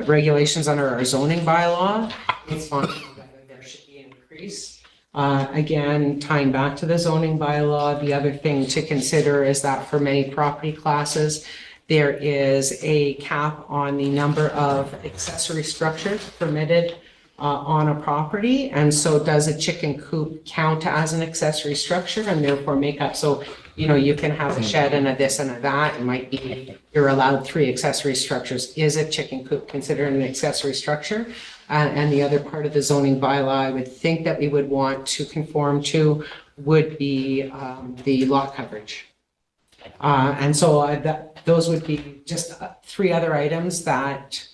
regulations under our zoning bylaw, it's fine whether there should be an increase. Again, tying back to the zoning bylaw, the other thing to consider is that for many property classes, there is a cap on the number of accessory structures permitted on a property. And so does a chicken coop count as an accessory structure and therefore make up? So, you know, you can have a shed and a this and a that. It might be you're allowed 3 accessory structures. Is a chicken coop considered an accessory structure? And the other part of the zoning bylaw I would think that we would want to conform to would be the lot coverage. And so those would be just 3 other items that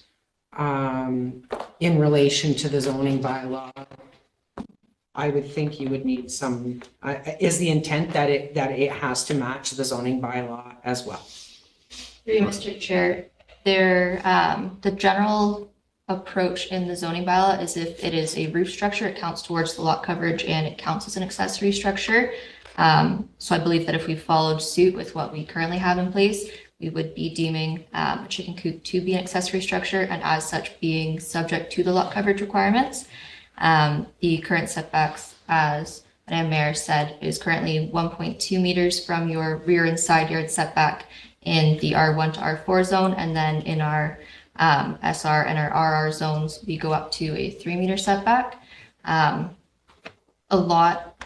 in relation to the zoning bylaw, I would think you would need some, is the intent that it has to match the zoning bylaw as well. Through you, Mr. Chair, the general approach in the zoning bylaw is if it is a roof structure, it counts towards the lot coverage and it counts as an accessory structure. So I believe that if we followed suit with what we currently have in place, we would be deeming a chicken coop to be an accessory structure and as such being subject to the lot coverage requirements. The current setbacks, as Madam Mayor said, is currently 1.2 meters from your rear and side yard setback in the R1 to R4 zone. And then in our SR and our RR zones, we go up to a 3-meter setback. Not a lot.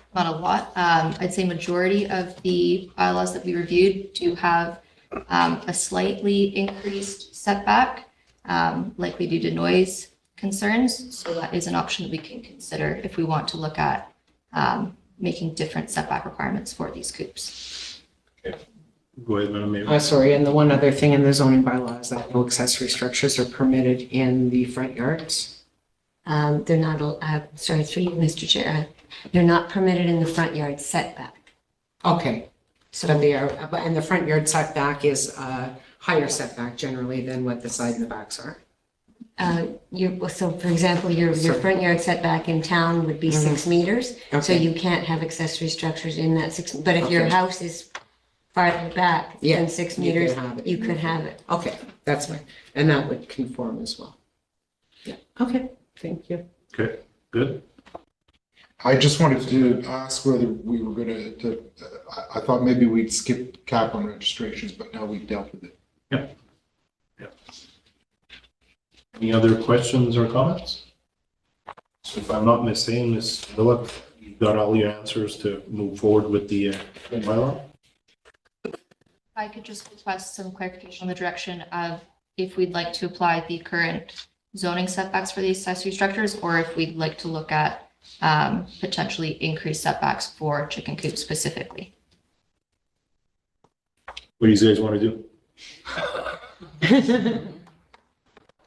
I'd say majority of the bylaws that we reviewed do have a slightly increased setback, likely due to noise concerns. So that is an option that we can consider if we want to look at making different setback requirements for these coops. Okay. Go ahead, Madam Mayor. Sorry, and the one other thing in the zoning bylaw is that no accessory structures are permitted in the front yards. They're not, sorry, through you, Mr. Chair, they're not permitted in the front yard setback. Okay, so they are, and the front yard setback is higher setback generally than what the side and the backs are. So for example, your front yard setback in town would be 6 meters. So Okay. you can't have accessory structures in that 6, but if your house is farther back than 6 meters, you could have it. Okay, that's fine. And that would conform as well. Yeah, okay, thank you. Okay, good. I just wanted to ask whether we were going to, I thought maybe we'd skip cap on registrations, but now we've dealt with it. Yeah. Any other questions or comments? So if I'm not mistaken, Ms. Philip, you got all your answers to move forward with the bylaw? I could just request some clarification on the direction of if we'd like to apply the current zoning setbacks for these accessory structures, or if we'd like to look at potentially increased setbacks for chicken coops specifically. What do you guys want to do?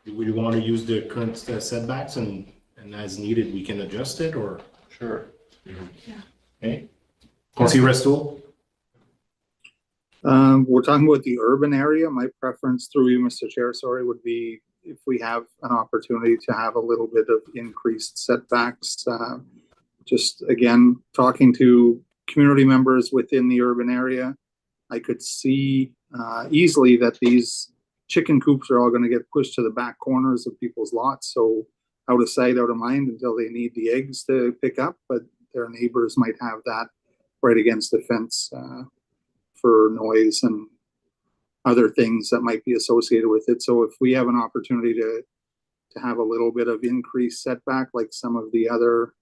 Do we want to use the current setbacks and as needed, we can adjust it, or? Sure. Okay. Councilor Restool? We're talking about the urban area. My preference through you, Mr. Chair, sorry, would be if we have an opportunity to have a little bit of increased setbacks. Just again, talking to community members within the urban area, I could see easily that these chicken coops are all going to get pushed to the back corners of people's lots. So out of sight, out of mind until they need the eggs to pick up, but their neighbors might have that right against the fence for noise and other things that might be associated with it. So if we have an opportunity to have a little bit of increased setback, like some of the other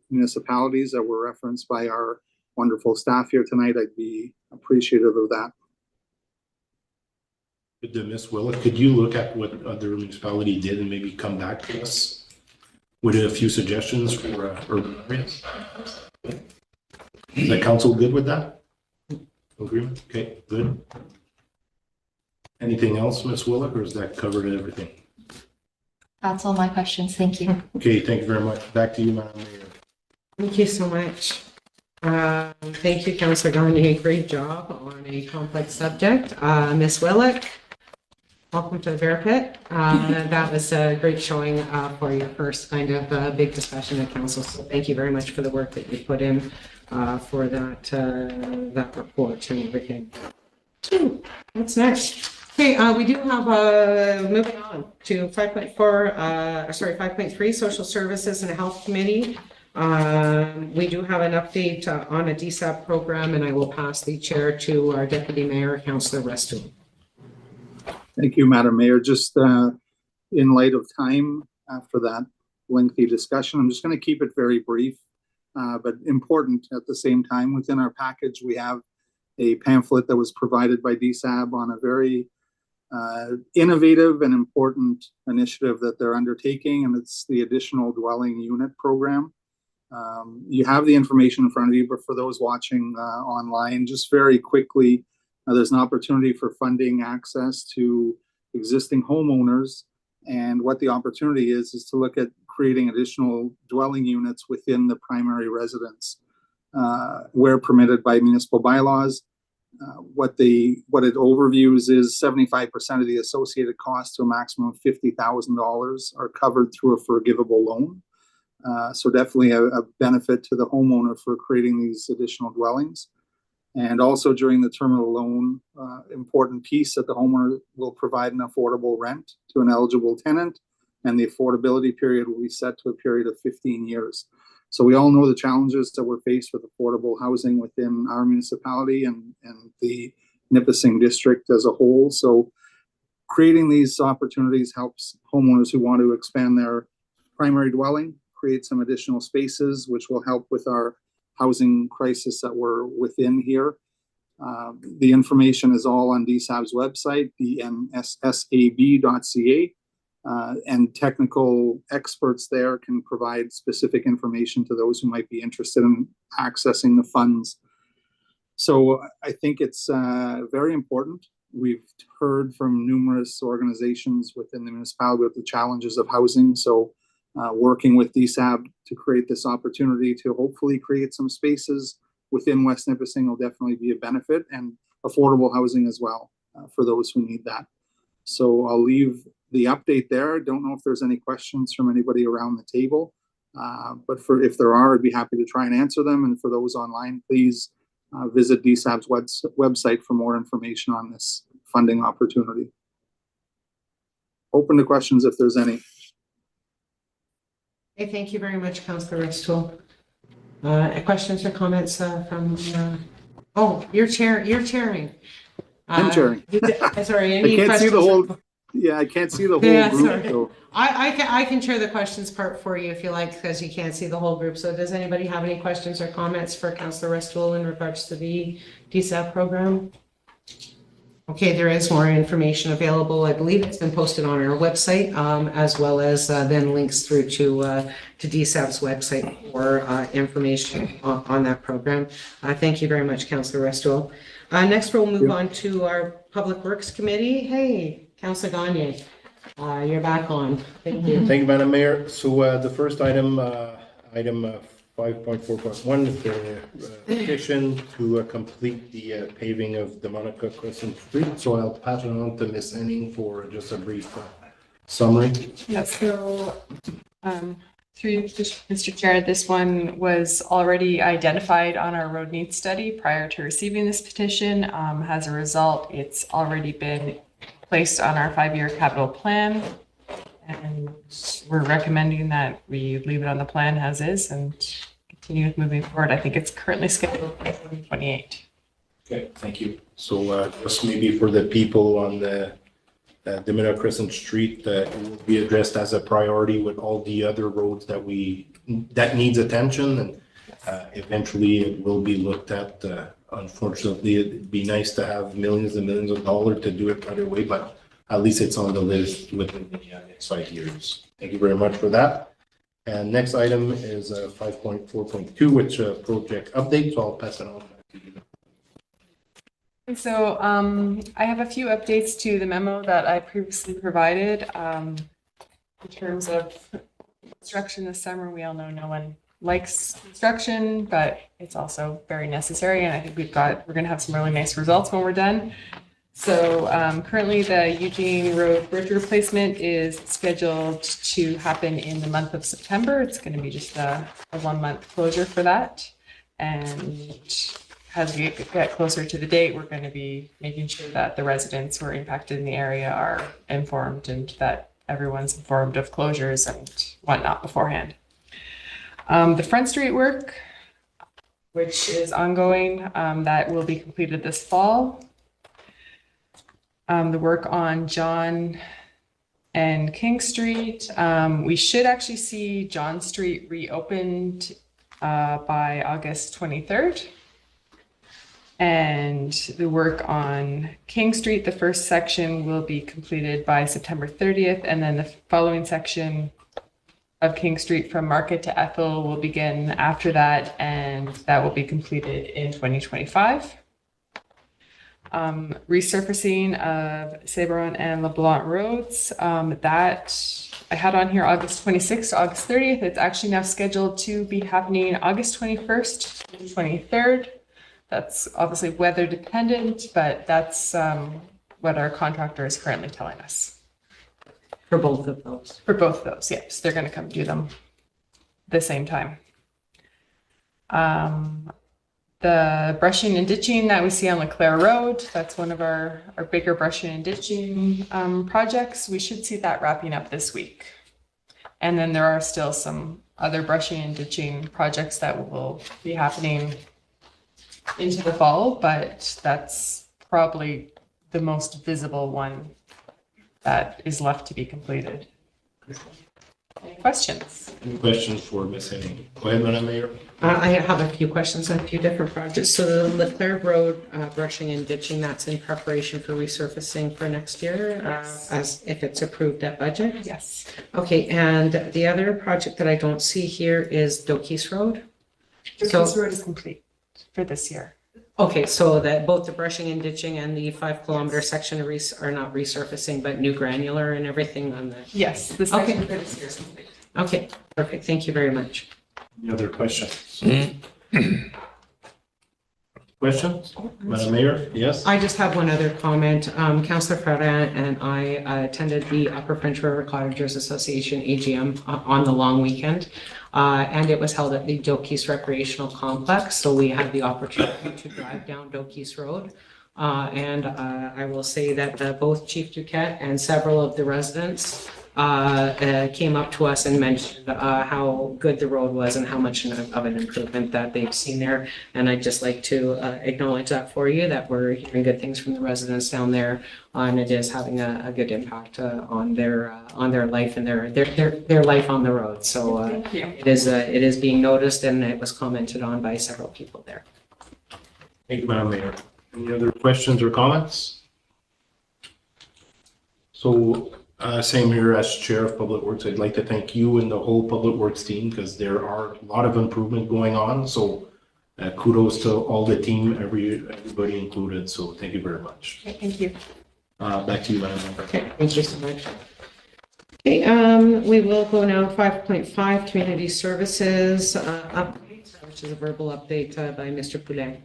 municipalities that were referenced by our wonderful staff here tonight, I'd be appreciative of that. Ms. Willis, could you look at what other municipality did and maybe come back to us with a few suggestions for urban areas? Is the council good with that? Agreement? Okay, good. Anything else, Ms. Willick, or is that covered everything? That's all my questions. Thank you. Okay, thank you very much. Back to you, Madam Mayor. Thank you so much. Thank you, Councillor Gagne. Great job on a complex subject. Ms. Willick, welcome to the Bear Pit. That was a great showing for your first kind of big discussion at council. So thank you very much for the work that you put in for that report and everything. What's next? Okay, we do have moving on to 5.3, Social Services and Health Committee. We do have an update on a DSAP program, and I will pass the chair to our Deputy Mayor, Councillor Restool. Thank you, Madam Mayor. Just in light of time after that lengthy discussion, I'm just going to keep it very brief, but important at the same time. Within our package, we have a pamphlet that was provided by DSAB on a very innovative and important initiative that they're undertaking, and it's the Additional Dwelling Unit Program. You have the information in front of you, but for those watching online, just very quickly, there's an opportunity for funding access to existing homeowners, and what the opportunity is to look at creating additional dwelling units within the primary residence where permitted by municipal bylaws. What it overviews is 75% of the associated costs to a maximum of $50,000 are covered through a forgivable loan. So definitely a benefit to the homeowner for creating these additional dwellings. And also during the term of the loan, important piece that the homeowner will provide an affordable rent to an eligible tenant, and the affordability period will be set to a period of 15 years. So we all know the challenges that we're faced with affordable housing within our municipality and the Nipissing district as a whole. So creating these opportunities helps homeowners who want to expand their primary dwelling, create some additional spaces, which will help with our housing crisis that we're within here. The information is all on DSAB's website, dnssab.ca, and technical experts there can provide specific information to those who might be interested in accessing the funds. So I think it's very important. We've heard from numerous organizations within the municipality about the challenges of housing. So working with DSAB to create this opportunity to hopefully create some spaces within West Nipissing will definitely be a benefit, and affordable housing as well for those who need that. So I'll leave the update there. Don't know if there's any questions from anybody around the table, but if there are, I'd be happy to try and answer them. And for those online, please visit DSAB's website for more information on this funding opportunity. Open to questions if there's any. Okay, thank you very much, Councillor Restool. Questions or comments from? Oh, you're chairing. I'm chairing. Sorry, I can't see the whole. Yeah, I can't see the Yeah, whole group, sorry. so. I can share the questions part for you if you like, because you can't see the whole group. So does anybody have any questions or comments for Councillor Restool in regards to the DSAP program? Okay, there is more information available. I believe it's been posted on our website, as well as then links through to DSAP's website for information on that program. Thank you very much, Councillor Restool. Next, we'll move on to our Public Works Committee. Hey, Councillor Gagne, you're back on. Thank you. Thank you, Madam Mayor. So the first item, item 5.4.1 is the petition to complete the paving of the Monica Crescent Street. So I'll pass it on to Ms. Enning for just a brief summary. Yeah, so through you, Mr. Chair, this one was already identified on our road needs study prior to receiving this petition. As a result, it's already been placed on our 5-year capital plan. And we're recommending that we leave it on the plan as is and continue with moving forward. I think it's currently scheduled for 2028. Okay, thank you. So just maybe for the people on the Domino Crescent Street, it will be addressed as a priority with all the other roads that needs attention, and eventually it will be looked at. Unfortunately, it'd be nice to have millions and millions of dollars to do it right away, but at least it's on the list within the next 5 years. Thank you very much for that. And next item is 5.4.2, which project update. So I'll pass it on back to you. So I have a few updates to the memo that I previously provided in terms of construction this summer. We all know no one likes construction, but it's also very necessary. And I think we're going to have some really nice results when we're done. So currently the Eugene Road Bridge replacement is scheduled to happen in the month of September. It's going to be just a 1-month closure for that. And as we get closer to the date, we're going to be making sure that the residents who are impacted in the area are informed and that everyone's informed of closures and whatnot beforehand. The Front Street work, which is ongoing, that will be completed this fall. The work on John and King Street. We should actually see John Street reopened by August 23rd. And the work on King Street, the first section will be completed by September 30th. And then the following section of King Street from Market to Ethel will begin after that. And that will be completed in 2025. Resurfacing of Saberon and LeBlanc roads, that I had on here August 26th to August 30th. It's actually now scheduled to be happening August 21st to 23rd. That's obviously weather dependent, but that's what our contractor is currently telling us. For both of those? For both of those, yes. They're going to come do them the same time. The brushing and ditching that we see on Leclerc Road, that's one of our bigger brushing and ditching projects. We should see that wrapping up this week. And then there are still some other brushing and ditching projects that will be happening into the fall, but that's probably the most visible one that is left to be completed. Any questions? Any questions for Ms. Henning? Go ahead, Madam Mayor. I have a few questions on a few different projects. So the Leclerc Road brushing and ditching, that's in preparation for resurfacing for next year, as if it's approved at budget? Yes. Okay, and the other project that I don't see here is Dokis Road? Dokis Road is complete for this year. Okay, so that both the brushing and ditching and the 5-kilometer section are not resurfacing, but new granular and everything on the... Yes, the section for this year is complete. Okay, perfect. Thank you very much. Any other questions? Questions? Madam Mayor, yes? I just have one other comment. Councillor Ferrand and I attended the Upper French River Cottagers Association AGM on the long weekend. And it was held at the Dokis Recreational Complex. So we had the opportunity to drive down Dokis Road. And I will say that both Chief Duquette and several of the residents came up to us and mentioned how good the road was and how much of an improvement that they've seen there. And I'd just like to acknowledge that for you, that we're hearing good things from the residents down there, and it is having a good impact on their life and their life on the road. So it is being noticed, and it was commented on by several people there. Thank you, Madam Mayor. Any other questions or comments? So, same here as Chair of Public Works, I'd like to thank you and the whole Public Works team because there are a lot of improvement going on. So kudos to all the team, everybody included. So thank you very much. Okay, thank you. Back to you, Madam Member. Okay, thank you so much. Okay, we will go now to 5.5, Community Services update, which is a verbal update by Mr. Poulet.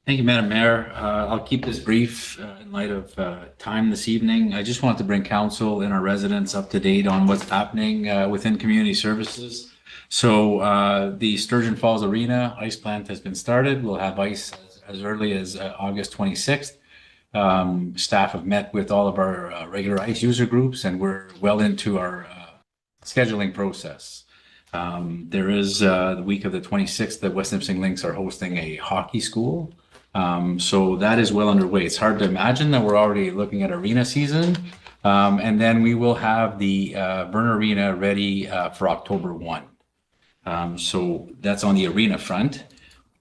Thank you, Madam Mayor. I'll keep this brief in light of time this evening. I just want to bring council and our residents up to date on what's happening within community services. So the Sturgeon Falls Arena ice plant has been started. We'll have ice as early as August 26th. Staff have met with all of our regular ice user groups, and we're well into our scheduling process. There is the week of the 26th that West Nipissing Lynx are hosting a hockey school. So that is well underway. It's hard to imagine that we're already looking at arena season. And then we will have the Verner Arena ready for October 1. So that's on the arena front.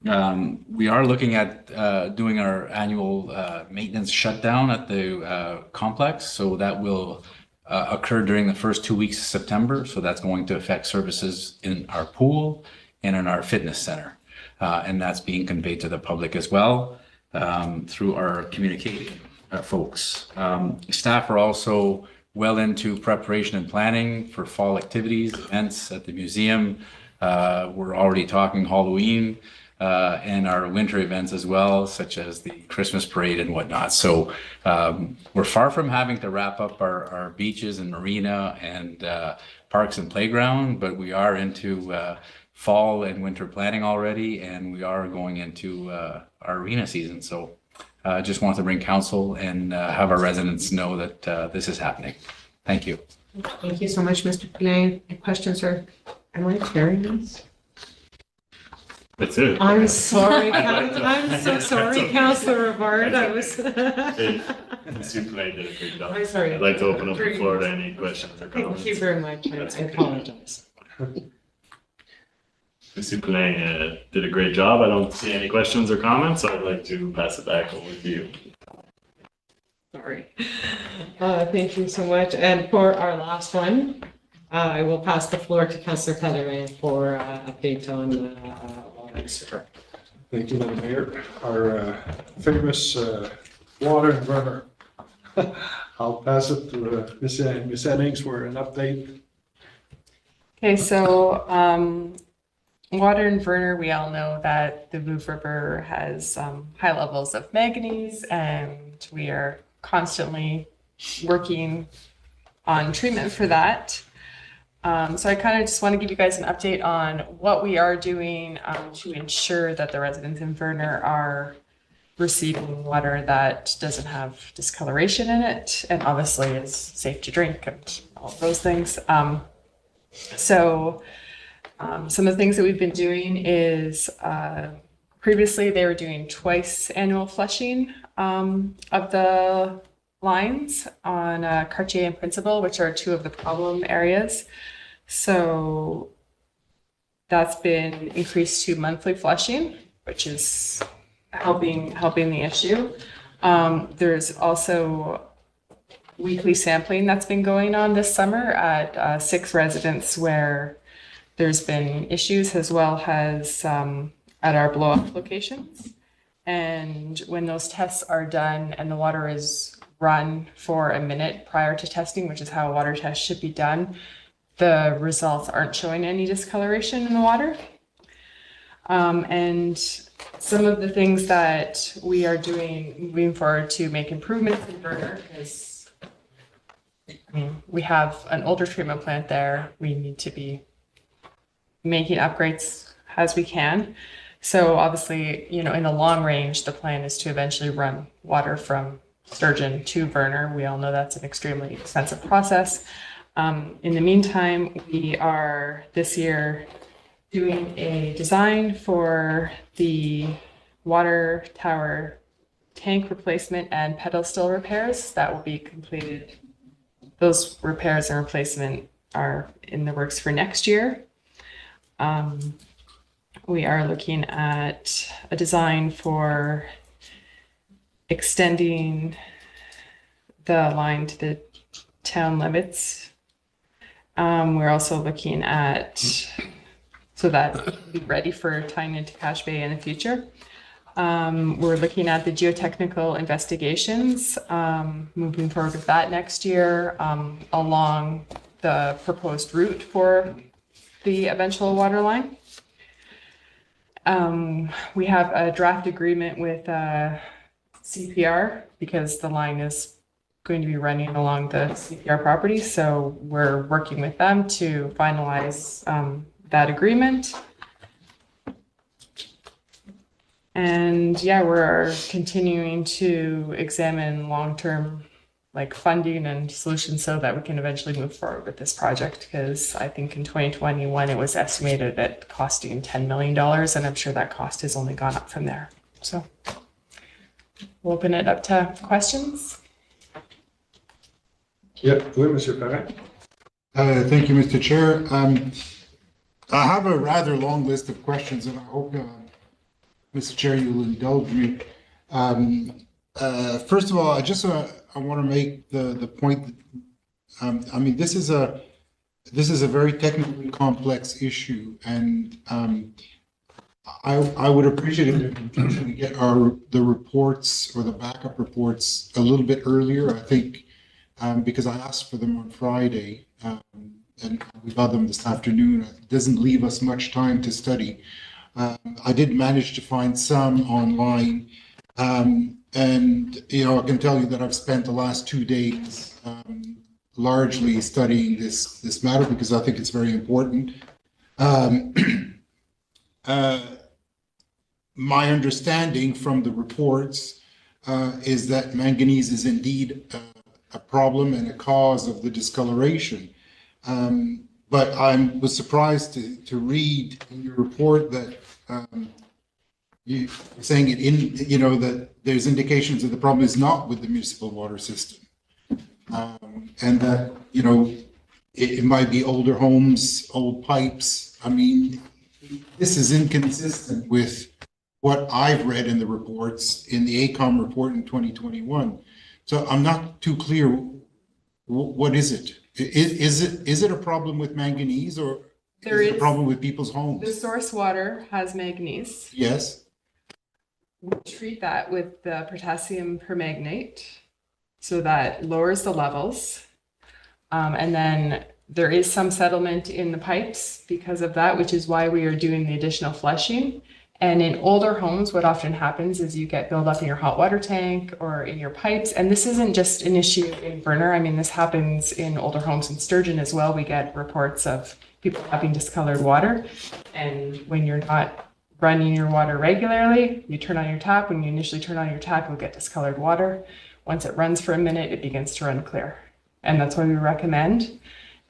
We are looking at doing our annual maintenance shutdown at the complex. So that will occur during the first 2 weeks of September. So that's going to affect services in our pool and in our fitness center. And that's being conveyed to the public as well through our communication folks. Staff are also well into preparation and planning for fall activities, events at the museum. We're already talking Halloween and our winter events as well, such as the Christmas parade and whatnot. So we're far from having to wrap up our beaches and marina and parks and playground, but we are into fall and winter planning already, and we are going into our arena season. So I just want to bring council and have our residents know that this is happening. Thank you. Thank you so much, Mr. Poulet. Any questions, or am I carrying this? That's it. I'm sorry, I'm so sorry, Councillor Rivard. I was. Mr. Poulet did a great job. I'm sorry. I'd like to open up the floor to any questions or comments. Thank you very much. I apologize. Mr. Poulet did a great job. I don't see any questions or comments, so I'd like to pass it back over to you. Sorry. Thank you so much. And for our last one, I will pass the floor to Councillor Pellerin for update on water and sewer. Thank you, Madam Mayor. Our famous water and Verner. I'll pass it to Ms. Ennings for an update. Okay, so water in Verner, we all know that the Blue River has high levels of manganese, and we are constantly working on treatment for that. So I kind of just want to give you guys an update on what we are doing to ensure that the residents in Verner are receiving water that doesn't have discoloration in it, and obviously is safe to drink and all of those things. Some of the things that we've been doing is previously they were doing twice annual flushing of the lines on Cartier and Principal, which are two of the problem areas. So that's been increased to monthly flushing, which is helping the issue. There's also weekly sampling that's been going on this summer at 6 residents where there's been issues, as well as at our blow-up locations. And when those tests are done and the water is run for a minute prior to testing, which is how a water test should be done, the results aren't showing any discoloration in the water. And some of the things that we are doing moving forward to make improvements in Verner is, we have an older treatment plant there. We need to be making upgrades as we can. So obviously, in the long range, the plan is to eventually run water from Sturgeon to Verner. We all know that's an extremely expensive process. In the meantime, we are this year doing a design for the water tower tank replacement and pedal steel repairs that will be completed. Those repairs and replacement are in the works for next year. We are looking at a design for extending the line to the town limits. We're also looking at, so that it'll be ready for tying into Cache Bay in the future. We're looking at the geotechnical investigations, moving forward with that next year, along the proposed route for the eventual water line. We have a draft agreement with CPR because the line is going to be running along the CPR property. So we're working with them to finalize that agreement. And yeah, we're continuing to examine long-term funding and solutions so that we can eventually move forward with this project, because I think in 2021 it was estimated at costing $10 million, and I'm sure that cost has only gone up from there. So we'll open it up to questions. Yep, oui, Monsieur Perrin. Thank you, Mr. Chair. I have a rather long list of questions, and I hope, Mr. Chair, you will indulge me. First of all, I want to make the point that, I mean, this is a very technically complex issue, and I would appreciate it if we can get the reports or the backup reports a little bit earlier. I think because I asked for them on Friday, and we got them this afternoon. It doesn't leave us much time to study. I did manage to find some online. And, I can tell you that I've spent the last 2 days largely studying this matter because I think it's very important. My understanding from the reports is that manganese is indeed a problem and a cause of the discoloration. But I was surprised to read in your report that you're saying that there's indications that the problem is not with the municipal water system, and that it might be older homes, old pipes. I mean, this is inconsistent with what I've read in the reports in the AECOM report in 2021. So I'm not too clear. What is it? Is it a problem with manganese, or is it a problem with people's homes? The source water has manganese. Yes. We treat that with the potassium permanganate, so that lowers the levels. And then there is some settlement in the pipes because of that, which is why we are doing the additional flushing. And in older homes, what often happens is you get buildup in your hot water tank or in your pipes. And this isn't just an issue in Verner. I mean, this happens in older homes in Sturgeon as well. We get reports of people having discolored water. And when you're not running your water regularly, you turn on your tap. When you initially turn on your tap, you'll get discolored water. Once it runs for a minute, it begins to run clear. And that's why we recommend.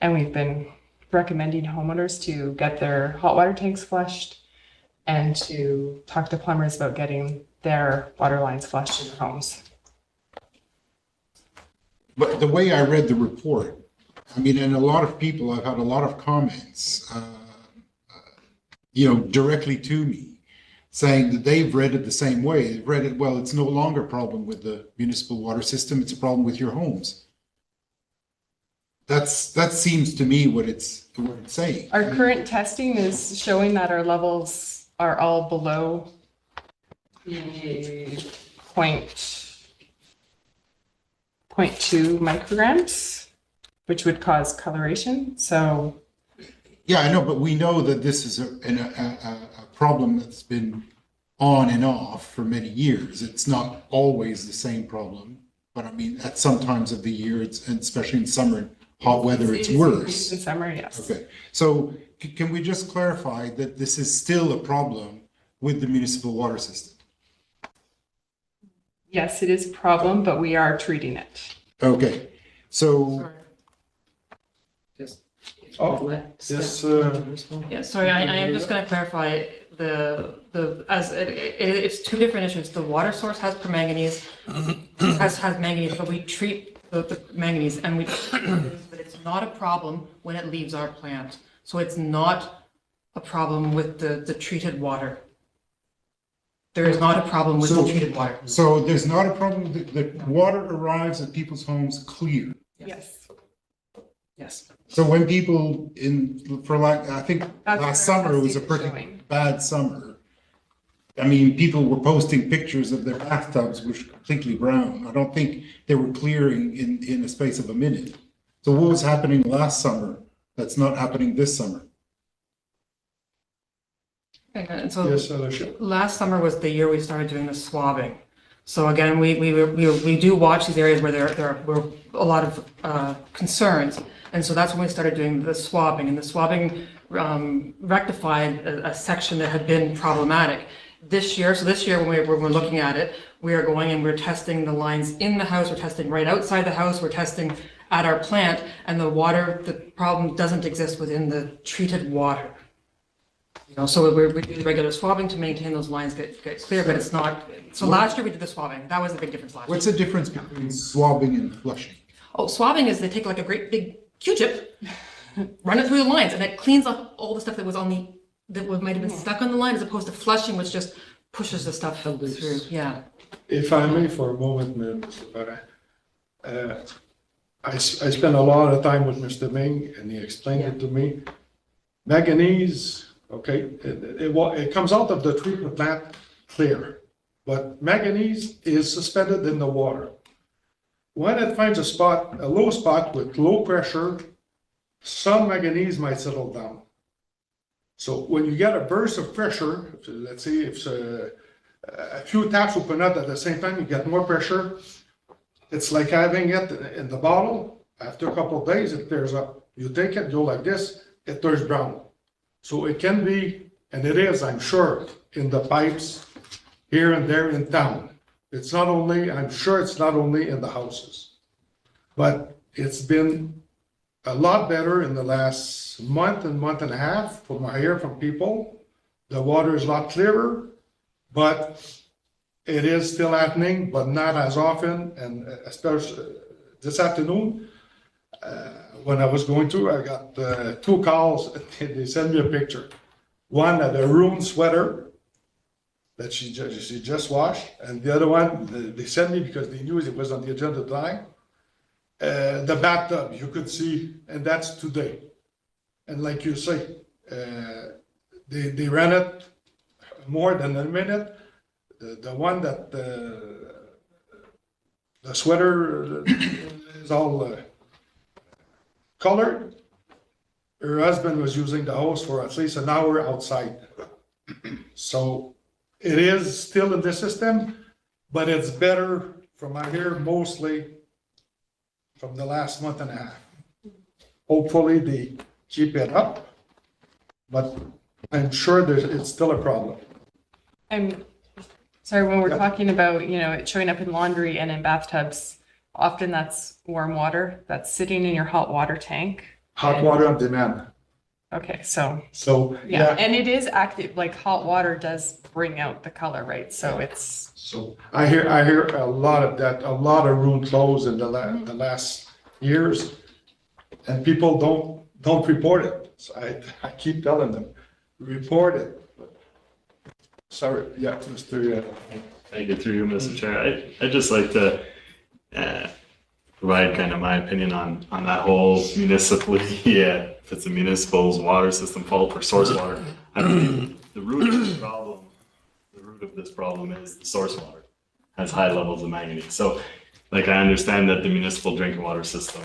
And we've been recommending homeowners to get their hot water tanks flushed and to talk to plumbers about getting their water lines flushed in their homes. But the way I read the report, I mean, and a lot of people, I've had a lot of comments, directly to me, saying that they've read it the same way. They've read it, well, it's no longer a problem with the municipal water system, it's a problem with your homes. That seems to me what it's saying. Our current testing is showing that our levels are all below the 0.2 micrograms, which would cause coloration. So yeah, I know, but we know that this is a problem that's been on and off for many years. It's not always the same problem, but I mean, at some times of the year, and especially in summer, hot weather, it's worse. In summer, yes. Okay, so can we just clarify that this is still a problem with the municipal water system? Yes, it is a problem, but we are treating it. Okay, so Oh, yes, Yeah, sorry, I am just gonna clarify it's two different issues. The water source has permanganese, has manganese, but we treat the manganese and but it's not a problem when it leaves our plant. So it's not a problem with the treated water. There is not a problem with the treated water. So there's not a problem that water arrives at people's homes clear. Yes. Yes. So when people I think That's last what our summer it was a testing is pretty showing. bad summer. I mean, people were posting pictures of their bathtubs which were completely brown. I don't think they were clearing in a space of a minute. So what was happening last summer that's not happening this summer? Okay, and so yes, Alicia. last summer was the year we started doing the swabbing. So again, we do watch these areas where there were a lot of concerns. And so that's when we started doing the swabbing, and the swabbing rectified a section that had been problematic. This year when we're looking at it, we are going and we're testing the lines in the house, we're testing right outside the house, we're testing at our plant, and the problem doesn't exist within the treated water. You know, so we do the regular swabbing to maintain those lines get clear, but it's not, so last year we did the swabbing, that was the big difference last year. What's the difference between swabbing and flushing? Oh, swabbing is they take like a great big Q-tip, run it through the lines, and it cleans up all the stuff that was might have been stuck on the line, as opposed to flushing, which just pushes the stuff through. Yeah. If I may for a moment, Mr. Verner, I spent a lot of time with Mr. Ming, and he explained it to me. Manganese, okay, it comes out of the treatment plant clear, but manganese is suspended in the water. When it finds a low spot with low pressure, some manganese might settle down. So when you get a burst of pressure, let's say if a few taps open up at the same time, you get more pressure. It's like having it in the bottle. After a couple of days, it clears up. You take it, go like this, it turns brown. So it can be, and it is, I'm sure, in the pipes here and there in town. It's not only, I'm sure it's not only in the houses, but it's been a lot better in the last month and a half from what I hear from people. The water is a lot clearer, but it is still happening, but not as often. And especially this afternoon, when I was going through, I got 2 calls. They sent me a picture. One had a ruined sweater that she just washed, and the other one they sent me because they knew it was on the agenda tonight. The bathtub, you could see, and that's today. And like you say, they ran it more than a minute. The one that the sweater is all colored. Her husband was using the hose for at least an hour outside. So it is still in the system, but it's better from I hear mostly from the last month and a half. Hopefully they keep it up, but I'm sure it's still a problem. I'm sorry, when we're talking about, it showing up in laundry and in bathtubs, often that's warm water that's sitting in your hot water tank. Hot water on demand. Okay, so yeah. and it is active, like hot water does bring out the color, right? So it's. So I hear a lot of that, a lot of room closed in the last years, and people don't report it. So I keep telling them, report it. Sorry, yeah, Mr. I get through you, Mr. Chair. I'd just like to provide kind of my opinion on that whole if it's a municipal's water system fault or source water. I believe the root of this problem is the source water has high levels of manganese. So, I understand that the municipal drinking water system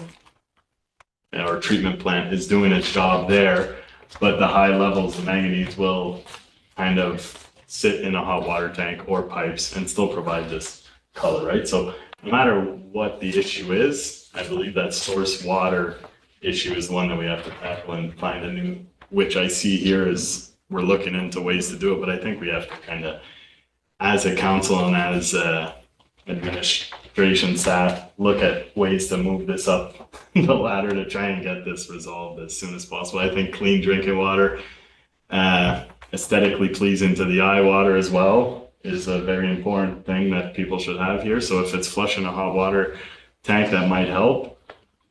or treatment plant is doing its job there, but the high levels of manganese will kind of sit in a hot water tank or pipes and still provide this color, right? So no matter what the issue is, I believe that source water issue is the one that we have to tackle and find a new, which I see here is we're looking into ways to do it, but I think we have to kind of, as a council and as infiltration staff look at ways to move this up the ladder to try and get this resolved as soon as possible. I think clean drinking water, aesthetically pleasing to the eye water as well, is a very important thing that people should have here. So if it's flushing a hot water tank, that might help.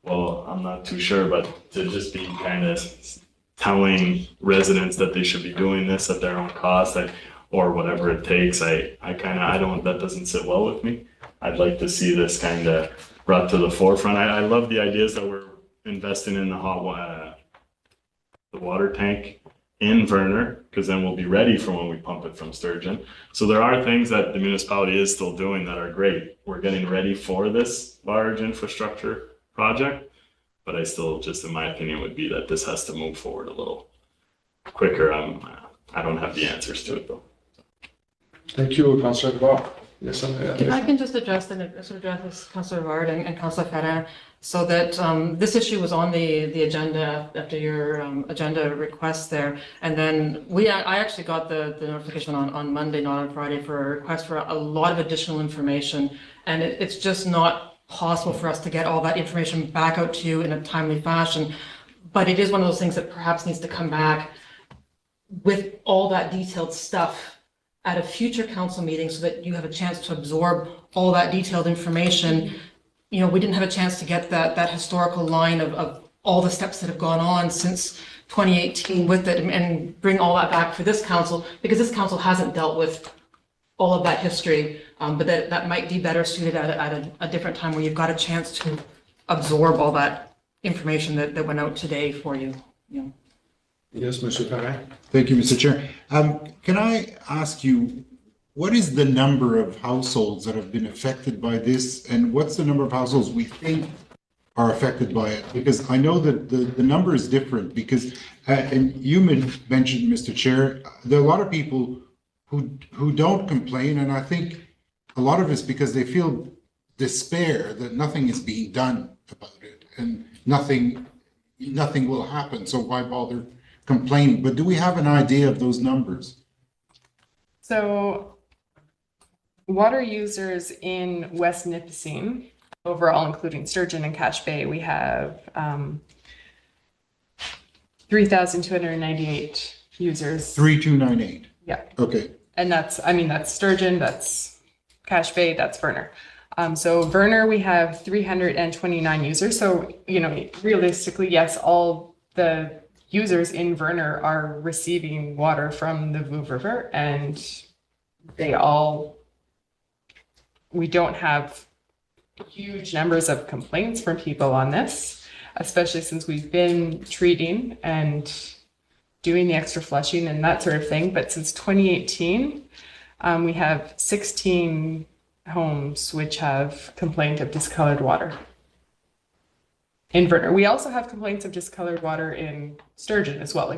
Well, I'm not too sure, but to just be kind of telling residents that they should be doing this at their own cost, or whatever it takes, that doesn't sit well with me. I'd like to see this kind of brought to the forefront. I love the ideas that we're investing in the water tank in Verner, because then we'll be ready for when we pump it from Sturgeon. So there are things that the municipality is still doing that are great. We're getting ready for this large infrastructure project, but I still, just in my opinion, would be that this has to move forward a little quicker. I don't have the answers to it though. Thank you, Councillor Bob. Yes, If I can just address Councillor Vard and Councillor Ferrer, so that this issue was on the agenda after your agenda request there. And then I actually got the notification on Monday, not on Friday, for a request for a lot of additional information. And it's just not possible for us to get all that information back out to you in a timely fashion. But it is one of those things that perhaps needs to come back with all that detailed stuff at a future council meeting so that you have a chance to absorb all that detailed information. You know, we didn't have a chance to get that historical line of all the steps that have gone on since 2018 with it and bring all that back for this council, because this council hasn't dealt with all of that history, but that might be better suited at a different time where you've got a chance to absorb all that information that went out today for you. Yes, Mr. Ferrer. Thank you, Mr. Chair. Can I ask you, what is the number of households that have been affected by this, and what's the number of households we think are affected by it? Because I know that the number is different, because, and you mentioned, Mr. Chair, there are a lot of people who don't complain, and I think a lot of it's because they feel despair that nothing is being done about it, and nothing will happen, so why bother complaining? But do we have an idea of those numbers? So water users in West Nipissing, overall, including Sturgeon and Cache Bay, we have 3,298 users. 3298. Yeah. Okay. And that's Sturgeon, that's Cache Bay, that's Verner. So Verner, we have 329 users. So, realistically, yes, all the users in Verner are receiving water from the Vouv River, and we don't have huge numbers of complaints from people on this, especially since we've been treating and doing the extra flushing and that sort of thing. But since 2018, we have 16 homes which have complained of discolored water in Verner. We also have complaints of discolored water in Sturgeon as well.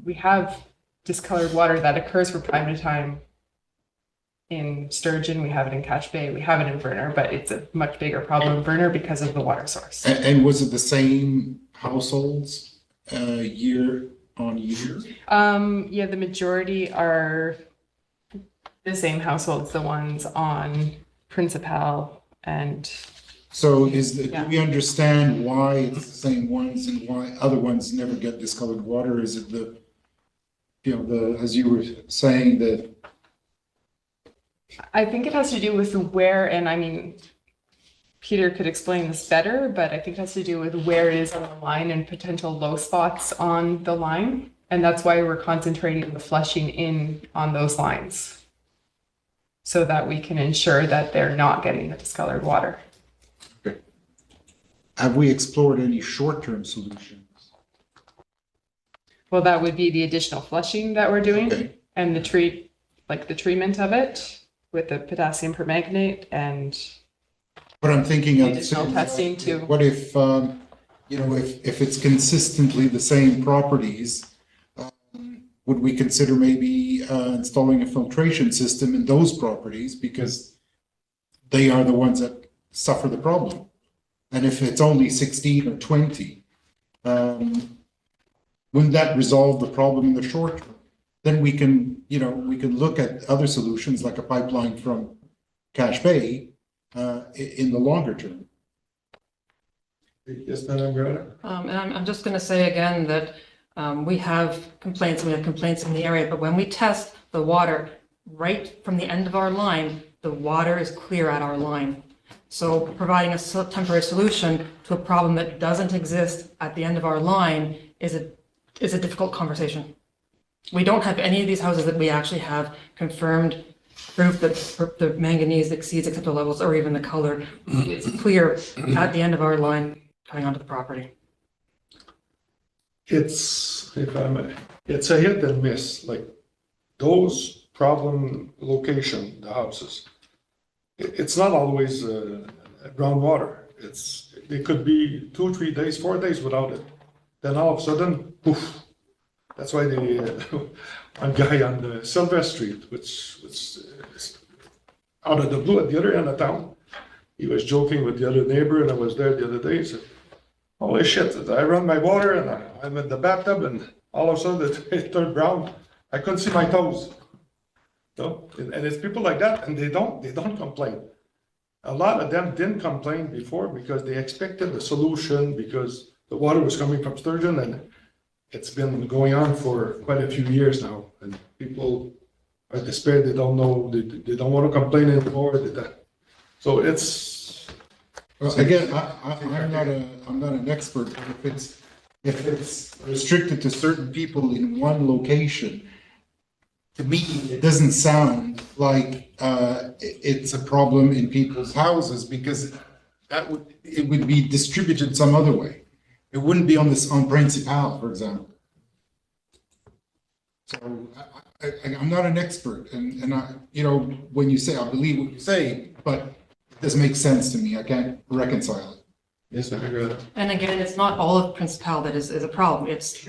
We have discolored water that occurs from time to time in Sturgeon. We have it in Cache Bay. We have it in Verner, but it's a much bigger problem in Verner because of the water source. And was it the same households year on year? Yeah, the majority are the same households, the ones on Principal and. So do we understand why it's the same ones and why other ones never get discolored water? Is it as you were saying, that? I think it has to do with where, and Peter could explain this better, but I think it has to do with where it is on the line and potential low spots on the line. And that's why we're concentrating the flushing in on those lines, so that we can ensure that they're not getting the discolored water. Have we explored any short-term solutions? Well, that would be the additional flushing that we're doing, Okay. and the treatment of it with the potassium permanganate and But I'm thinking of additional testing too. What if if it's consistently the same properties, would we consider maybe installing a filtration system in those properties, because they are the ones that suffer the problem? And if it's only 16 or 20, wouldn't that resolve the problem in the short term? Then we can look at other solutions like a pipeline from Cache Bay in the longer term. Yes, Madam Verner? And I'm just going to say again that we have complaints in the area, but when we test the water right from the end of our line, the water is clear at our line. So providing a temporary solution to a problem that doesn't exist at the end of our line is a difficult conversation. We don't have any of these houses that we actually have confirmed proof that the manganese exceeds acceptable levels or even the color. It's clear at the end of our line coming onto the property. It's, if I may, it's a hit and miss, like those problem location, the houses. It's not always groundwater. It could be 2, 3 days, 4 days without it. Then all of a sudden, poof. That's why one guy on the Silver Street, which was out of the blue at the other end of town, he was joking with the other neighbor, and I was there the other day. He said, "Holy shit, I run my water and I'm in the bathtub and all of a sudden it turned brown. I couldn't see my toes." No? And it's people like that, and they don't complain. A lot of them didn't complain before because they expected a solution because the water was coming from Sturgeon, and it's been going on for quite a few years now. And people are despaired, they don't know, they don't want to complain anymore. So it's... Well, again, I'm not an expert, but if it's restricted to certain people in one location, to me, it doesn't sound like it's a problem in people's houses, because it would be distributed some other way. It wouldn't be on Principal, for example. So I'm not an expert, and I, when you say, I believe what you say, but it doesn't make sense to me. I can't reconcile it. Yes, I agree. And again, it's not all of Principal that is a problem. It's,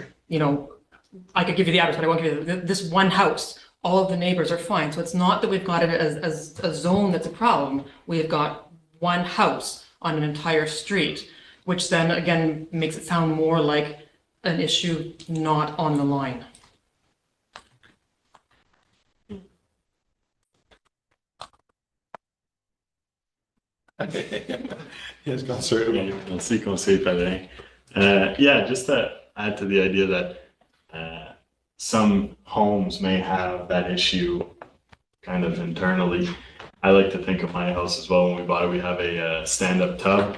I could give you the address, but I won't give you this one house. All of the neighbors are fine. So it's not that we've got it as a zone that's a problem. We've got one house on an entire street, which then again makes it sound more like an issue not on the line. Yes, Councillor. Merci, Conseil Pellerin. Yeah, just to add to the idea that some homes may have that issue kind of internally. I like to think of my house as well. When we bought it, we have a stand-up tub.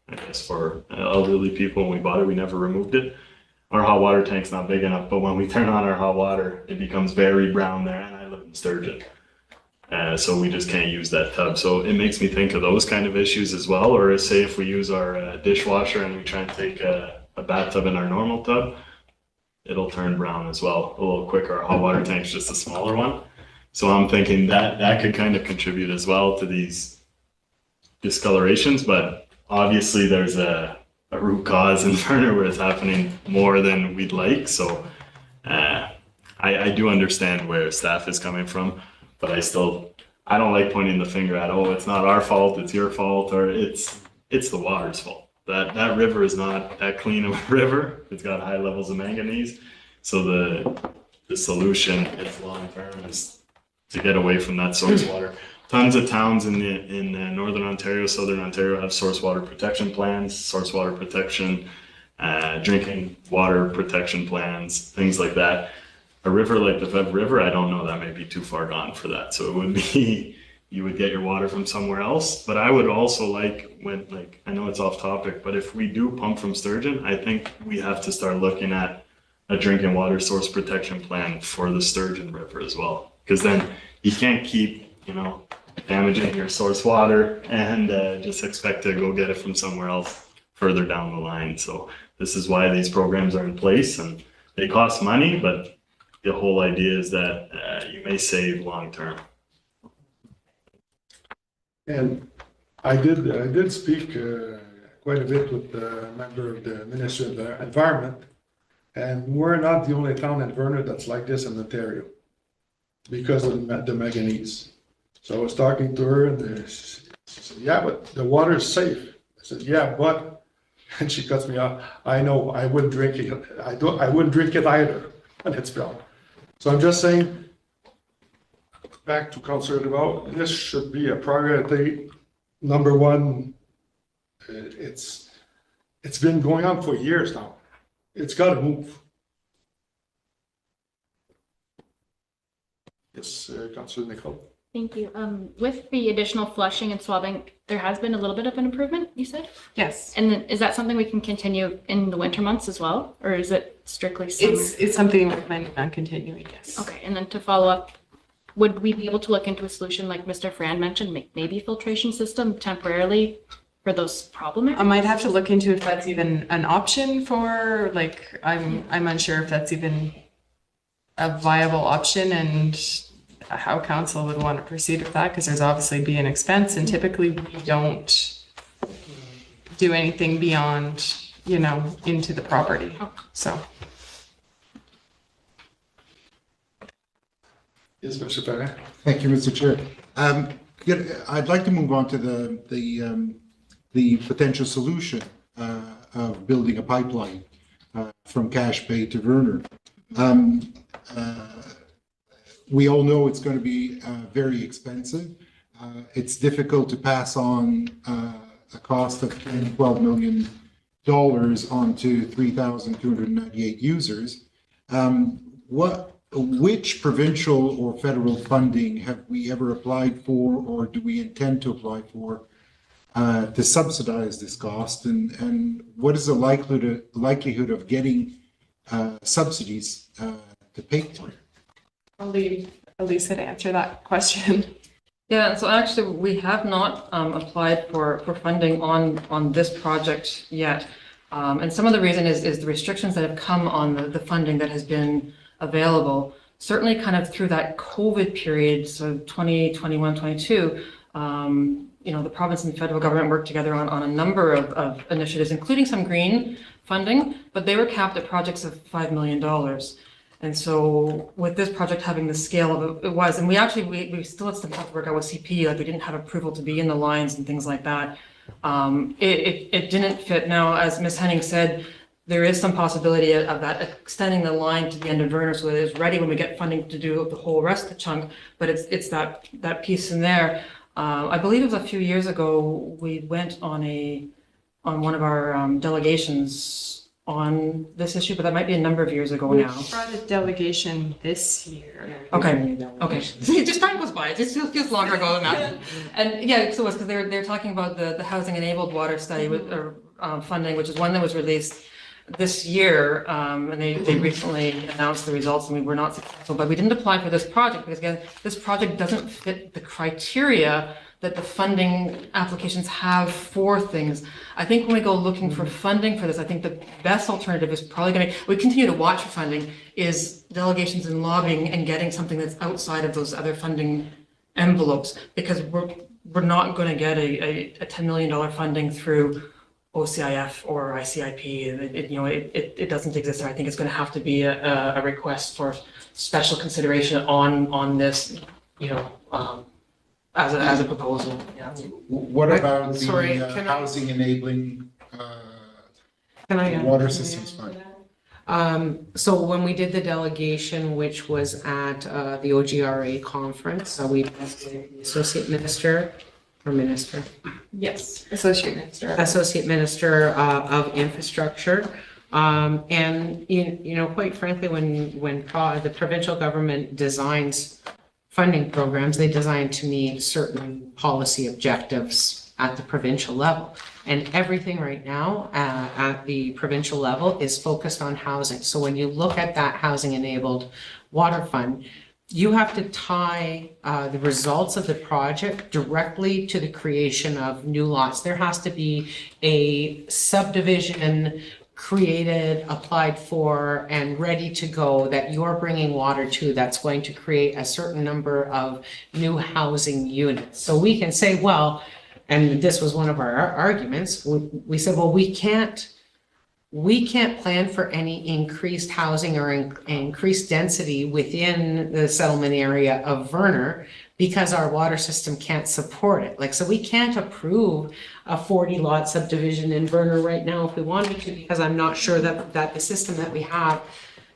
I guess for elderly people, when we bought it, we never removed it. Our hot water tank's not big enough, but when we turn on our hot water, it becomes very brown there, and I live in Sturgeon. So we just can't use that tub. So it makes me think of those kind of issues as well. Or say if we use our dishwasher and we try and take a bathtub in our normal tub, it'll turn brown as well, a little quicker. Our hot water tank's just a smaller one. So I'm thinking that could kind of contribute as well to these discolorations, but obviously there's a root cause in Verner where it's happening more than we'd like. So I do understand where staff is coming from, but I don't like pointing the finger at, oh, it's not our fault, it's your fault, or it's the water's fault. That river is not that clean of a river. It's got high levels of manganese. So the solution, if long term, is to get away from that source water. Tons of towns in Northern Ontario, Southern Ontario have source water protection plans, source water protection, drinking water protection plans, things like that. A river like the Vev River, I don't know, that may be too far gone for that. So it would be, you would get your water from somewhere else. But I would also like, I know it's off topic, but if we do pump from Sturgeon, I think we have to start looking at a drinking water source protection plan for the Sturgeon River as well. Because then you can't keep, damaging your source water and just expect to go get it from somewhere else further down the line. So this is why these programs are in place, and they cost money, but the whole idea is that you may save long term. And I did speak quite a bit with the member of the Ministry of the Environment, and we're not the only town in Verner that's like this in Ontario because of the manganese. So I was talking to her, and she said, "Yeah, but the water is safe." I said, "Yeah, but," and she cuts me off. "I know, I wouldn't drink it. I wouldn't drink it either when it's brown." So I'm just saying, back to Councillor Duval, this should be a priority number one, it's been going on for years now. It's got to move. Yes, Councilor Nicole. Thank you. With the additional flushing and swabbing, there has been a little bit of an improvement, you said? Yes. And then is that something we can continue in the winter months as well? Or is it strictly summer? It's something we're planning on continuing, yes. Okay, and then to follow up, would we be able to look into a solution like Mr. Fran mentioned, maybe filtration system temporarily for those problem areas? I might have to look into if that's even an option for, like, I'm unsure if that's even a viable option and how council would want to proceed with that, because there's obviously be an expense, and typically we don't do anything beyond, you know, into the property, so. Yes, Mr. Verner. Thank you, Mr. Chair. I'd like to move on to the potential solution of building a pipeline from Cache Bay to Verner. We all know it's going to be very expensive. It's difficult to pass on a cost of $10, $12 million onto 3,298 users. Which provincial or federal funding have we ever applied for, or do we intend to apply for to subsidize this cost? And what is the likelihood of getting subsidies to pay for it? I'll leave Elisa to answer that question. Yeah, so actually, we have not applied for funding on this project yet. And some of the reason is the restrictions that have come on the funding that has been available. Certainly kind of through that COVID period, so 2021, 22, you know, the province and the federal government worked together on a number of initiatives, including some green funding, but they were capped at projects of $5 million. And so with this project having the scale of it was, and we still had some work out with CP, like we didn't have approval to be in the lines and things like that. It didn't fit. Now, as Ms. Henning said, there is some possibility of that extending the line to the end of Verner so that it's ready when we get funding to do the whole rest of the chunk, but it's that piece in there. I believe it was a few years ago, we went on one of our delegations on this issue, but that might be a number of years ago now. We brought a delegation this year. Okay. Just time goes by. It just feels longer ago than that. And yeah, so it's because they're talking about the housing enabled water study with funding, which is one that was released this year, and they recently announced the results, and we were not successful. But we didn't apply for this project because again, this project doesn't fit the criteria that the funding applications have for things. I think when we go looking for funding for this, I think the best alternative is probably going to, we continue to watch for funding, is delegations and lobbying and getting something that's outside of those other funding envelopes, because we're not going to get a $10 million funding through OCIF or ICIP. It doesn't exist there. I think it's going to have to be a request for special consideration on this, as a proposal. Yeah. What about the housing enabling water systems fund? So when we did the delegation, which was at the OGRA conference, we met the associate minister or minister. Yes, associate minister. Associate Minister of Infrastructure. And quite frankly, when the provincial government designs funding programs, they design to meet certain policy objectives at the provincial level. And everything right now at the provincial level is focused on housing. So when you look at that housing enabled water fund, you have to tie the results of the project directly to the creation of new lots. There has to be a subdivision created, applied for, and ready to go that you're bringing water to, that's going to create a certain number of new housing units. So we can say, well, and this was one of our arguments, we said, well, we can't plan for any increased housing or increased density within the settlement area of Verner because our water system can't support it. So we can't approve a 40 lot subdivision in Verner right now if we wanted to, because I'm not sure that the system that we have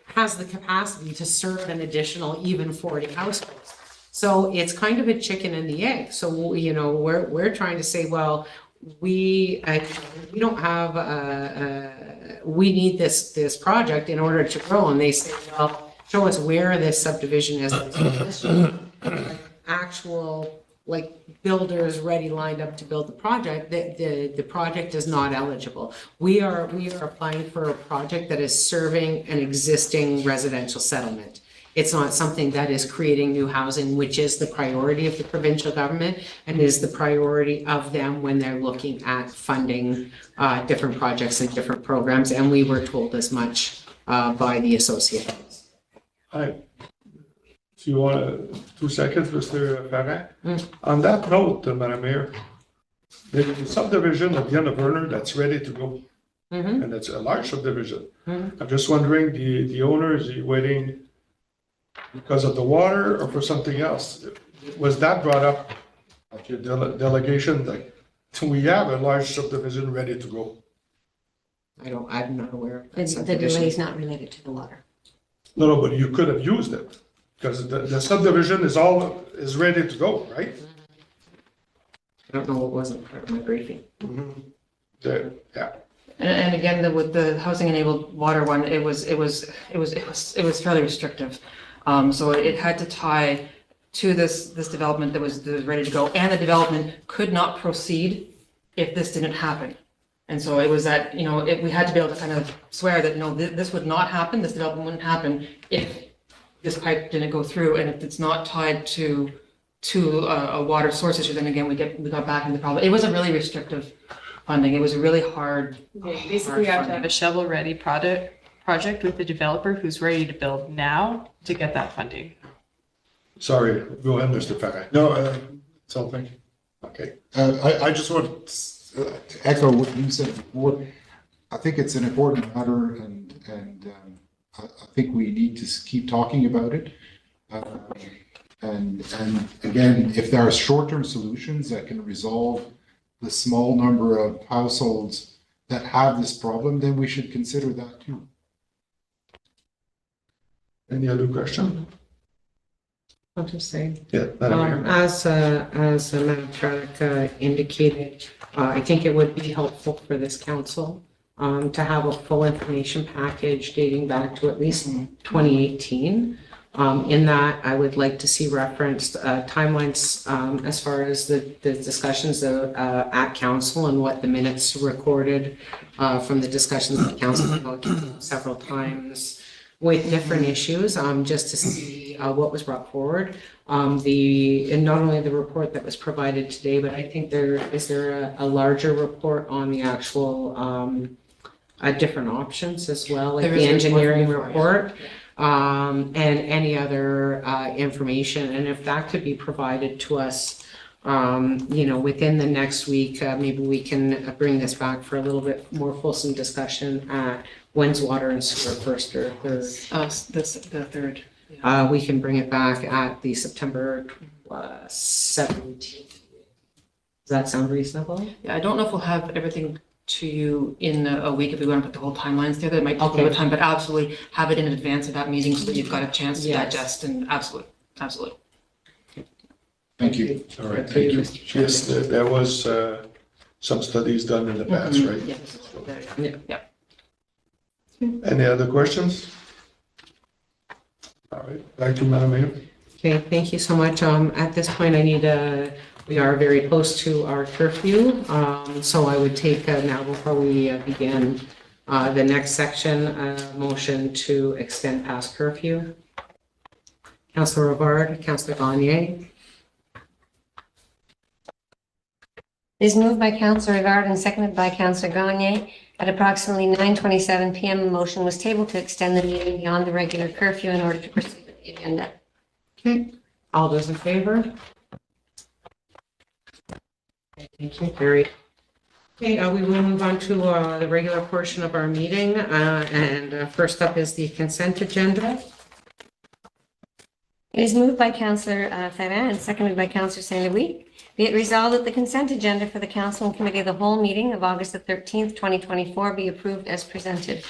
has the capacity to serve an additional even 40 households. So it's kind of a chicken and the egg. So, you know, we're trying to say, well, we don't have, we need this project in order to grow. And they say, well, show us where this subdivision is. Actual, like, builders ready lined up to build the project, the project is not eligible. We are applying for a project that is serving an existing residential settlement. It's not something that is creating new housing, which is the priority of the provincial government and is the priority of them when they're looking at funding different projects and different programs. And we were told as much by the associates. Hi. Do you want 2 seconds, Mr. Farran? On that note, Madam Mayor, there's a subdivision at the end of Verner that's ready to go. And it's a large subdivision. I'm just wondering, the owner, is he waiting because of the water or for something else? Was that brought up at your delegation? Like, do we have a large subdivision ready to go? I'm not aware of that The subdivision. delay is not related to the water. No, but you could have used it because the subdivision is ready to go, right? I don't know what wasn't part of my briefing. Yeah. And again, with the housing enabled water one, it was fairly restrictive. So it had to tie to this development that was ready to go, and the development could not proceed if this didn't happen. And so it was that, you know, we had to be able to kind of swear that, no, this would not happen, this development wouldn't happen if this pipe didn't go through, and if it's not tied to a water source issue, then again, we got back into the problem. It was a really restrictive funding. It was a really hard. Basically, you have to have a shovel-ready project with the developer who's ready to build now to get that funding. Sorry, go ahead, Mr. Farran. No, something. Okay. I just want to echo what you said before. I think it's an important matter, and I think we need to keep talking about it. And again, if there are short-term solutions that can resolve the small number of households that have this problem, then we should consider that too. Any other question? I'll just say, Yeah. Madam Mayor. as Madam Charlotte indicated, I think it would be helpful for this council to have a full information package dating back to at least 2018. In that, I would like to see referenced timelines as far as the discussions at council and what the minutes recorded from the discussions at council several times with different issues, just to see what was brought forward. And not only the report that was provided today, but I think there is a larger report on the actual different options as well, like the engineering report. And any other information. And if that could be provided to us, you know, within the next week, maybe we can bring this back for a little bit more fulsome discussion at when's water and sewer first or third. The third. We can bring it back at the September 17th. Does that sound reasonable? Yeah, I don't know if we'll have everything to you in a week if we want to put the whole timelines there. That might take a little bit of time, but absolutely have it in advance of that meeting so that you've got a chance to digest, and absolutely. Thank you. All right, thank you. Yes, there was some studies done in the past, right? Yeah. Any other questions? All right, back to Madam Mayor. Okay, thank you so much. At this point, we are very close to our curfew. So I would take now, before we begin the next section, motion to extend past curfew. Councillor Rivard, Councillor Gagne. It is moved by Councillor Rivard and seconded by Councillor Gagne. At approximately 9:27 p.m., a motion was tabled to extend the meeting beyond the regular curfew in order to proceed with the agenda. Okay, all those in favor? Okay, thank you, carried. Okay, we will move on to the regular portion of our meeting. And first up is the consent agenda. It is moved by Councillor Ferrand and seconded by Councillor St. Louis. Be it resolved that the consent agenda for the Council and Committee of the Whole meeting of August the 13th, 2024 be approved as presented.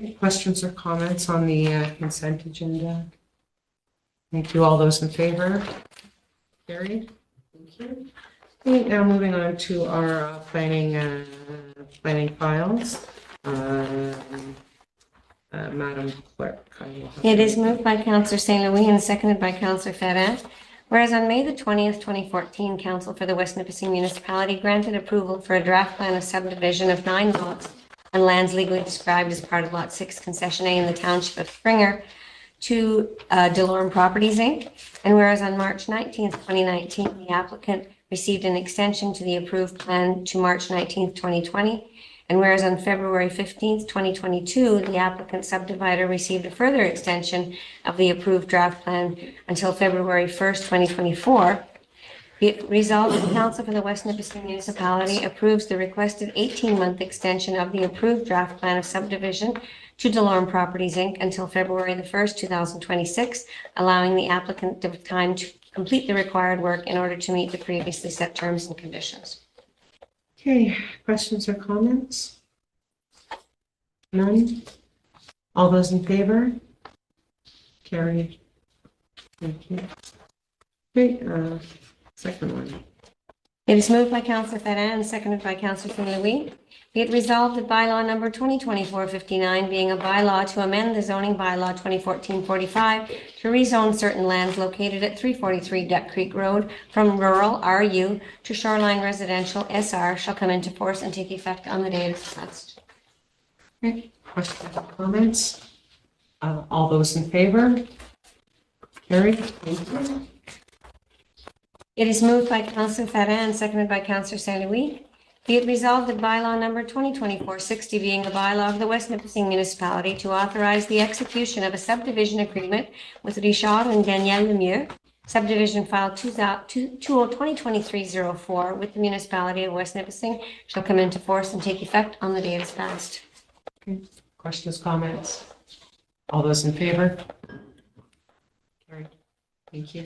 Any questions or comments on the consent agenda? Thank you. All those in favor? Carried. Thank you. Okay, now moving on to our planning files. Madam Clerk. It is moved by Councillor St. Louis and seconded by Councillor Ferrand. Whereas on May the 20th, 2014, Council for the West Nipissing Municipality granted approval for a draft plan of subdivision of 9 lots on lands legally described as part of Lot 6 Concession A in the Township of Springer to DeLorme Properties, Inc. And whereas on March 19th, 2019, the applicant received an extension to the approved plan to March 19th, 2020. And whereas on February 15th, 2022, the applicant subdivider received a further extension of the approved draft plan until February 1st, 2024, be resolved that the Council for the West Nipissing Municipality approves the requested 18-month extension of the approved draft plan of subdivision to DeLorme Properties, Inc. until February the 1st, 2026, allowing the applicant time to complete the required work in order to meet the previously set terms and conditions. Okay, questions or comments? None? All those in favor? Carried. Thank you. Okay, second one. It is moved by Councillor Ferrand and seconded by Councillor St. Louis. Be it resolved that bylaw number 2024-59, being a bylaw to amend the zoning bylaw 2014-45 to rezone certain lands located at 343 Duck Creek Road from rural RU to shoreline residential SR, shall come into force and take effect on the day it is passed. Okay, questions or comments? All those in favor? Carried. Thank you. It is moved by Councillor Ferrand and seconded by Councillor St. Louis. Be it resolved that bylaw number 2024-60, being a bylaw of the West Nipissing Municipality to authorize the execution of a subdivision agreement with Richard and Danielle Lemieux, subdivision file 2023-04 with the municipality of West Nipissing, shall come into force and take effect on the day it is passed. Okay. Questions, comments? All those in favor? Carried. Thank you.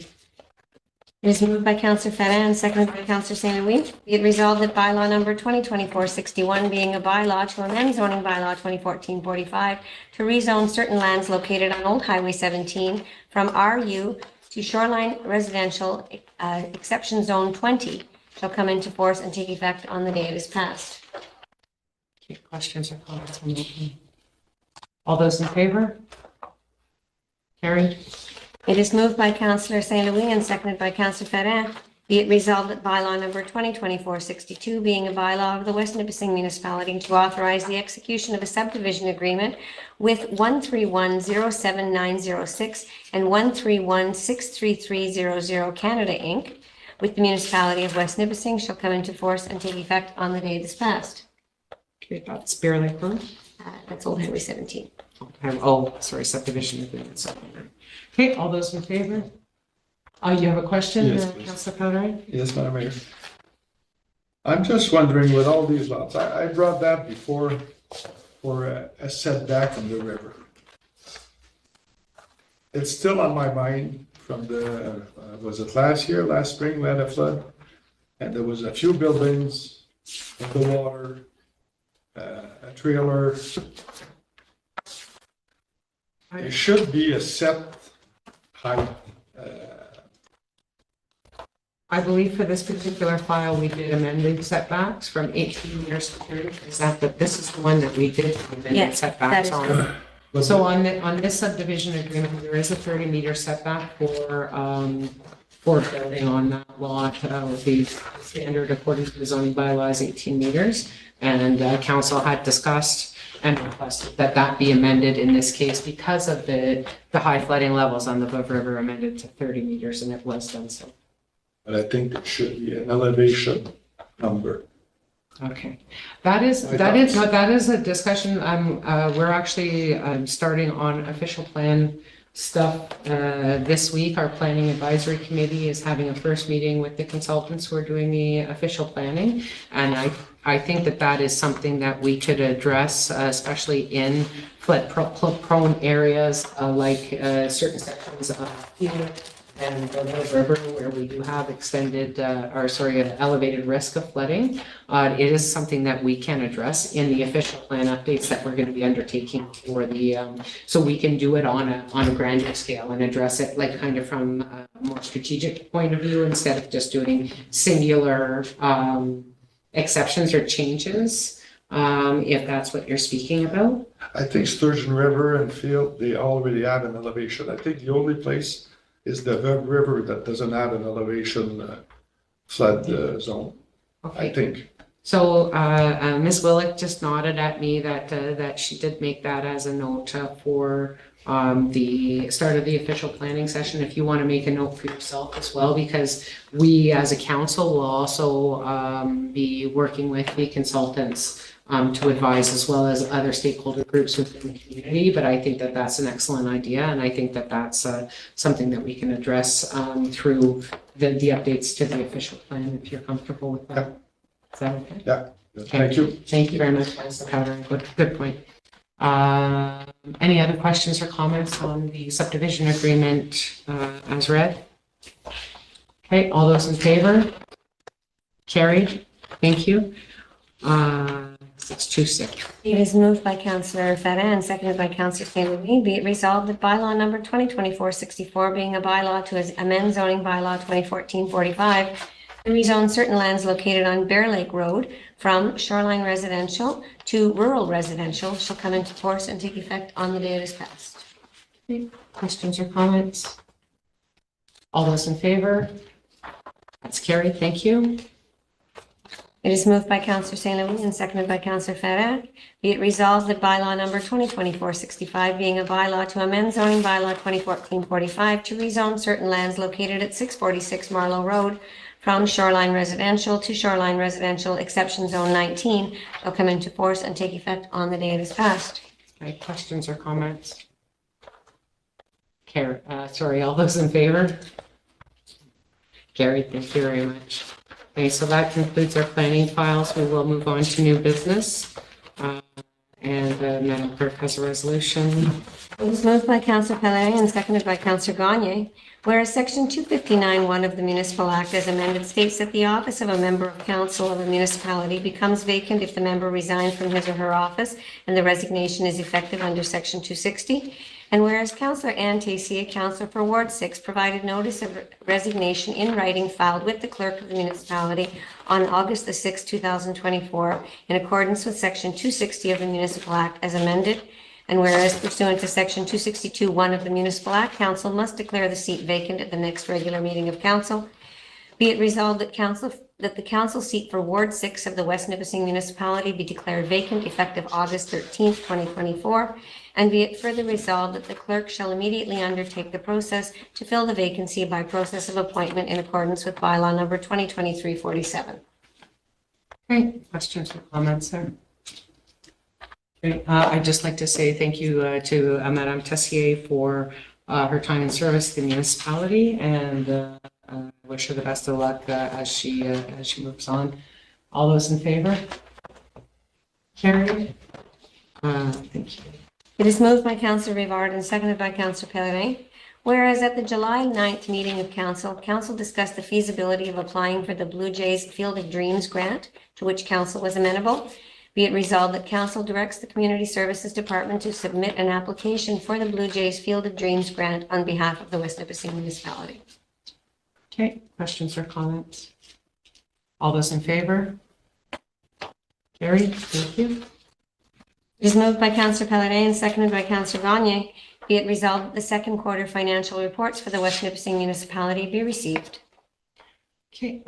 It is moved by Councillor Ferrand and seconded by Councillor St. Louis. Be it resolved that bylaw number 2024-61, being a bylaw to amend zoning bylaw 2014-45 to rezone certain lands located on Old Highway 17 from RU to shoreline residential exception zone 20, shall come into force and take effect on the day it is passed. Okay, questions or comments on that one? All those in favor? Carried. It is moved by Councillor St. Louis and seconded by Councillor Ferrand. Be it resolved that bylaw number 2024-62, being a bylaw of the West Nipissing Municipality to authorize the execution of a subdivision agreement with 131-07906 and 131-63300 Canada, Inc. with the municipality of West Nipissing, shall come into force and take effect on the day it is passed. Okay, that's Bear Lake Road. That's Old Highway 17. Oh, sorry, subdivision agreement. Okay, all those in favor? You have a question, Yes, please. Councillor Conrad? Yes, Madam Mayor. I'm just wondering with all these lots, I brought that before for a setback from the river. It's still on my mind from the, was it last spring, we had a flood? And there was a few buildings in the water, a trailer. There should be a set height. I believe for this particular file, we did amend the setbacks from 18 meters to 30. Is that this is the one that we did amend Yes, setbacks that is on? So on this subdivision agreement, there is a 30-meter setback for building on that lot. The standard according to the zoning bylaws, 18 meters. And council had discussed and requested that be amended in this case because of the high flooding levels on the Bow River, amended to 30 meters, and it was done so. But I think there should be an elevation number. Okay, that is a discussion. We're actually starting on official plan stuff this week. Our planning advisory committee is having a first meeting with the consultants who are doing the official planning, and I think that is something that we could address, especially in flood prone areas like certain sections of field and the Little River, where we do have elevated risk of flooding. It is something that we can address in the official plan updates that we're going to be undertaking for the, so we can do it on a grander scale and address it like kind of from a more strategic point of view instead of just doing singular exceptions or changes, if that's what you're speaking about. I think Sturgeon River and Field, they already have an elevation. I think the only place is the River that doesn't have an elevation flood zone, I think. So Ms. Willick just nodded at me that she did make that as a note for the start of the official planning session. If you want to make a note for yourself as well, because we as a council will also be working with the consultants to advise as well as other stakeholder groups within the community. But I think that that's an excellent idea, and I think that that's something that we can address through the updates to the official plan, if you're comfortable with that. Yep. Is that okay? Yeah, Okay. thank you. Thank you very much, Councilor Powder. Good point. Any other questions or comments on the subdivision agreement as read? Okay, all those in favor? Carried. Thank you. 626. It is moved by Councillor Feta and seconded by Councillor St. Louis. Be it resolved that bylaw number 2024-64 being a bylaw to amend zoning bylaw 2014-45 to rezone certain lands located on Bear Lake Road from shoreline residential to rural residential shall come into force and take effect on the day it is passed. Okay. Questions or comments? All those in favor? That's carried. Thank you. It is moved by Councillor St. Louis and seconded by Councillor Feta. Be it resolved that bylaw number 2024-65 being a bylaw to amend zoning bylaw 2014-45 to rezone certain lands located at 646 Marlow Road from shoreline residential to shoreline residential exception zone 19 shall come into force and take effect on the day it is passed. Okay. Questions or comments? Sorry, all those in favor? Carried. Thank you very much. Okay, so that concludes our planning files. We will move on to new business. Madam Clerk has a resolution. It was moved by Councillor Pellerin and seconded by Councillor Gagne. Whereas Section 259(1) of the Municipal Act as amended states that the office of a member of council of a municipality becomes vacant if the member resigns from his or her office and the resignation is effective under Section 260. And whereas Councillor Ann Tessier, Councillor for Ward 6, provided notice of resignation in writing filed with the clerk of the municipality on August the 6th, 2024, in accordance with Section 260 of the Municipal Act as amended. And whereas pursuant to Section 262(1) of the Municipal Act, council must declare the seat vacant at the next regular meeting of council. Be it resolved that the council seat for Ward 6 of the West Nipissing Municipality be declared vacant effective August 13th, 2024. And be it further resolved that the clerk shall immediately undertake the process to fill the vacancy by process of appointment in accordance with bylaw number 2023-47. Okay, questions or comments there? Okay, I'd just like to say thank you to Madame Tessier for her time and service to the municipality, and wish her the best of luck as she moves on. All those in favor? Carried. Thank you. It is moved by Councillor Rivard and seconded by Councillor Pellerin. Whereas at the July 9th meeting of council discussed the feasibility of applying for the Blue Jays Field of Dreams grant, to which council was amenable. Be it resolved that council directs the Community Services Department to submit an application for the Blue Jays Field of Dreams grant on behalf of the West Nipissing Municipality. Okay, questions or comments? All those in favor? Carried. Thank you. It is moved by Councillor Pellerin and seconded by Councillor Gagne. Be it resolved that the second quarter financial reports for the West Nipissing Municipality be received. Okay,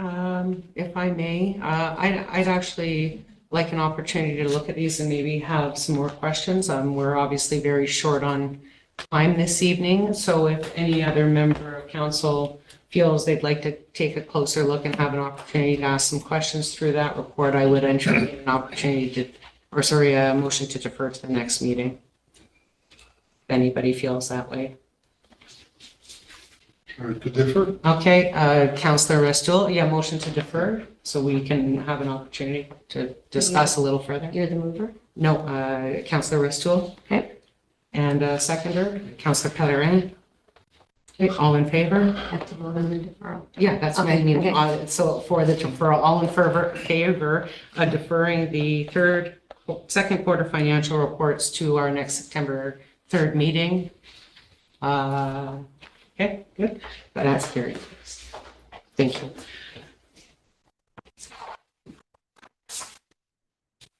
if I may, I'd actually like an opportunity to look at these and maybe have some more questions. We're obviously very short on time this evening, so if any other member of council feels they'd like to take a closer look and have an opportunity to ask some questions through that report, I would entertain an opportunity to, a motion to defer to the next meeting. If anybody feels that way. To defer? Okay, Councillor Restoul, motion to defer so we can have an opportunity to discuss a little further. You're the mover? No, Councillor Restoul. Okay. And seconder, Councillor Pellerin. Okay, all in favor? Have to vote on the deferral. Yeah, that's what I Okay, mean. okay. So for the deferral, all in favor of deferring the second quarter financial reports to our next September 3rd meeting? Okay, good. That's carried. Thank you.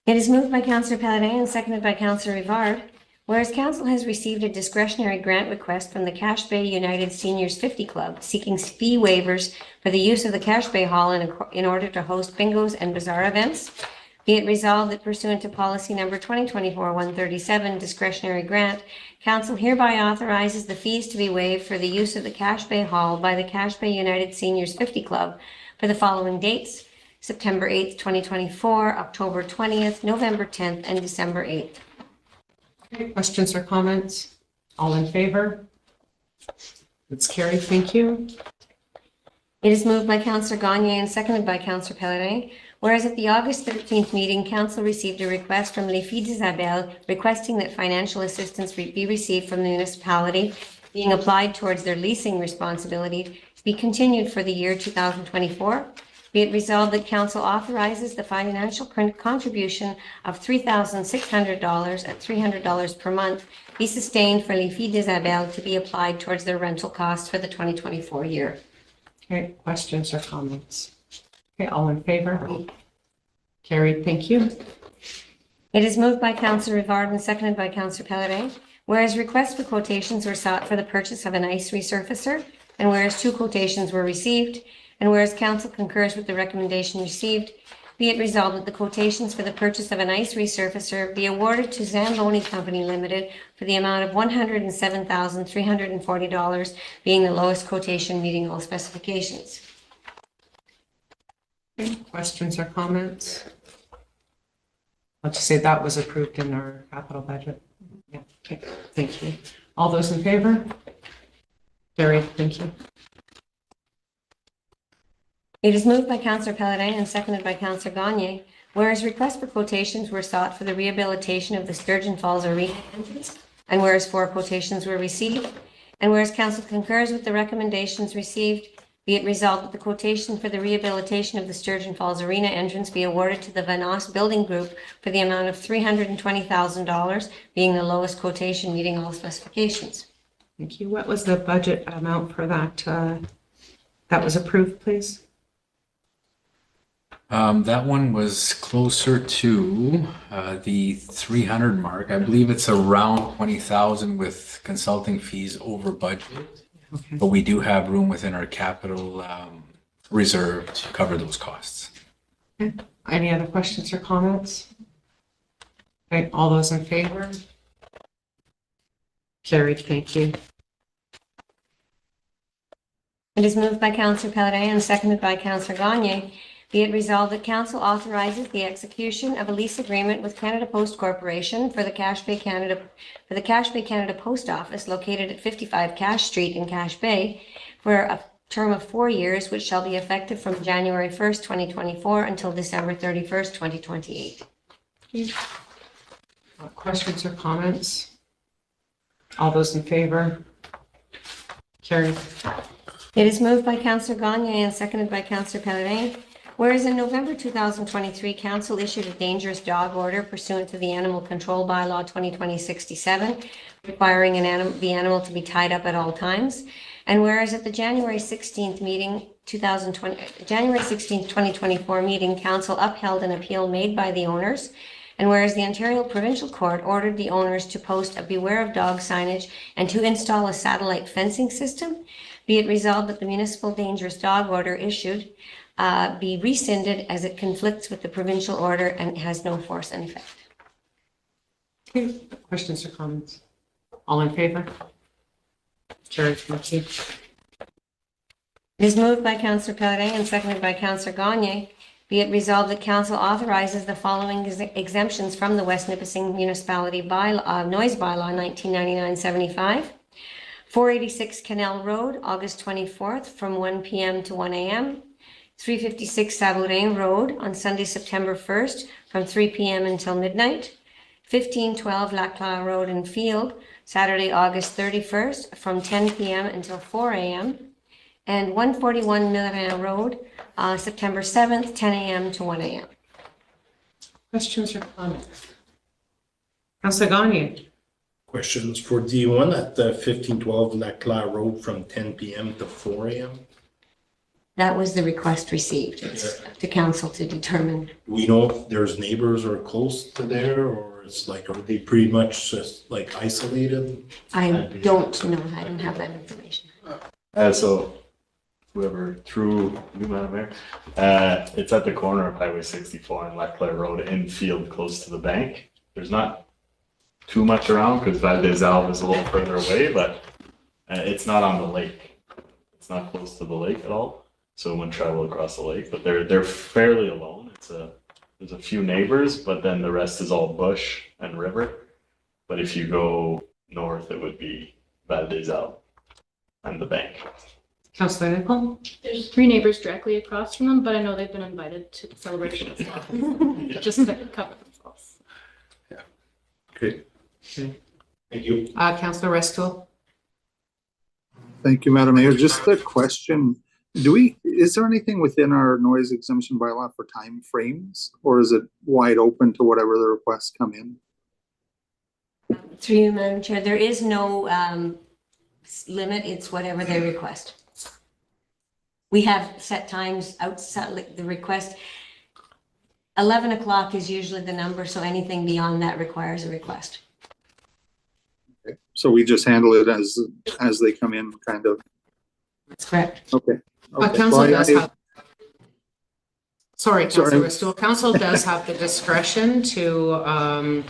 It is moved by Councillor Paladin and seconded by Councillor Rivard. Whereas Council has received a discretionary grant request from the Cache Bay United Seniors 50 Club seeking fee waivers for the use of the Cache Bay Hall in order to host bingos and bazaar events. Be it resolved that pursuant to policy number 2024-137 discretionary grant, Council hereby authorizes the fees to be waived for the use of the Cache Bay Hall by the Cache Bay United Seniors 50 Club for the following dates: September 8th, 2024, October 20th, November 10th, and December 8th. Okay, questions or comments? All in favor? It's carried. Thank you. It is moved by Councillor Gagne and seconded by Councillor Pellerin. Whereas at the August 13th meeting, Council received a request from Les Filles d'Isabelle requesting that financial assistance be received from the municipality being applied towards their leasing responsibility to be continued for the year 2024. Be it resolved that Council authorizes the financial contribution of $3,600 at $300 per month be sustained for Les Filles d'Isabelle to be applied towards their rental costs for the 2024 year. Okay, questions or comments? Okay, all in favor? Carried. Thank you. It is moved by Councillor Rivard and seconded by Councillor Pellerin. Whereas requests for quotations were sought for the purchase of an ice resurfacer, and whereas 2 quotations were received, and whereas Council concurs with the recommendation received, be it resolved that the quotations for the purchase of an ice resurfacer be awarded to Zamboni Company Limited for the amount of $107,340, being the lowest quotation meeting all specifications. Okay, questions or comments? I'll just say that was approved in our capital budget. Yeah, okay, thank you. All those in favor? Carried. Thank you. It is moved by Councillor Pellerin and seconded by Councillor Gagne. Whereas requests for quotations were sought for the rehabilitation of the Sturgeon Falls Arena entrance, and whereas 4 quotations were received, and whereas Council concurs with the recommendations received, be it resolved that the quotation for the rehabilitation of the Sturgeon Falls Arena entrance be awarded to the Vanos Building Group for the amount of $320,000, being the lowest quotation meeting all specifications. Thank you. What was the budget amount for that? That was approved, please? That one was closer to the 300 mark. I believe it's around 20,000 with consulting fees over budget. Okay. But we do have room within our capital reserve to cover those costs. Okay. Any other questions or comments? Okay, all those in favor? Carried. Thank you. It is moved by Councillor Pellerin and seconded by Councillor Gagne. Be it resolved that Council authorizes the execution of a lease agreement with Canada Post Corporation for the Cache Bay Canada Post Office located at 55 Cache Street in Cache Bay for a term of 4 years, which shall be effective from January 1st, 2024 until December 31st, 2028. Questions or comments? All those in favor? Carried. It is moved by Councillor Gagne and seconded by Councillor Pellerin. Whereas in November 2023, Council issued a dangerous dog order pursuant to the Animal Control Bylaw 2020-67, requiring the animal to be tied up at all times. And whereas at the January 16th, 2024 meeting, Council upheld an appeal made by the owners. And whereas the Ontario Provincial Court ordered the owners to post a beware of dog signage and to install a satellite fencing system, be it resolved that the municipal dangerous dog order issued be rescinded as it conflicts with the provincial order and has no force and effect. Okay. Questions or comments? All in favor? Carried. Thank you. It is moved by Councillor Pellerin and seconded by Councillor Gagne. Be it resolved that Council authorizes the following exemptions from the West Nipissing Municipality Noise Bylaw 1999-75. 486 Canal Road, August 24th from 1 p.m. to 1 a.m. 356 Sabourin Road on Sunday, September 1st from 3 p.m. until midnight. 1512 Laclau Road in Field Saturday, August 31st, from 10 p.m. until 4 a.m. And 141 Millerin Road, September 7th, 10 a.m. to 1 a.m. Questions or comments? Councillor Gagne. Questions for the one at 1512 Lacla Road from 10 p.m. to 4 a.m. That was the request received. It's up to council to determine. We know if there's neighbors or close to there, or it's like, are they pretty much just like isolated? I don't know. I don't have that information. So whoever through you, Madam Mayor, it's at the corner of Highway 64 and Leclerc Road in field close to the bank. There's not too much around because Val is a little further away, but it's not on the lake. It's not close to the lake at all. So one travel across the lake, but they're fairly alone. There's a few neighbors, but then the rest is all bush and river. But if you go north, it would be Val and the bank. Councillor Nicol. There's 3 neighbors directly across from them, but I know they've been invited to the celebration as well. Just to cover themselves. Okay. Thank you. Councillor Restool. Thank you, Madam Mayor. Just a question. Is there anything within our noise exemption bylaw for time frames, or is it wide open to whatever the requests come in? Through you, Madam Chair, there is no limit. It's whatever they request. We have set times outside like the request. 11 o'clock is usually the number, so anything beyond that requires a request. Okay. So we just handle it as they come in, kind of. That's correct. Okay. Council does have. Sorry, Councillor Restool. Council does have the discretion to,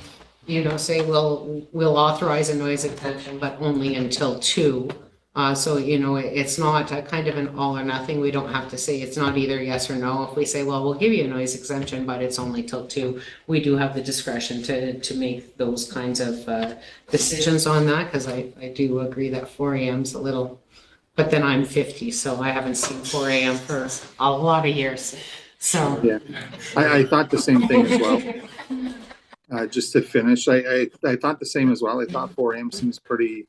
say we'll authorize a noise exemption, but only until 2. So, it's not a kind of an all or nothing. We don't have to say it's not either yes or no. If we say, well, we'll give you a noise exemption, but it's only till 2, we do have the discretion to make those kinds of decisions on that, because I do agree that 4 a.m. is a little, but then I'm 50, so I haven't seen 4 a.m. for a lot of years. So yeah, I thought the same thing as well. Just to finish, I thought the same as well. I thought 4 a.m. seems pretty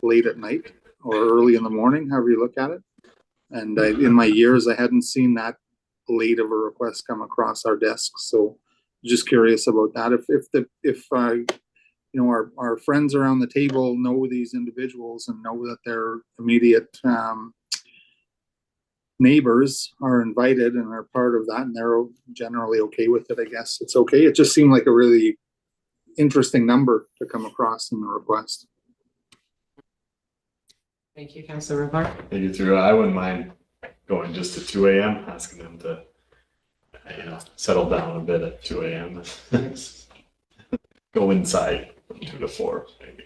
late at night or early in the morning, however you look at it. And in my years, I hadn't seen that late of a request come across our desks. So just curious about that. If our friends around the table know these individuals and know that their immediate neighbors are invited and are part of that, and they're generally okay with it, I guess it's okay. It just seemed like a really interesting number to come across in the request. thank you, Councillor Rivard. Thank you, through. I wouldn't mind going just to 2 a.m., asking them to, settle down a bit at 2 a.m. Go inside from 2 to 4, maybe.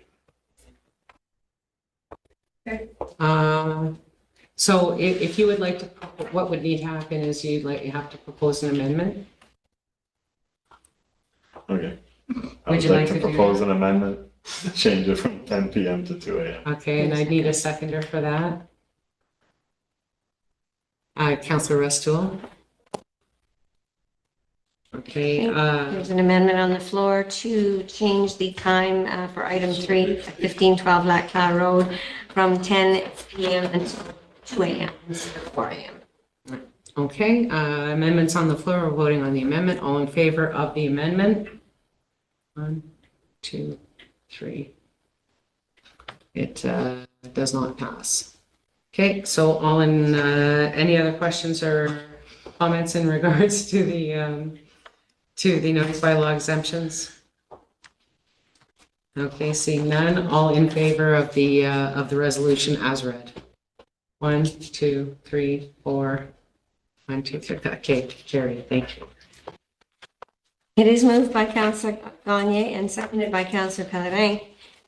Okay. So if you would like to, what would need to happen is you have to propose an amendment. Okay. I would like to propose an amendment to change it from 10 p.m. to 2 a.m. Okay, and I need a seconder for that. Councillor Restool. Okay. There's an amendment on the floor to change the time for item 3, 1512 Lacla Road, from 10 p.m. until 2 a.m. instead of 4 a.m. Okay, amendments on the floor. We're voting on the amendment. All in favor of the amendment? 1, 2, 3. It does not pass. Okay, so all in, any other questions or comments in regards to the notice bylaw exemptions? Okay, seeing none, all in favor of the resolution as read? 1, 2, 3, 4. 1, 2, 3. Okay, carried. Thank you. It is moved by Councillor Gagne and seconded by Councillor Pellerin.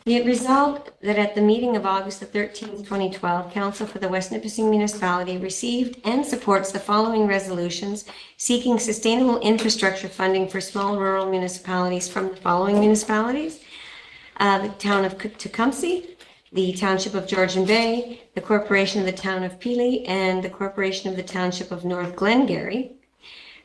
Be it resolved that at the meeting of August the 13th, 2012, Council for the West Nipissing Municipality received and supports the following resolutions seeking sustainable infrastructure funding for small rural municipalities from the following municipalities: the town of Tecumseh, the Township of Georgian Bay, the Corporation of the Town of Pili, and the Corporation of the Township of North Glengarry.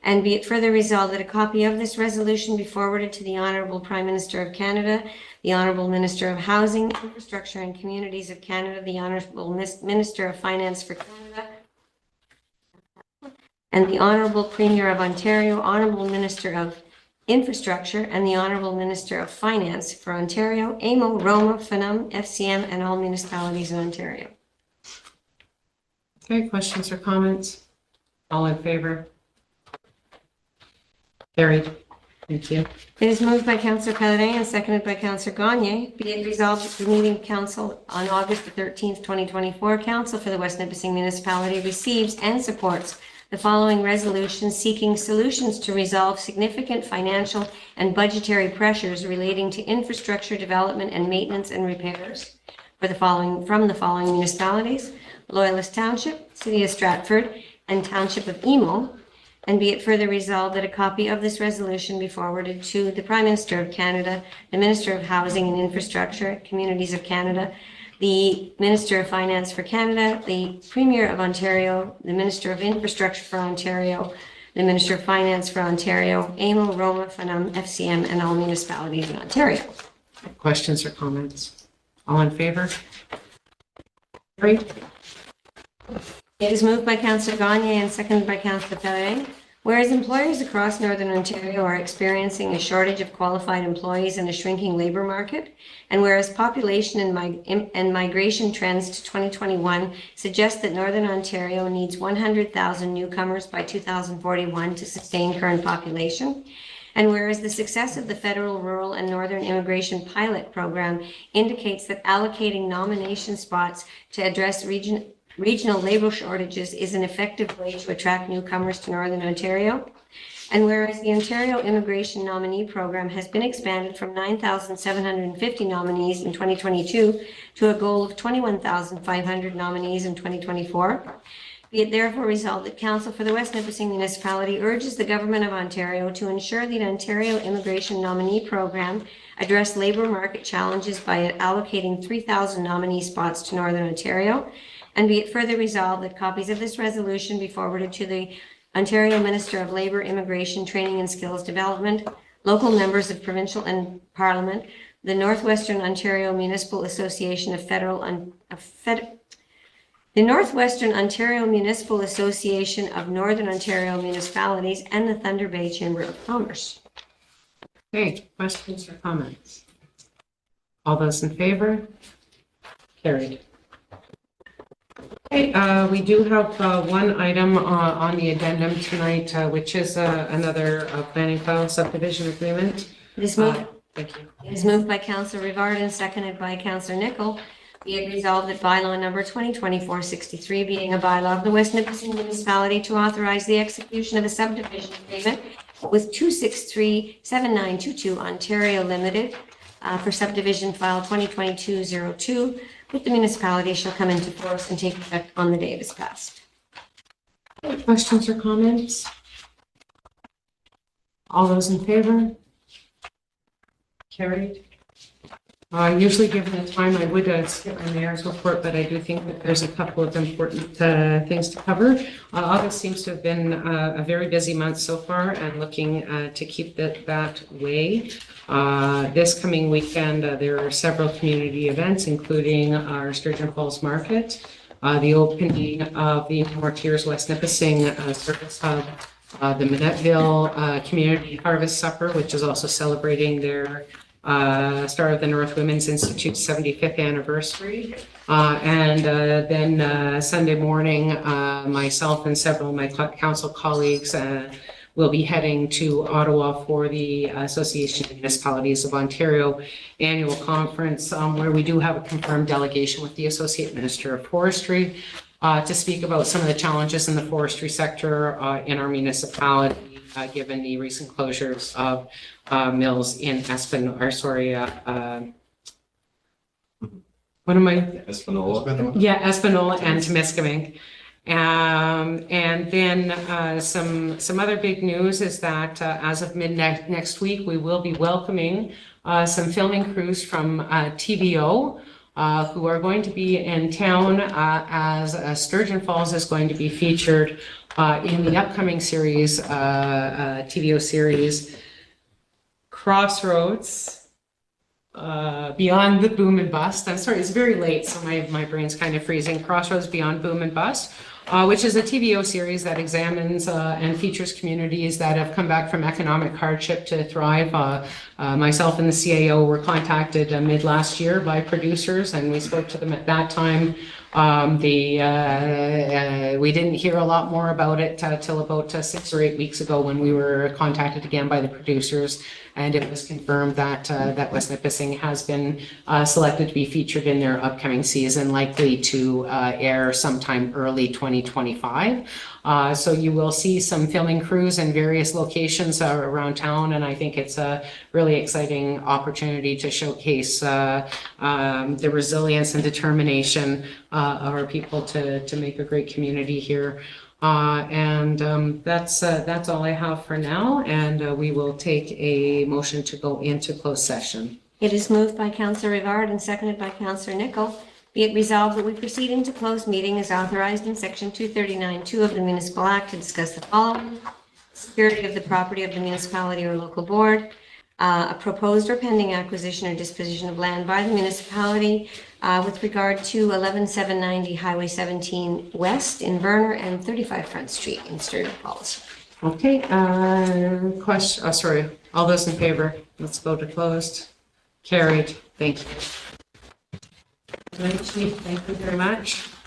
And be it further resolved that a copy of this resolution be forwarded to the Honorable Prime Minister of Canada, the Honorable Minister of Housing, Infrastructure and Communities of Canada, the Honorable Minister of Finance for Canada, and the Honorable Premier of Ontario, Honorable Minister of Infrastructure, and the Honorable Minister of Finance for Ontario, AMO, Roma, FNUM, FCM, and all municipalities in Ontario. Okay, questions or comments? All in favor? Carried. Thank you. It is moved by Councillor Pellerin and seconded by Councillor Gagne. Be it resolved that the meeting council on August the 13th, 2024, Council for the West Nipissing Municipality receives and supports the following resolution seeking solutions to resolve significant financial and budgetary pressures relating to infrastructure development and maintenance and repairs for the following municipalities: Loyalist Township, City of Stratford, and Township of Emo. And be it further resolved that a copy of this resolution be forwarded to the Prime Minister of Canada, the Minister of Housing and Infrastructure, Communities of Canada, the Minister of Finance for Canada, the Premier of Ontario, the Minister of Infrastructure for Ontario, the Minister of Finance for Ontario, AMO, Roma, FNUM, FCM, and all municipalities in Ontario. Questions or comments? All in favor? Carried. It is moved by Councillor Gagne and seconded by Councillor Pellerin. Whereas employers across Northern Ontario are experiencing a shortage of qualified employees and a shrinking labor market, and whereas population and migration trends to 2021 suggest that Northern Ontario needs 100,000 newcomers by 2041 to sustain current population, and whereas the success of the Federal Rural and Northern Immigration Pilot Program indicates that allocating nomination spots to address regional labor shortages is an effective way to attract newcomers to Northern Ontario. And whereas the Ontario Immigration Nominee Program has been expanded from 9,750 nominees in 2022 to a goal of 21,500 nominees in 2024, be it therefore resolved that Council for the West Nipissing Municipality urges the Government of Ontario to ensure the Ontario Immigration Nominee Program address labor market challenges by allocating 3,000 nominee spots to Northern Ontario. And be it further resolved that copies of this resolution be forwarded to the Ontario Minister of Labour, Immigration, Training and Skills Development, local members of provincial and parliament, the Northwestern Ontario Municipal Association the Northwestern Ontario Municipal Association of Northern Ontario Municipalities, and the Thunder Bay Chamber of Commerce. Okay, questions or comments? All those in favor? Carried. Okay, we do have one item on the addendum tonight, which is another planning file subdivision agreement. It is moved. Thank you. It is moved by Councillor Rivard and seconded by Councillor Nicol. Be it resolved that bylaw number 2024-63, being a bylaw of the West Nipissing Municipality to authorize the execution of a subdivision agreement with 2637922 Ontario Limited for subdivision file 2022-02 with the municipality shall come into force and take effect on the day it is passed. Questions or comments? All those in favor? Carried. Usually given the time, I would skip my mayor's report, but I do think that there's a couple of important things to cover. August seems to have been a very busy month so far, and looking to keep that way. This coming weekend, there are several community events, including our Sturgeon Falls Market, the opening of the Mortiers West Nipissing Service Hub, the Minnettville Community Harvest Supper, which is also celebrating their Star of the North Women's Institute's 75th anniversary. And then Sunday morning, myself and several of my council colleagues will be heading to Ottawa for the Association of Municipalities of Ontario annual conference, where we do have a confirmed delegation with the Associate Minister of Forestry to speak about some of the challenges in the forestry sector in our municipality, given the recent closures of mills in Espanola. Espanola and Temiskaming. And then some other big news is that as of mid next week, we will be welcoming some filming crews from TVO who are going to be in town as Sturgeon Falls is going to be featured in the upcoming series, TVO series, Crossroads, Beyond the Boom and Bust. I'm sorry, it's very late, so my brain's kind of freezing. Crossroads, Beyond Boom and Bust, which is a TVO series that examines and features communities that have come back from economic hardship to thrive. Myself and the CAO were contacted mid last year by producers, and we spoke to them at that time. We didn't hear a lot more about it till about 6 or 8 weeks ago when we were contacted again by the producers, and it was confirmed that West Nipissing has been selected to be featured in their upcoming season, likely to air sometime early 2025. So you will see some filming crews in various locations around town, and I think it's a really exciting opportunity to showcase the resilience and determination of our people to make a great community here. That's all I have for now, and we will take a motion to go into closed session. It is moved by Councillor Rivard and seconded by Councillor Nicol. Be it resolved that we proceed into closed meeting as authorized in Section 239(2) of the Municipal Act to discuss the following: security of the property of the municipality or local board, a proposed or pending acquisition or disposition of land by the municipality with regard to 11790 Highway 17 West in Verner and 35 Front Street in Sturgeon Falls. Okay, sorry, all those in favor, let's go to closed. Carried, thank you. Thank you very much.